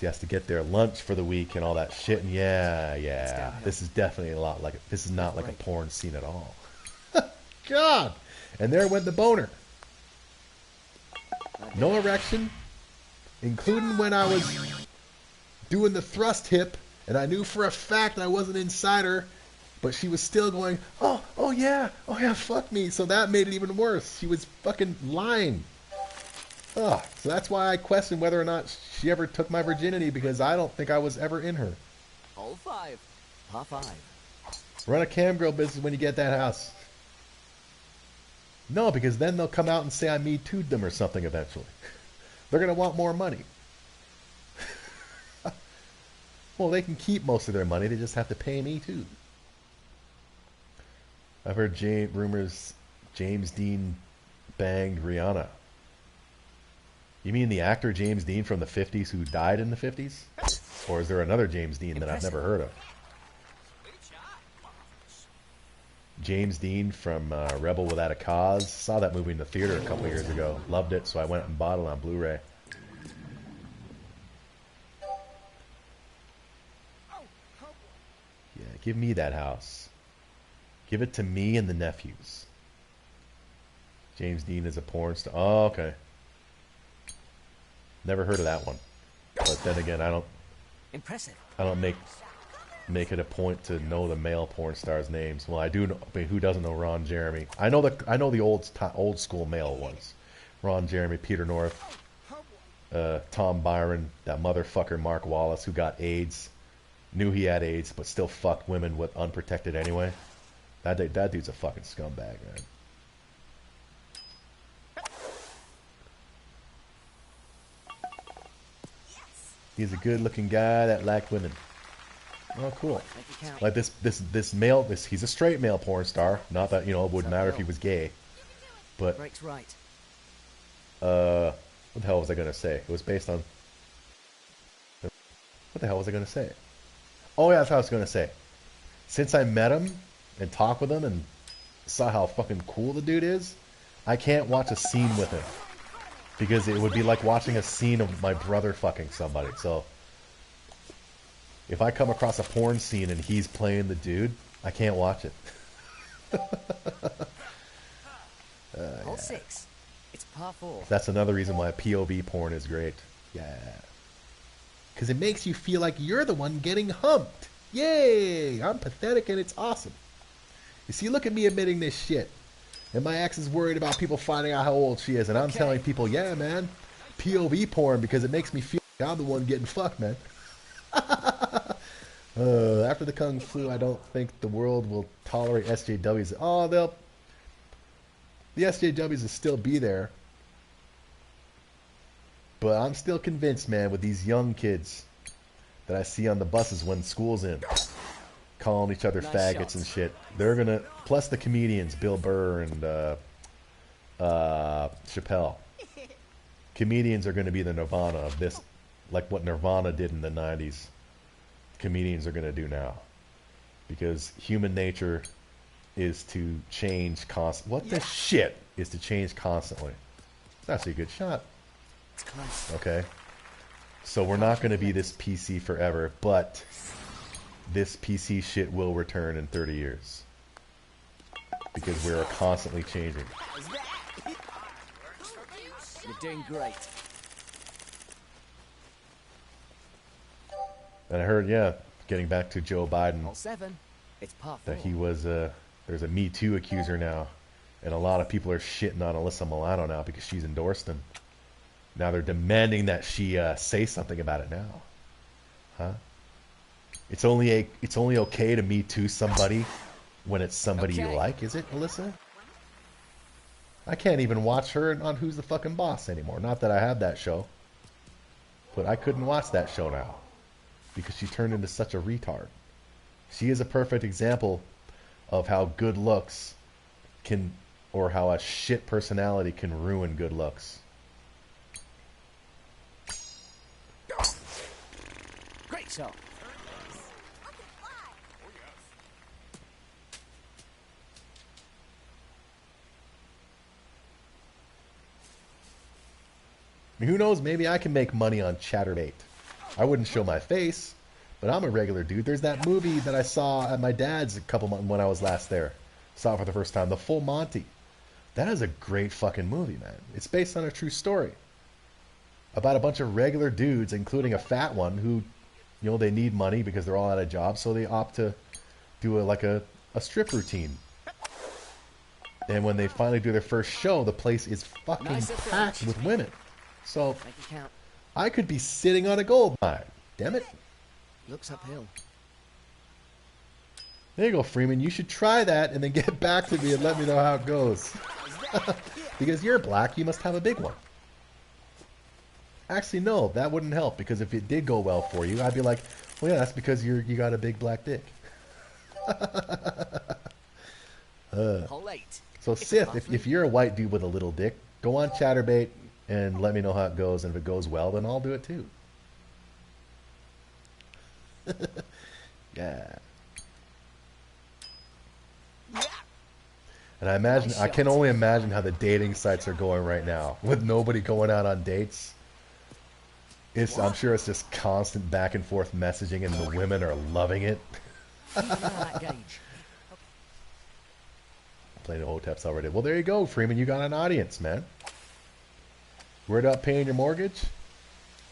She has to get their lunch for the week and all that shit. And yeah, this is definitely a lot like this is not like a porn scene at all. God, and there went the boner. No erection, including when I was doing the thrust hip, and I knew for a fact I wasn't inside her, but she was still going, oh yeah, fuck me. So that made it even worse. She was fucking lying. So that's why I question whether or not she ever took my virginity, because I don't think I was ever in her. Hole 5. Par 5. Run a cam girl business when you get that house. No, because then they'll come out and say I Me Too'd them or something eventually. They're going to want more money. Well, they can keep most of their money. They just have to pay me too. I've heard rumors James Dean banged Rihanna. You mean the actor James Dean from the 50s who died in the 50s? Or is there another James Dean that I've never heard of? James Dean from Rebel Without a Cause. Saw that movie in the theater a couple years ago. Loved it, so I went and bought it on Blu-ray. Yeah, give me that house. Give it to me and the nephews. James Dean is a porn star. Oh, okay. Never heard of that one. But then again, I don't make it a point to know the male porn stars' names. Well, I do know. I mean, who doesn't know Ron Jeremy? I know the old school male ones. Ron Jeremy, Peter North, Tom Byron, that motherfucker Mark Wallace who got AIDS, knew he had AIDS, but still fucked women with unprotected anyway. That dude's a fucking scumbag, man. He's a good-looking guy that liked women. Oh, cool. Like this male, he's a straight male porn star. Not that, it wouldn't matter if he was gay. But, Breaks right. what the hell was I going to say? It was based on... What the hell was I going to say? Oh, yeah, that's what I was going to say. Since I met him and talked with him and saw how fucking cool the dude is, I can't watch a scene with him. Because it would be like watching a scene of my brother fucking somebody. So, if I come across a porn scene and he's playing the dude, I can't watch it. Hole 6. It's par 4. That's another reason why POV porn is great. Yeah. Because it makes you feel like you're the one getting humped. Yay! I'm pathetic and it's awesome. You see, look at me admitting this shit. And my ex is worried about people finding out how old she is. And I'm telling people, yeah, man, POV porn because it makes me feel like I'm the one getting fucked, man. After the Kung Flu, I don't think the world will tolerate SJWs. Oh, the SJWs will still be there. But I'm still convinced, man, with these young kids that I see on the buses when school's in, calling each other faggots and shit. They're gonna, plus the comedians, Bill Burr and Chappelle. Comedians are gonna be the Nirvana of this, like what Nirvana did in the 90s. Comedians are gonna do now, because human nature is to change What the shit is to change constantly? That's a good shot. It's close. Okay. So we're not going to be this PC forever, but this PC shit will return in 30 years. Because we're constantly changing. You're doing great. And I heard, yeah, getting back to Joe Biden, Hole 7. It's par 4. that he was, there's a Me Too accuser now. And a lot of people are shitting on Alyssa Milano now because she's endorsed him. Now they're demanding that she say something about it now. Huh? It's only okay to Me Too somebody when it's somebody you like, is it, Alyssa? I can't even watch her on Who's the Fucking Boss anymore. Not that I have that show. But I couldn't watch that show now. Because she turned into such a retard. She is a perfect example of how good looks can, or how a shit personality can ruin good looks. Great shot. I mean, who knows? Maybe I can make money on Chatterbait. I wouldn't show my face, but I'm a regular dude. There's that movie that I saw at my dad's a couple months when I was last there. Saw it for the first time, The Full Monty. That is a great fucking movie, man. It's based on a true story about a bunch of regular dudes, including a fat one who, you know, they need money because they're all out of jobs, so they opt to do a strip routine. And when they finally do their first show, the place is fucking packed with women. So Make it count. I could be sitting on a gold mine. Damn it. Looks uphill. There you go, Freeman. You should try that and then get back to me and let me know how it goes. Because you're black, you must have a big one. Actually, no, that wouldn't help, because if it did go well for you, I'd be like, Well, yeah, that's because you got a big black dick. Hole 8. So It's a Sith, par if three. you're a white dude with a little dick, go on Chatterbait and let me know how it goes. And if it goes well, then I'll do it too. Yeah. Yeah. And I imagine, Nice I can shot. only imagine how the dating sites are going right now with nobody going out on dates. I'm sure it's just constant back and forth messaging, and the women are loving it. Keeping an eye on that gauge. Playing the Hoteps already. Well, there you go, Freeman. You got an audience, man. Worried about paying your mortgage?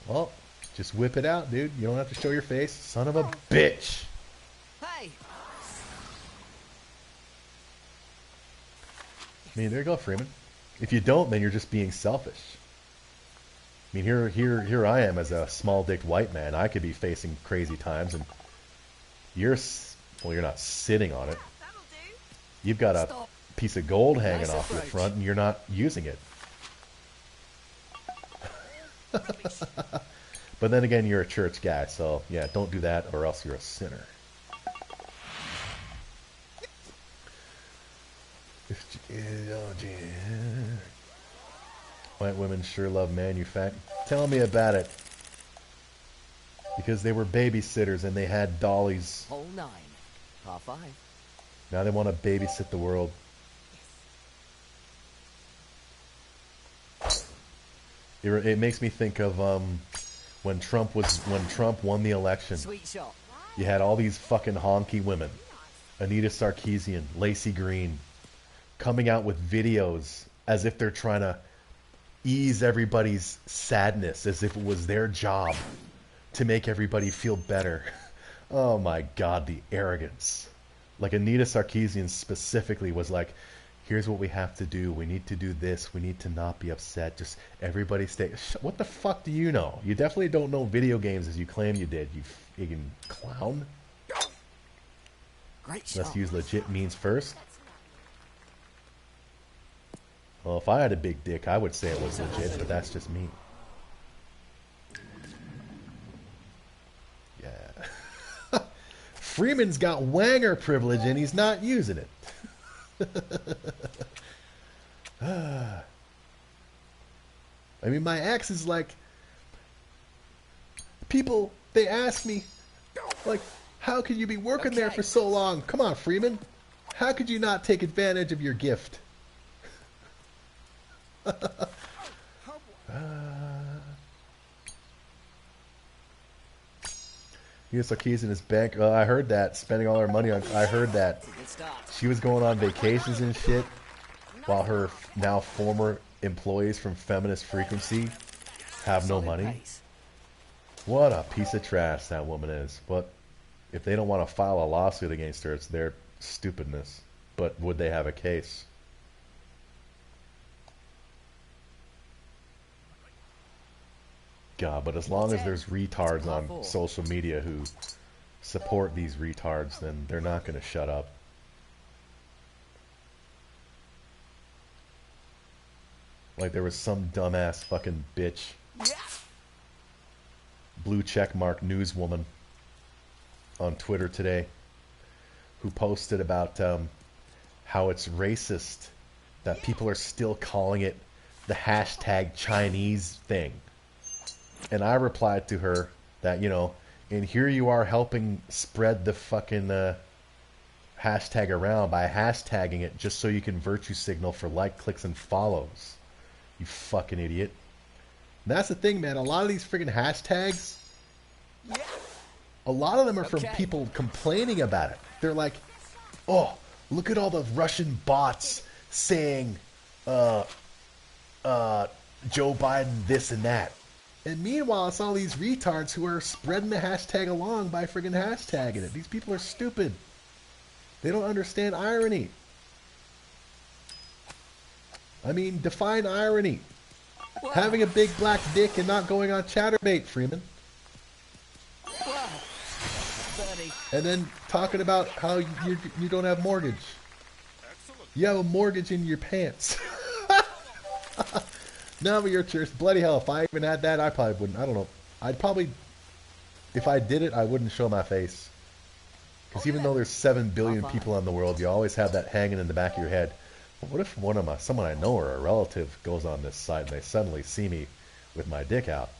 Well, just whip it out, dude. You don't have to show your face. Son of a bitch. Hey. I mean, there you go, Freeman. If you don't, then you're just being selfish. I mean, here I am as a small-dicked white man. I could be facing crazy times, and you're not sitting on it. That'll do. You've got a Stop. piece of gold hanging Nice off your approach. front, and you're not using it. But then again, you're a church guy, so yeah, don't do that, or else you're a sinner. White women sure love manufacturing. Tell me about it. Because they were babysitters and they had dollies. Hole 9. Par 5. Now they want to babysit the world. It makes me think of when Trump won the election. Sweet shot. You had all these fucking honky women, Anita Sarkeesian, Lacey Green, coming out with videos as if they're trying to ease everybody's sadness, as if it was their job to make everybody feel better. Oh my God, the arrogance. Like Anita Sarkeesian specifically was like, here's what we have to do. We need to do this. We need to not be upset. Just everybody stay. What the fuck do you know? You definitely don't know video games as you claim you did, you friggin' clown. Great shot. Let's use legit means first. Well, if I had a big dick, I would say it was legit, but that's just me. Yeah. Freeman's got wanger privilege and he's not using it. I mean, my ex is like, people, they ask me, like, how could you be working there for so long? Come on, Freeman. How could you not take advantage of your gift? Yes, Sarkeesian is bank. I heard that. Spending all her money on. I heard that. Good start. She was going on vacations and shit, while her now former employees from Feminist Frequency have no Solid money. pace. What a piece of trash that woman is. But if they don't want to file a lawsuit against her, it's their stupidness. But would they have a case? God, but as long as there's retards on social media who support these retards, then they're not going to shut up. Like there was some dumbass fucking bitch, Yeah. blue checkmark newswoman on Twitter today who posted about how it's racist that people are still calling it the hashtag Chinese thing. And I replied to her that, you know, and here you are helping spread the fucking hashtag around by hashtagging it just so you can virtue signal for like, clicks, and follows. You fucking idiot. And that's the thing, man. A lot of these freaking hashtags, Yeah. a lot of them are from Okay. people complaining about it. They're like, oh, look at all the Russian bots saying Joe Biden this and that. And meanwhile, it's all these retards who are spreading the hashtag along by friggin' hashtagging it. These people are stupid. They don't understand irony. I mean, define irony. Wow. Having a big black dick and not going on Chatterbait, Freeman. Wow. Birdie. And then talking about how you don't have mortgage. Excellent. You have a mortgage in your pants. No, but your church, bloody hell, if I even had that, I probably wouldn't. I don't know. I'd probably if I did it, I wouldn't show my face. Because even though there's 7 billion people in the world, you always have that hanging in the back of your head. But what if someone I know or a relative goes on this site and they suddenly see me with my dick out?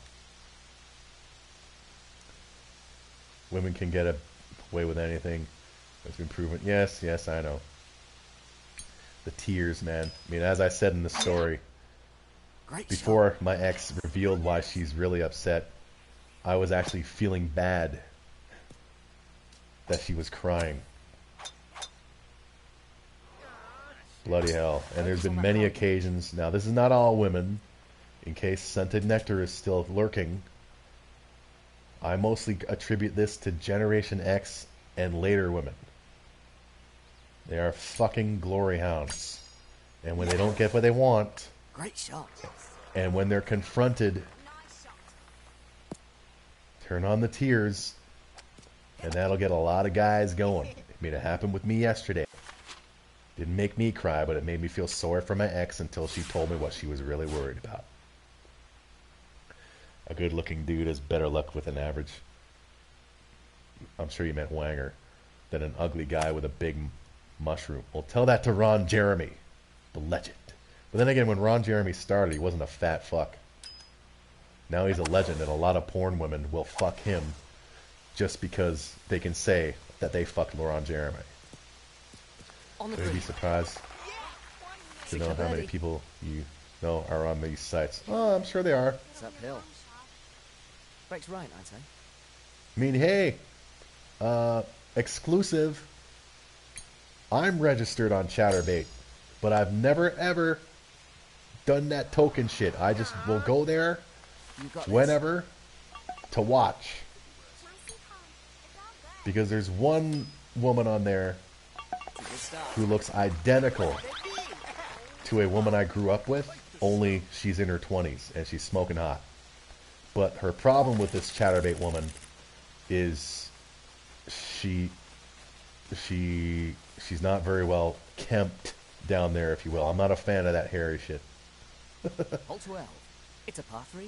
Women can get away with anything. There's improvement. Yes, I know. The tears, man. I mean, as I said in the story, before my ex revealed why she's really upset, I was actually feeling bad that she was crying. Bloody hell. And there's been many occasions. Now, this is not all women. In case Scented Nectar is still lurking, I mostly attribute this to Generation X and later women. They are fucking glory hounds. And when they don't get what they want, Great shot. and when they're confronted, turn on the tears, and that'll get a lot of guys going. I mean, it happened with me yesterday. Didn't make me cry, but it made me feel sorry for my ex until she told me what she was really worried about. A good-looking dude has better luck with an average, I'm sure you meant wanger, than an ugly guy with a big mushroom. Well, tell that to Ron Jeremy, the legend. But then again, when Ron Jeremy started, he wasn't a fat fuck. Now he's a legend, and a lot of porn women will fuck him just because they can say that they fucked Ron Jeremy. Would you be surprised to know how many people you know are on these sites? Oh, I'm sure they are. It's uphill. Break's right, I'd say. I mean, hey, exclusive. I'm registered on Chatterbait, but I've never ever done that token shit. I just will go there whenever to watch. Because there's one woman on there who looks identical to a woman I grew up with, only she's in her 20s and she's smoking hot. But her problem with this Chatterbait woman is she's not very well kempt down there, if you will. I'm not a fan of that hairy shit. Hole 12. It's a par 3.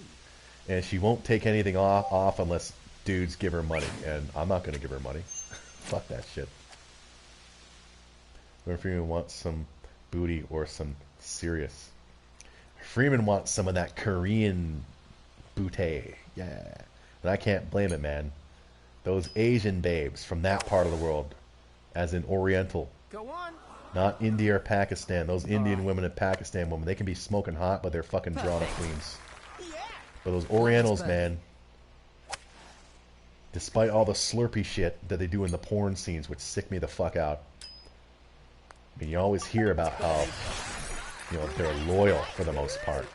And she won't take anything off unless dudes give her money, and I'm not going to give her money. Fuck that shit. Or Freeman wants some booty or some serious. Freeman wants some of that Korean booty. Yeah. And I can't blame it, man. Those Asian babes from that part of the world, as in Oriental. Go on. Not India or Pakistan. Those Indian women and Pakistan women, they can be smoking hot, but they're fucking drama queens. But those Orientals, man, despite all the slurpy shit that they do in the porn scenes, which sick me the fuck out. I mean, you always hear about how, you know, they're loyal for the most part.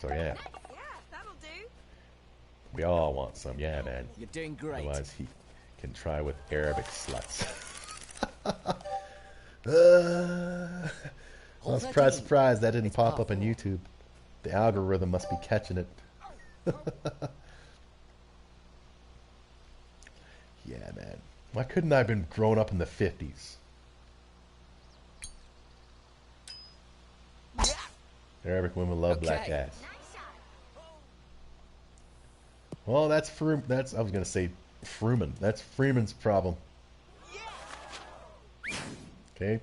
So yeah. Yeah, that'll do. We all want some, yeah, man. You're doing great. Otherwise, he can try with Arabic sluts. Well, surprise, surprise, that didn't pop up on YouTube. The algorithm must be catching it. Yeah, man. Why couldn't I have been grown up in the 50s? Arabic women love black ass. Well, that's I was gonna say Fruman. That's Freeman's problem. Okay.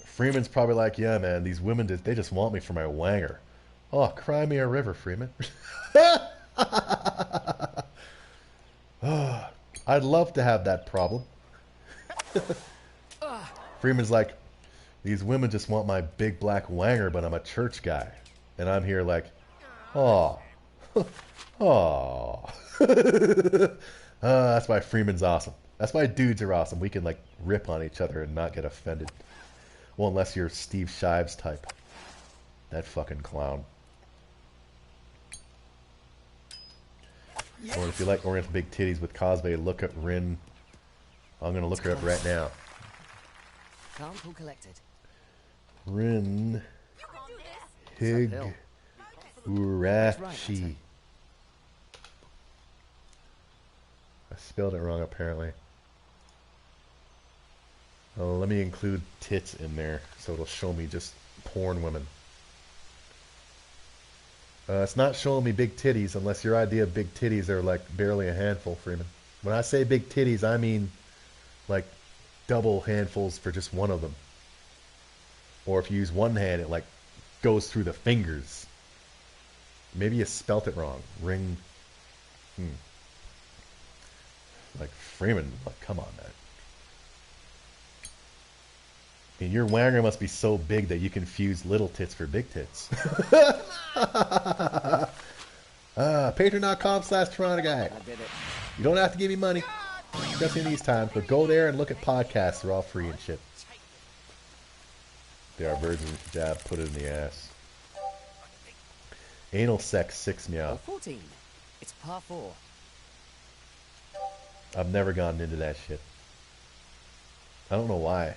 Freeman's probably like, yeah, man, these women, they just want me for my wanger. Oh, cry me a river, Freeman. Oh, I'd love to have that problem. Freeman's like, these women just want my big black wanger, but I'm a church guy. And I'm here like, oh. Oh. That's why Freeman's awesome. That's why dudes are awesome. We can, like, rip on each other and not get offended. Well, unless you're Steve Shives type. That fucking clown. Or if you like Oriental big titties with cosplay, look up Rin. I'm going to look her up right now. Can't pull collected. Rin Higurashi. I spelled it wrong, apparently. Oh, let me include tits in there so it'll show me just porn women. It's not showing me big titties unless your idea of big titties are like barely a handful, Freeman. When I say big titties, I mean like double handfuls for just one of them. Or if you use one hand, it like goes through the fingers. Maybe you spelt it wrong. Ring. Like Freeman, like come on, man. I mean, your wanger must be so big that you confuse little tits for big tits. Patreon.com/Toronto Guy. I did it. You don't have to give me money, especially in these times, but go there and look at podcasts. They're all free and shit. They are virgin jab, put it in the ass. Anal sex, 6 meow. Hole 14. It's par 4. I've never gotten into that shit. I don't know why.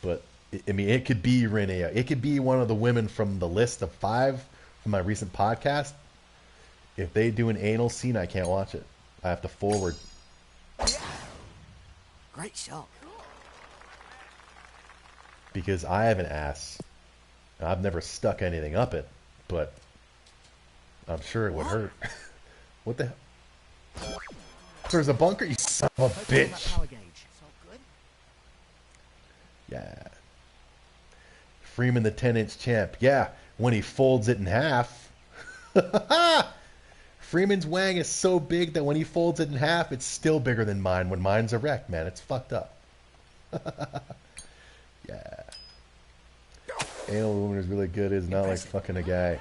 But, I mean, it could be Renee. It could be one of the women from the list of 5 from my recent podcast. If they do an anal scene, I can't watch it. I have to forward. Great shot. Because I have an ass. I've never stuck anything up it, but I'm sure it would hurt. What the hell? There's a bunker, you son of a Focus on that bitch. power gauge. It's all good. Yeah. Freeman the 10-inch champ. Yeah, when he folds it in half. Freeman's wang is so big that when he folds it in half, it's still bigger than mine when mine's erect, man. It's fucked up. Yeah. Anal woman is really good. Is not like fucking a guy.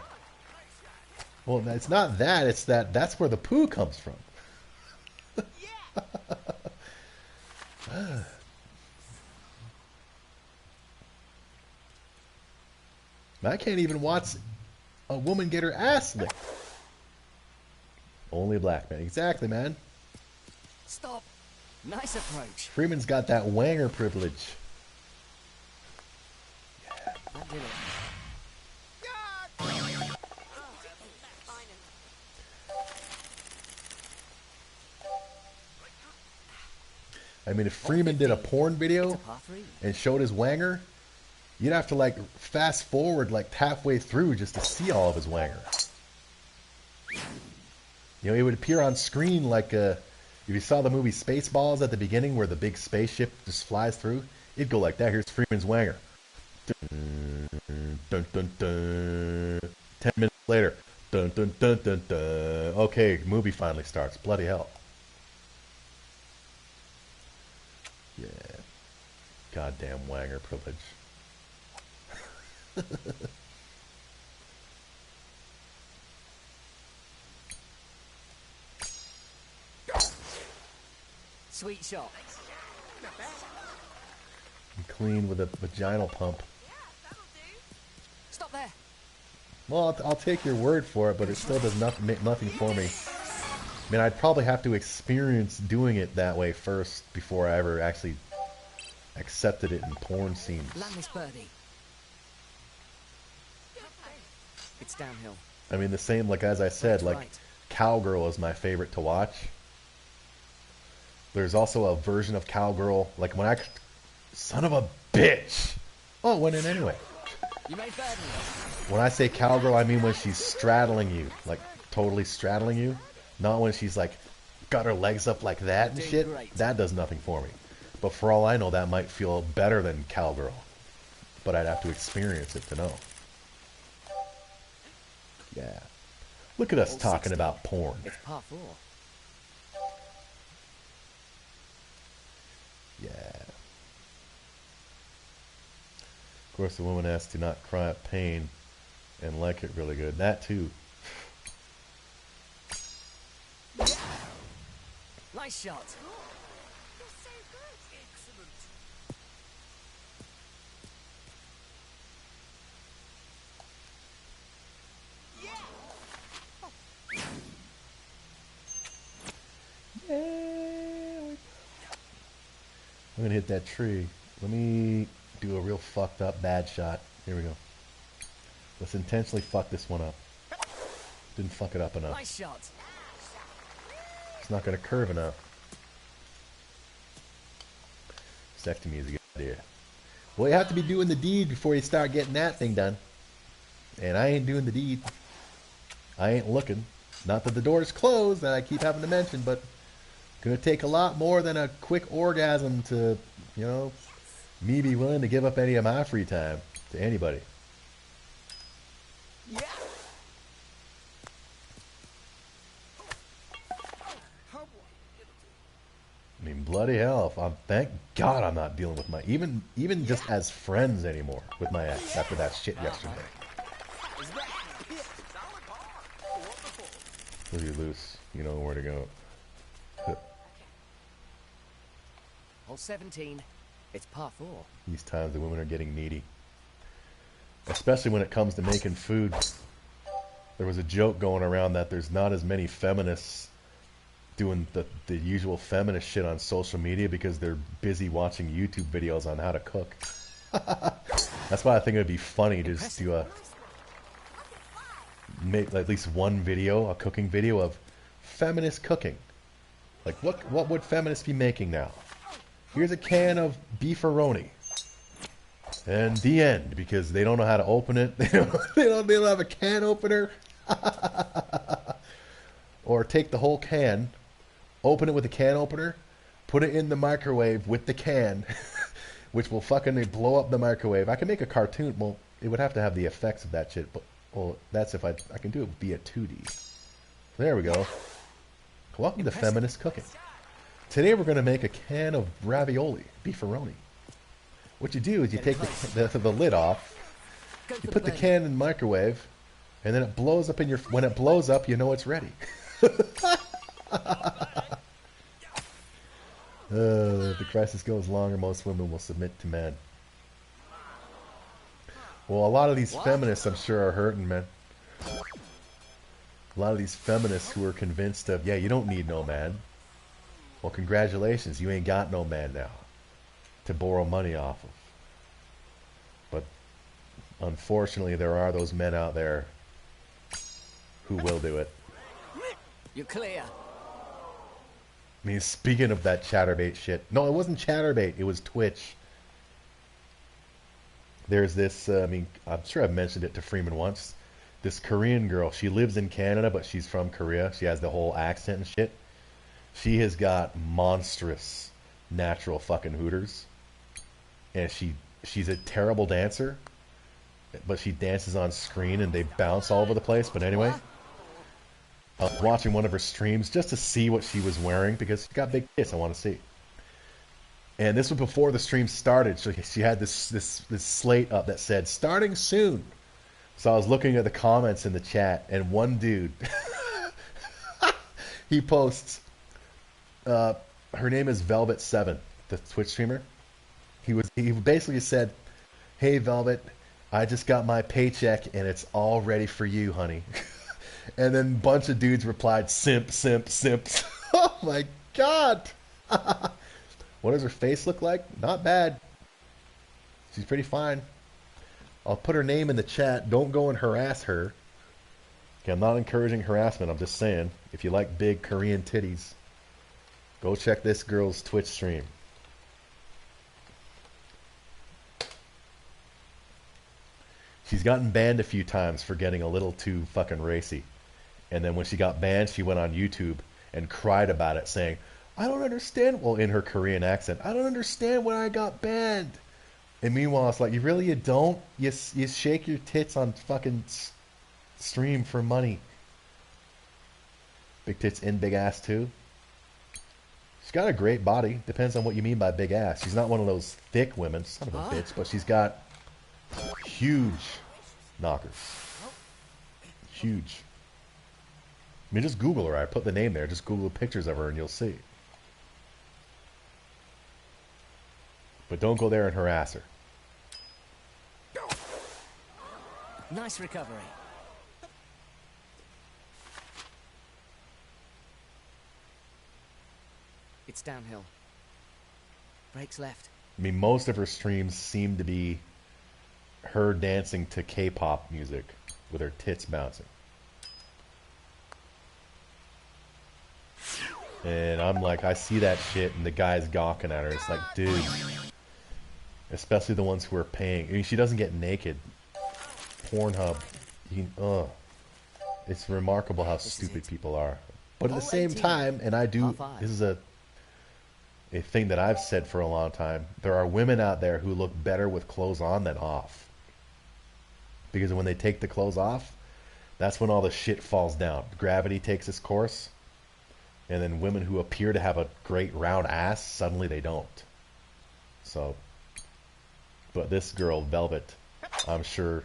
Well, it's not that. It's that's where the poo comes from. I can't even watch a woman get her ass licked. Only a black man. Exactly, man. Stop. Nice approach. Freeman's got that wanger privilege. That did it. I mean, if Freeman did a porn It's video a par 3. and showed his wanger, you'd have to like fast forward like halfway through just to see all of his wanger. You know, it would appear on screen like if you saw the movie Spaceballs at the beginning where the big spaceship just flies through, it'd go like that. Here's Freeman's wanger. Dun, dun, dun, dun. 10 minutes later. Dun, dun, dun, dun, dun. Okay, movie finally starts. Bloody hell. Yeah. Goddamn wanger privilege. Sweet shot. I'm clean with a vaginal pump. Stop there. Well, I'll take your word for it, but it still does nothing for me. I mean, I'd probably have to experience doing it that way first before I ever actually accepted it in porn scenes. Land this birdie. It's downhill. I mean, the same, like as I said, like Right. Cowgirl is my favorite to watch. There's also a version of Cowgirl, like when son of a bitch. Oh, it went in anyway. You made birdie. When I say Cowgirl, I mean when she's straddling you, like totally straddling you. Not when she's like got her legs up like that and Doing shit. great. That does nothing for me. But for all I know, that might feel better than Cowgirl. But I'd have to experience it to know. Yeah. Look at us Hole talking 16. about porn. It's par 4. Yeah. Of course, the woman has to not cry at pain and like it really good. That too. Nice shot. I'm gonna hit that tree. Let me do a real fucked up bad shot. Here we go. Let's intentionally fuck this one up. Didn't fuck it up enough. Nice shot. It's not gonna curve enough. Vasectomy is a good idea. Well, you have to be doing the deed before you start getting that thing done. and I ain't doing the deed. I ain't looking. Not that the door's closed, that I keep having to mention, but gonna take a lot more than a quick orgasm to, you know, me be willing to give up any of my free time to anybody. Yeah. I mean, bloody hell! Thank God I'm not dealing with my even just as friends anymore with my ex after that shit yesterday. Leave you loose. You know where to go. Hole 17. It's par 4. These times the women are getting needy, especially when it comes to making food. There was a joke going around that there's not as many feminists doing the usual feminist shit on social media because they're busy watching YouTube videos on how to cook. That's why I think it would be funny to just do make at least one video, a cooking video of feminist cooking. Like what would feminists be making now? Here's a can of beefaroni. And the end, because they don't know how to open it. They don't have a can opener. Or take the whole can, open it with a can opener, put it in the microwave with the can, which will fucking blow up the microwave. I can make a cartoon. Well, it would have to have the effects of that shit, but well, that's if I can do it via 2D. So there we go. Welcome to Feminist Cooking. Today we're going to make a can of ravioli, beefaroni. What you do is you take the lid off, you put the can in the microwave, and then it blows up in your... When it blows up, you know it's ready. If the crisis goes longer, most women will submit to men. Well, a lot of these feminists, I'm sure, are hurting, man. A lot of these feminists who are convinced of, yeah, you don't need no man. Well, congratulations, you ain't got no man now to borrow money off of. But unfortunately, there are those men out there who will do it. You're clear. I mean, speaking of that Chatterbait shit. No, it wasn't Chatterbait. It was Twitch. There's this, I mean, I'm sure I've mentioned it to Freeman once. This Korean girl. She lives in Canada, but she's from Korea. She has the whole accent and shit. She has got monstrous natural fucking hooters. And she's a terrible dancer. But she dances on screen and they bounce all over the place. But anyway, I was watching one of her streams just to see what she was wearing because she's got big tits I want to see. And this was before the stream started. So she had this slate up that said, starting soon. So I was looking at the comments in the chat, and one dude, he posts, her name is Velvet7, the Twitch streamer. He basically said, hey Velvet, I just got my paycheck and it's all ready for you, honey. And then a bunch of dudes replied, simp, simp, simps. Oh my god. What does her face look like? Not bad. She's pretty fine. I'll put her name in the chat. Don't go and harass her. Okay, I'm not encouraging harassment. I'm just saying, if you like big Korean titties, go check this girl's Twitch stream. She's gotten banned a few times for getting a little too fucking racy. And then when she got banned, she went on YouTube and cried about it, saying, I don't understand, well, in her Korean accent, I don't understand why I got banned. And meanwhile, it's like, you don't? You shake your tits on fucking stream for money. Big tits and big ass too. She's got a great body. Depends on what you mean by big ass. She's not one of those thick women, son of a bitch, but she's got huge knockers. Huge. I mean, just Google her. I put the name there. Just Google pictures of her and you'll see. But don't go there and harass her. Nice recovery. It's downhill. Brakes left. I mean, most of her streams seem to be her dancing to K-pop music with her tits bouncing. And I'm like, I see that shit and the guy's gawking at her. It's like, dude. Especially the ones who are paying. I mean, she doesn't get naked. Pornhub It's remarkable how is stupid it. people are. But at the Hole same 18, time, and I do, par 5. this is a thing that I've said for a long time, there are women out there who look better with clothes on than off. Because when they take the clothes off, that's when all the shit falls down. Gravity takes its course, and then women who appear to have a great round ass, suddenly they don't. So, but this girl, Velvet, I'm sure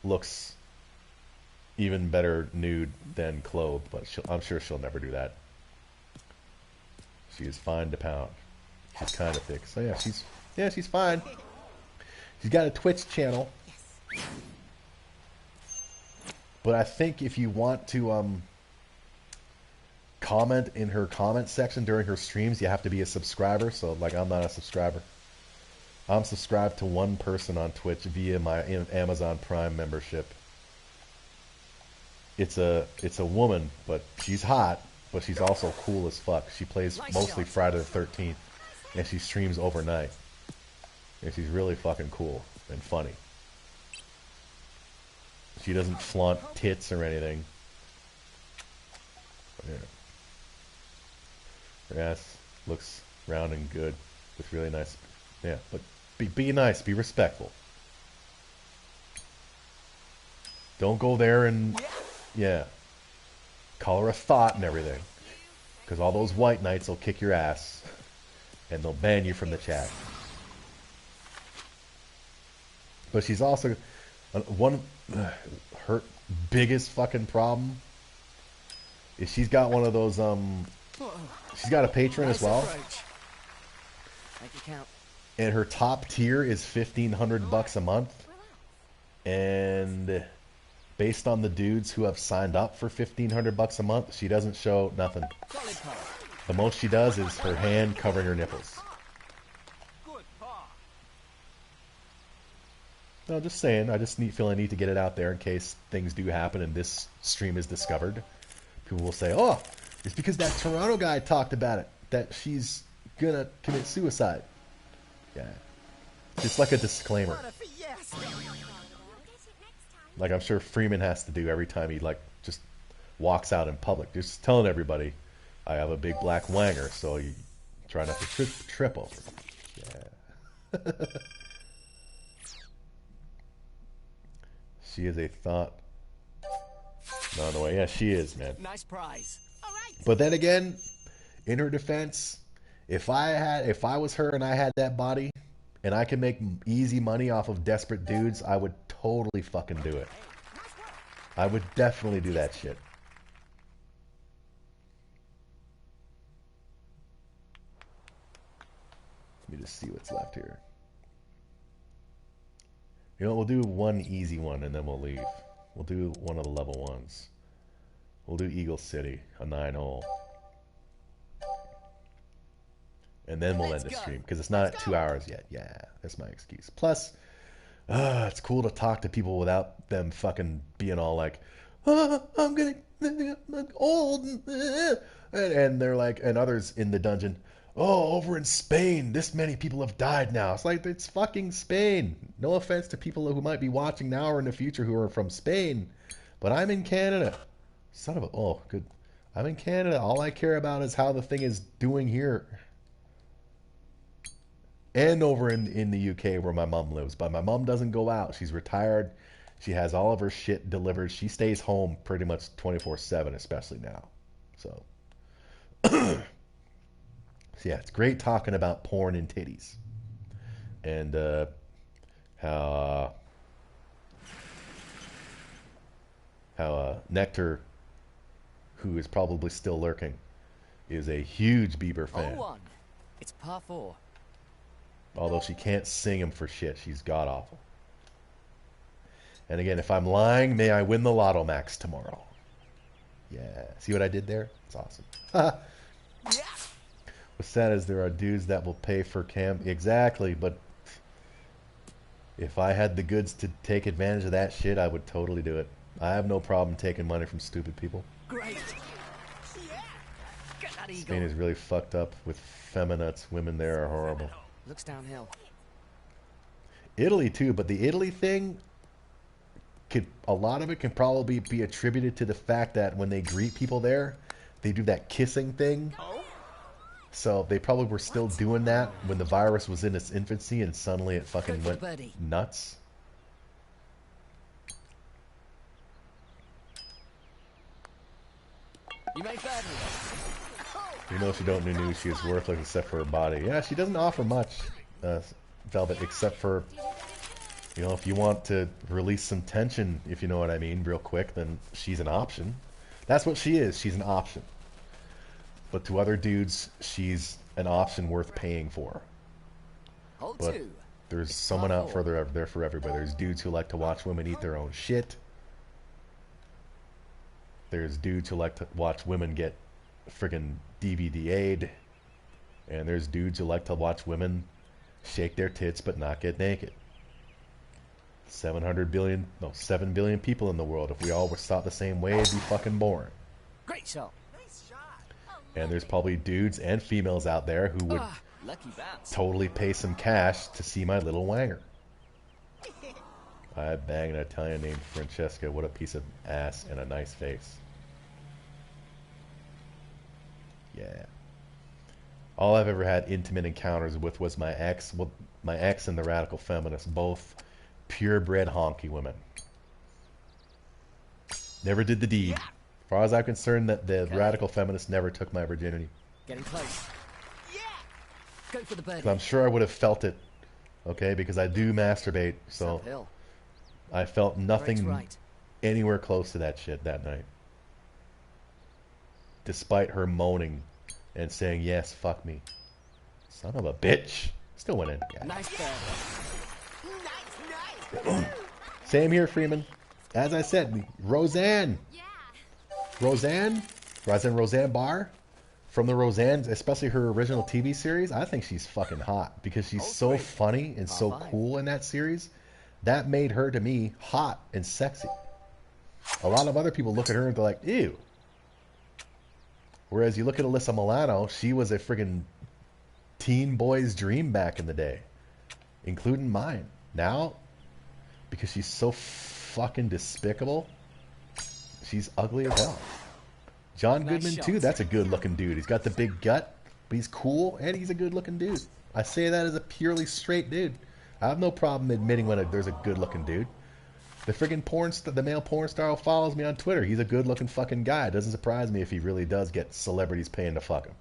looks even better nude than clothed, but I'm sure she'll never do that. She is fine to pound. She's kind of thick. So yeah, she's fine. She's got a Twitch channel. But I think if you want to comment in her comment section during her streams, you have to be a subscriber. So like, I'm not a subscriber. I'm subscribed to one person on Twitch via my Amazon Prime membership. It's a woman, but she's hot, but she's also cool as fuck. She plays mostly Friday the 13th, and she streams overnight. And she's really fucking cool and funny. She doesn't flaunt tits or anything. Yeah. Her ass looks round and good with really nice. Yeah, but be nice, be respectful. Don't go there and yeah, call her a thought and everything, because all those white knights will kick your ass and they'll ban you from the chat. But she's also her biggest fucking problem is she's got one of those she's got a patron as well. Make it count. And her top tier is $1,500 a month. And based on the dudes who have signed up for $1,500 a month, she doesn't show nothing. Solid par. The most she does is her hand covering her nipples. Good par. No, just saying. I just feel I need to get it out there in case things do happen and this stream is discovered. People will say, "Oh, it's because that Toronto guy talked about it, that she's gonna commit suicide." Yeah, it's like a disclaimer. What a fiesta! Like I'm sure Freeman has to do every time he like just walks out in public, just telling everybody, "I have a big black wanger, so you try not to trip over." Yeah. She is a thought. No, no way. Yeah, she is, man. Nice prize. All right. But then again, in her defense, if I was her and I had that body and I could make easy money off of desperate dudes, I would totally fucking do it. I would definitely do that shit. Let me just see what's left here. You know, we'll do one easy one and then we'll leave. We'll do one of the level ones. We'll do Eagle City, a 9-hole. And then we'll end the stream, because it's not at 2 hours yet. Yeah, that's my excuse. Plus, it's cool to talk to people without them fucking being all like, I'm old. And they're like, and others in the dungeon, oh, over in Spain, this many people have died now. It's like, it's fucking Spain. No offense to people who might be watching now or in the future who are from Spain, but I'm in Canada. Son of a, oh, good. I'm in Canada. All I care about is how the thing is doing here. And over in the UK where my mom lives. But my mom doesn't go out. She's retired. She has all of her shit delivered. She stays home pretty much 24/7, especially now. So, so yeah, it's great talking about porn and titties. And how Nectar, who is probably still lurking, is a huge Bieber fan. Hole 1. It's par 4. Although she can't sing him for shit. She's god-awful. And again, if I'm lying, may I win the Lotto Max tomorrow. Yeah. See what I did there? It's awesome. Yeah. What's sad is there are dudes that will pay for cam. Exactly, but if I had the goods to take advantage of that shit, I would totally do it. I have no problem taking money from stupid people. Great. Get that eagle. Spain is really fucked up with feminats. Women there are horrible. Looks downhill. Italy too, but the Italy thing, a lot of it can probably be attributed to the fact that when they greet people there, they do that kissing thing. So they probably were still doing that when the virus was in its infancy, and suddenly it fucking went nuts. You made birdie. You know, she don't know she is worthless except for her body. Yeah, she doesn't offer much, Velvet, except for, you know, if you want to release some tension, if you know what I mean, real quick, then she's an option. That's what she is. She's an option. But to other dudes, she's an option worth paying for. Hole But 2. there's someone out further there for everybody. There's dudes who like to watch women eat their own shit. There's dudes who like to watch women get friggin' DVDA'd. And there's dudes who like to watch women shake their tits but not get naked. 7 billion people in the world. If we all were thought the same way, it'd be fucking boring. Great shot. And there's probably dudes and females out there who would Lucky bounce. totally pay some cash to see my little wanger. I bang an Italian named Francesca. What a piece of ass and a nice face. Yeah. All I've ever had intimate encounters with was my ex. Well, my ex and the radical feminist, both purebred honky women. Never did the deed. As far as I'm concerned, that the radical feminist never took my virginity. Getting close. Go for the birdie. So I'm sure I would have felt it, okay, because I do masturbate, so Uphill. I felt nothing Right. anywhere close to that shit that night. Despite her moaning and saying, yes, fuck me. Son of a bitch. Still went in. Yeah. Nice birdie. Same here, Freeman. As I said, Roseanne Barr, from the Roseanne, especially her original TV series, I think she's fucking hot because she's so funny and so cool in that series. That made her, to me, hot and sexy. A lot of other people look at her and they're like, ew. Whereas you look at Alyssa Milano, she was a friggin' teen boy's dream back in the day, including mine. Now, because she's so fucking despicable, she's ugly as hell. John Goodman, too, that's a good-looking dude. He's got the big gut, but he's cool, and he's a good-looking dude. I say that as a purely straight dude. I have no problem admitting when there's a good-looking dude. The friggin' the male porn star who follows me on Twitter, he's a good-looking fucking guy. It doesn't surprise me if he really does get celebrities paying to fuck him.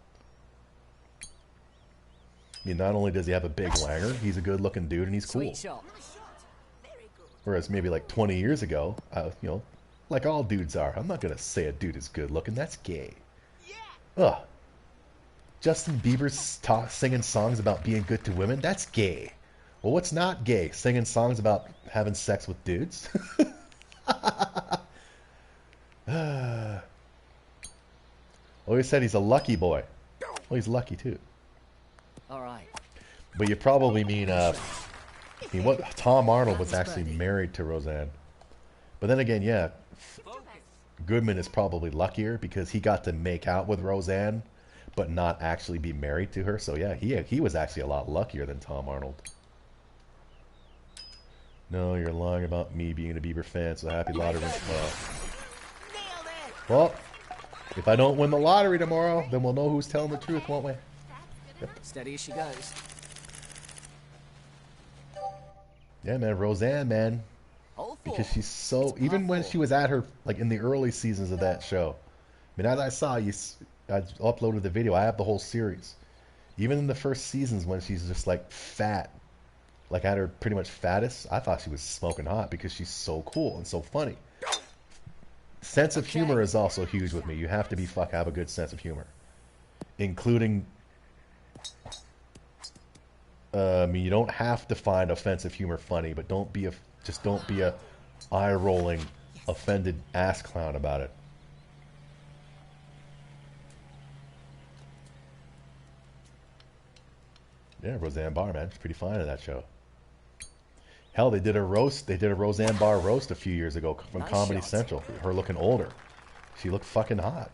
I mean, not only does he have a big wanger, he's a good-looking dude, and he's cool. Sweet shot. Whereas maybe like 20 years ago, you know, like all dudes are. I'm not going to say a dude is good looking. That's gay. Ugh. Justin Bieber's singing songs about being good to women. That's gay. Well, what's not gay? Singing songs about having sex with dudes? Always said he's a lucky boy. Well, he's lucky too. All right. But you probably mean, what? Tom Arnold was actually married to Roseanne. But then again, yeah, Goodman is probably luckier because he got to make out with Roseanne, but not actually be married to her. So yeah, he was actually a lot luckier than Tom Arnold. No, you're lying about me being a Bieber fan, so happy lottery wins tomorrow. Well, if I don't win the lottery tomorrow, then we'll know who's telling the truth, won't we? Yep. Steady as she goes. Yeah, man, Roseanne, man. Because she's so... Even when she was at her, like, in the early seasons of that show. I mean, as I saw, I uploaded the video. I have the whole series. Even in the first seasons when she's just, like, fat. Like, at her pretty much fattest, I thought she was smoking hot because she's so cool and so funny. Sense of humor is also huge with me. You have to have a good sense of humor. Including... I mean, you don't have to find offensive humor funny, but don't be a eye-rolling, offended ass clown about it. Yeah, Roseanne Barr, man, she's pretty fine in that show. Hell, they did a Roseanne Barr roast a few years ago from Comedy Central. Her looking older. She looked fucking hot.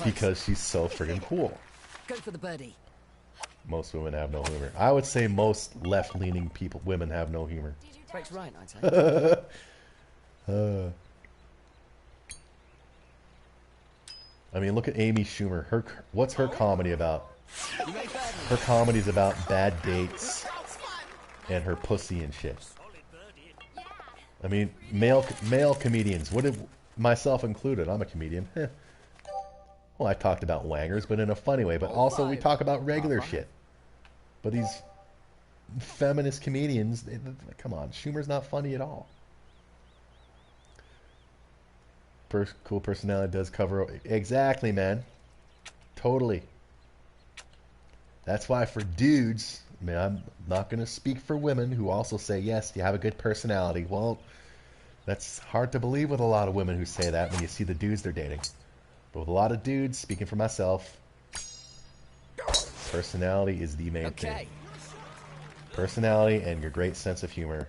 Because she's so friggin' cool. Go for the birdie. Most women have no humor. I would say most left-leaning women have no humor. Breaks right, I'd say. I mean, look at Amy Schumer. What's her comedy about? Her comedy's about bad dates and her pussy and shit. I mean, male comedians. What if, myself included? I'm a comedian. Well, I talked about wangers, but in a funny way. But also, we talk about regular shit. But these feminist comedians, come on, Schumer's not funny at all. Cool personality does cover... Exactly, man. Totally. That's why for dudes... I mean, I'm not going to speak for women who also say, yes, you have a good personality. Well, that's hard to believe with a lot of women who say that when you see the dudes they're dating. But with a lot of dudes, speaking for myself, personality is the main thing. Personality and your great sense of humor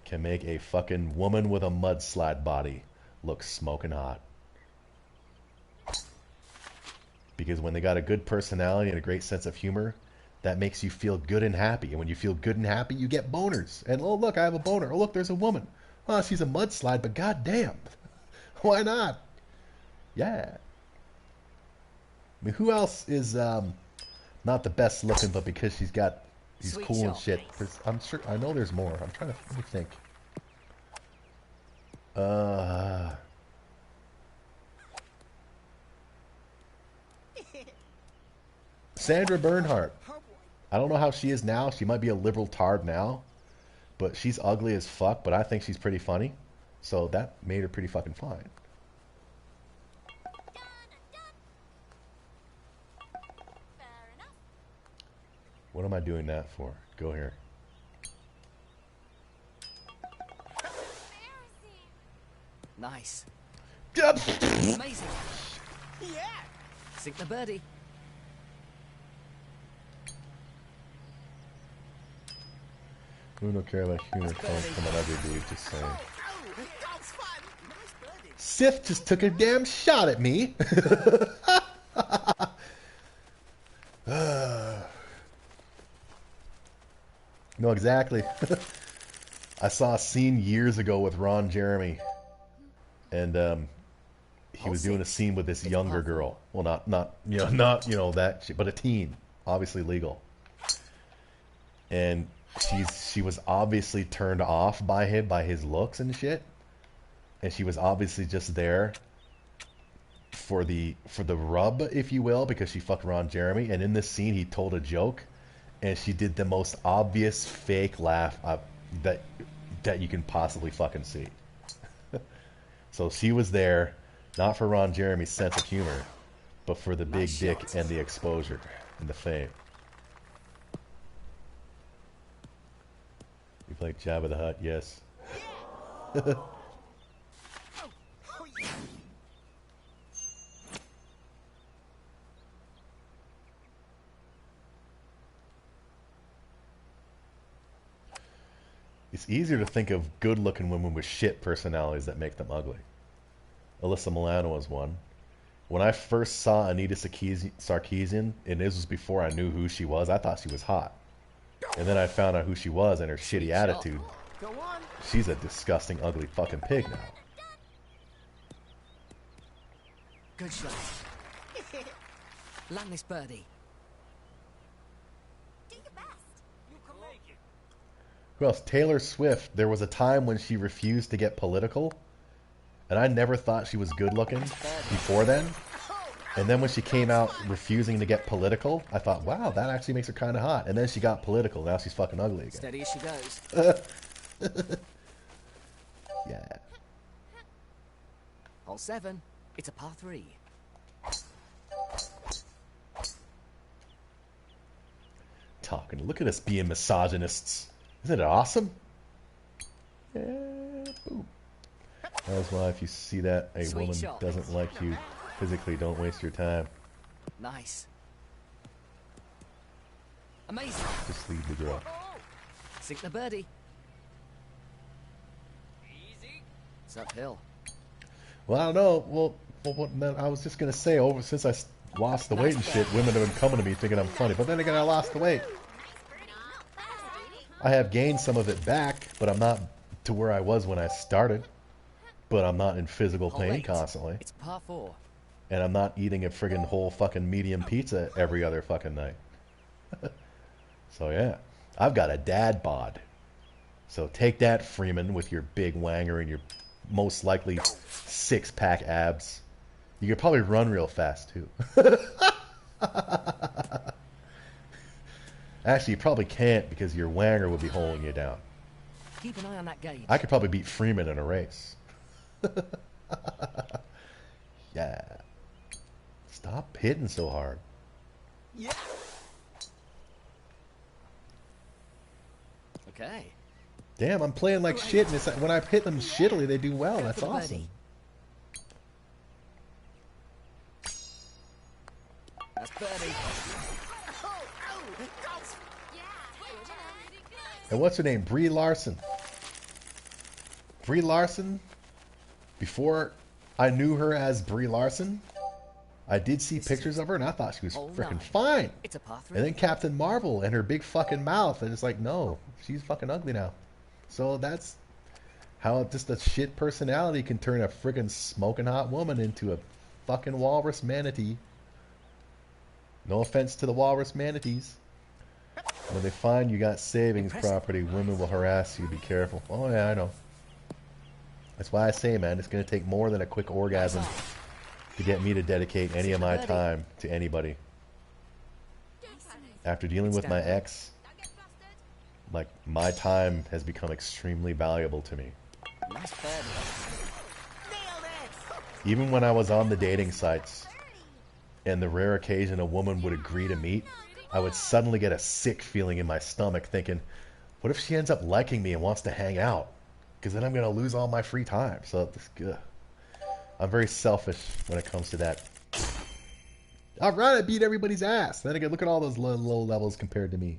can make a fucking woman with a mudslide body look smoking hot. Because when they got a good personality and a great sense of humor, that makes you feel good and happy. And when you feel good and happy, you get boners. And oh, look, I have a boner. Oh, look, there's a woman. Oh, she's a mudslide, but goddamn. Why not? Yeah. I mean, who else is not the best looking, but because she's cool and shit? I'm sure, I know there's more. I'm trying to let me think. Sandra Bernhardt. I don't know how she is now. She might be a liberal tard now, but she's ugly as fuck, but I think she's pretty funny. So that made her pretty fucking fine. What am I doing that for? Go here. Nice. Yep. Amazing. Yeah. Sink the birdie. We don't care about humor coming from an ugly dude, just saying. That's fun. Nice birdie. Sif just took a damn shot at me. No, exactly. I saw a scene years ago with Ron Jeremy, and he was doing a scene with this younger girl. Well, not that shit, but a teen, obviously legal. And she was obviously turned off by him, by his looks and shit, and she was obviously just there for the rub, if you will, because she fucked Ron Jeremy. And in this scene, he told a joke, and she did the most obvious fake laugh that you can possibly fucking see. So she was there, not for Ron Jeremy's sense of humor, but for the big dick and the exposure and the fame. You play Jabba the Hutt, yes. It's easier to think of good-looking women with shit personalities that make them ugly. Alyssa Milano was one. When I first saw Anita Sarkeesian, and this was before I knew who she was, I thought she was hot. And then I found out who she was and her shitty attitude. Go on. She's a disgusting, ugly fucking pig now. Good shot. Land this birdie. Do your best. You can make it. Who else? Taylor Swift. There was a time when she refused to get political, and I never thought she was good looking before then. And then when she came out refusing to get political, I thought, wow, that actually makes her kind of hot. And then she got political. Now she's fucking ugly again. Steady as she goes. Yeah. Hole 7. It's a par 3. Talking. Look at us being misogynists. Isn't it awesome? Yeah. Boom. That's why if you see that a Sweet woman shot. doesn't like you physically, don't waste your time. Nice. Amazing. Just leave the girl. Sink the birdie. Easy. It's uphill. Well, I don't know. Well, I was just gonna say, since I lost the weight and shit, women have been coming to me thinking I'm funny. But then again, I lost the weight. I have gained some of it back, but I'm not to where I was when I started. but I'm not in physical Hole pain 8. constantly. It's par 4. And I'm not eating a friggin' whole fucking medium pizza every other fucking night. So yeah, I've got a dad bod. So take that, Freeman, with your big wanger and your most likely 6-pack abs. You could probably run real fast too. Actually, you probably can't because your wanger would be holding you down. Keep an eye on that gauge. I could probably beat Freeman in a race. Yeah. Stop hitting so hard. Yeah. Okay. Damn, I'm playing like shit, and it's like, when I hit them shittily, they do well. That's for the awesome. birdie. That's birdie. That's And what's her name? Brie Larson. Brie Larson, before I knew her as Brie Larson, I did see pictures of her, and I thought she was Hole freaking 9. fine. It's a par 3. And then Captain Marvel and her big fucking mouth, and it's like, no, she's fucking ugly now. So that's how just a shit personality can turn a friggin' smoking hot woman into a fucking walrus manatee. No offense to the walrus manatees. When they find you got savings property, women will harass you. Be careful. Oh yeah, I know. That's why I say, man, it's going to take more than a quick orgasm to get me to dedicate any of my time to anybody. After dealing with my ex, like, my time has become extremely valuable to me. Nice birdie. nailed it. Even when I was on the dating sites, and the rare occasion a woman would agree to meet, I would suddenly get a sick feeling in my stomach thinking, what if she ends up liking me and wants to hang out? Because then I'm going to lose all my free time. So I'm very selfish when it comes to that. All right, I beat everybody's ass. Then again, look at all those low levels compared to me.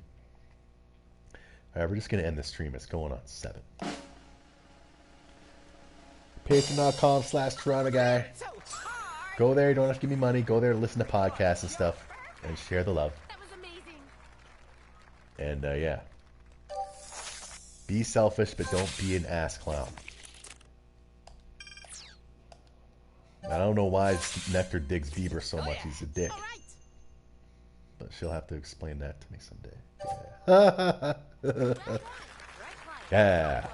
All right, we're just going to end the stream. It's going on 7. Patreon.com/TorontoGuy. So hard. Go there. You don't have to give me money. Go there to listen to podcasts and stuff. And share the love. That was amazing. And yeah. Be selfish, but don't be an ass clown. I don't know why Nectar digs Bieber so much. He's a dick. All right. But she'll have to explain that to me someday. Yeah. Yeah.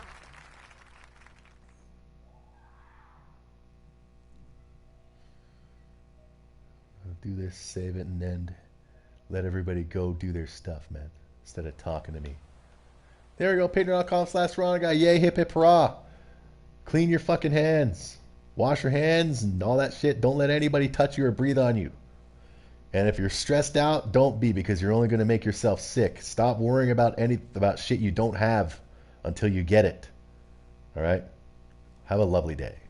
I'll do this, save it, and end. Let everybody go do their stuff, man. Instead of talking to me. There we go. Patreon.com/TorontoGuy. Yay, hip hip hurrah. Clean your fucking hands. Wash your hands and all that shit. Don't let anybody touch you or breathe on you. And if you're stressed out, don't be, because you're only going to make yourself sick. Stop worrying about shit you don't have until you get it. All right? Have a lovely day.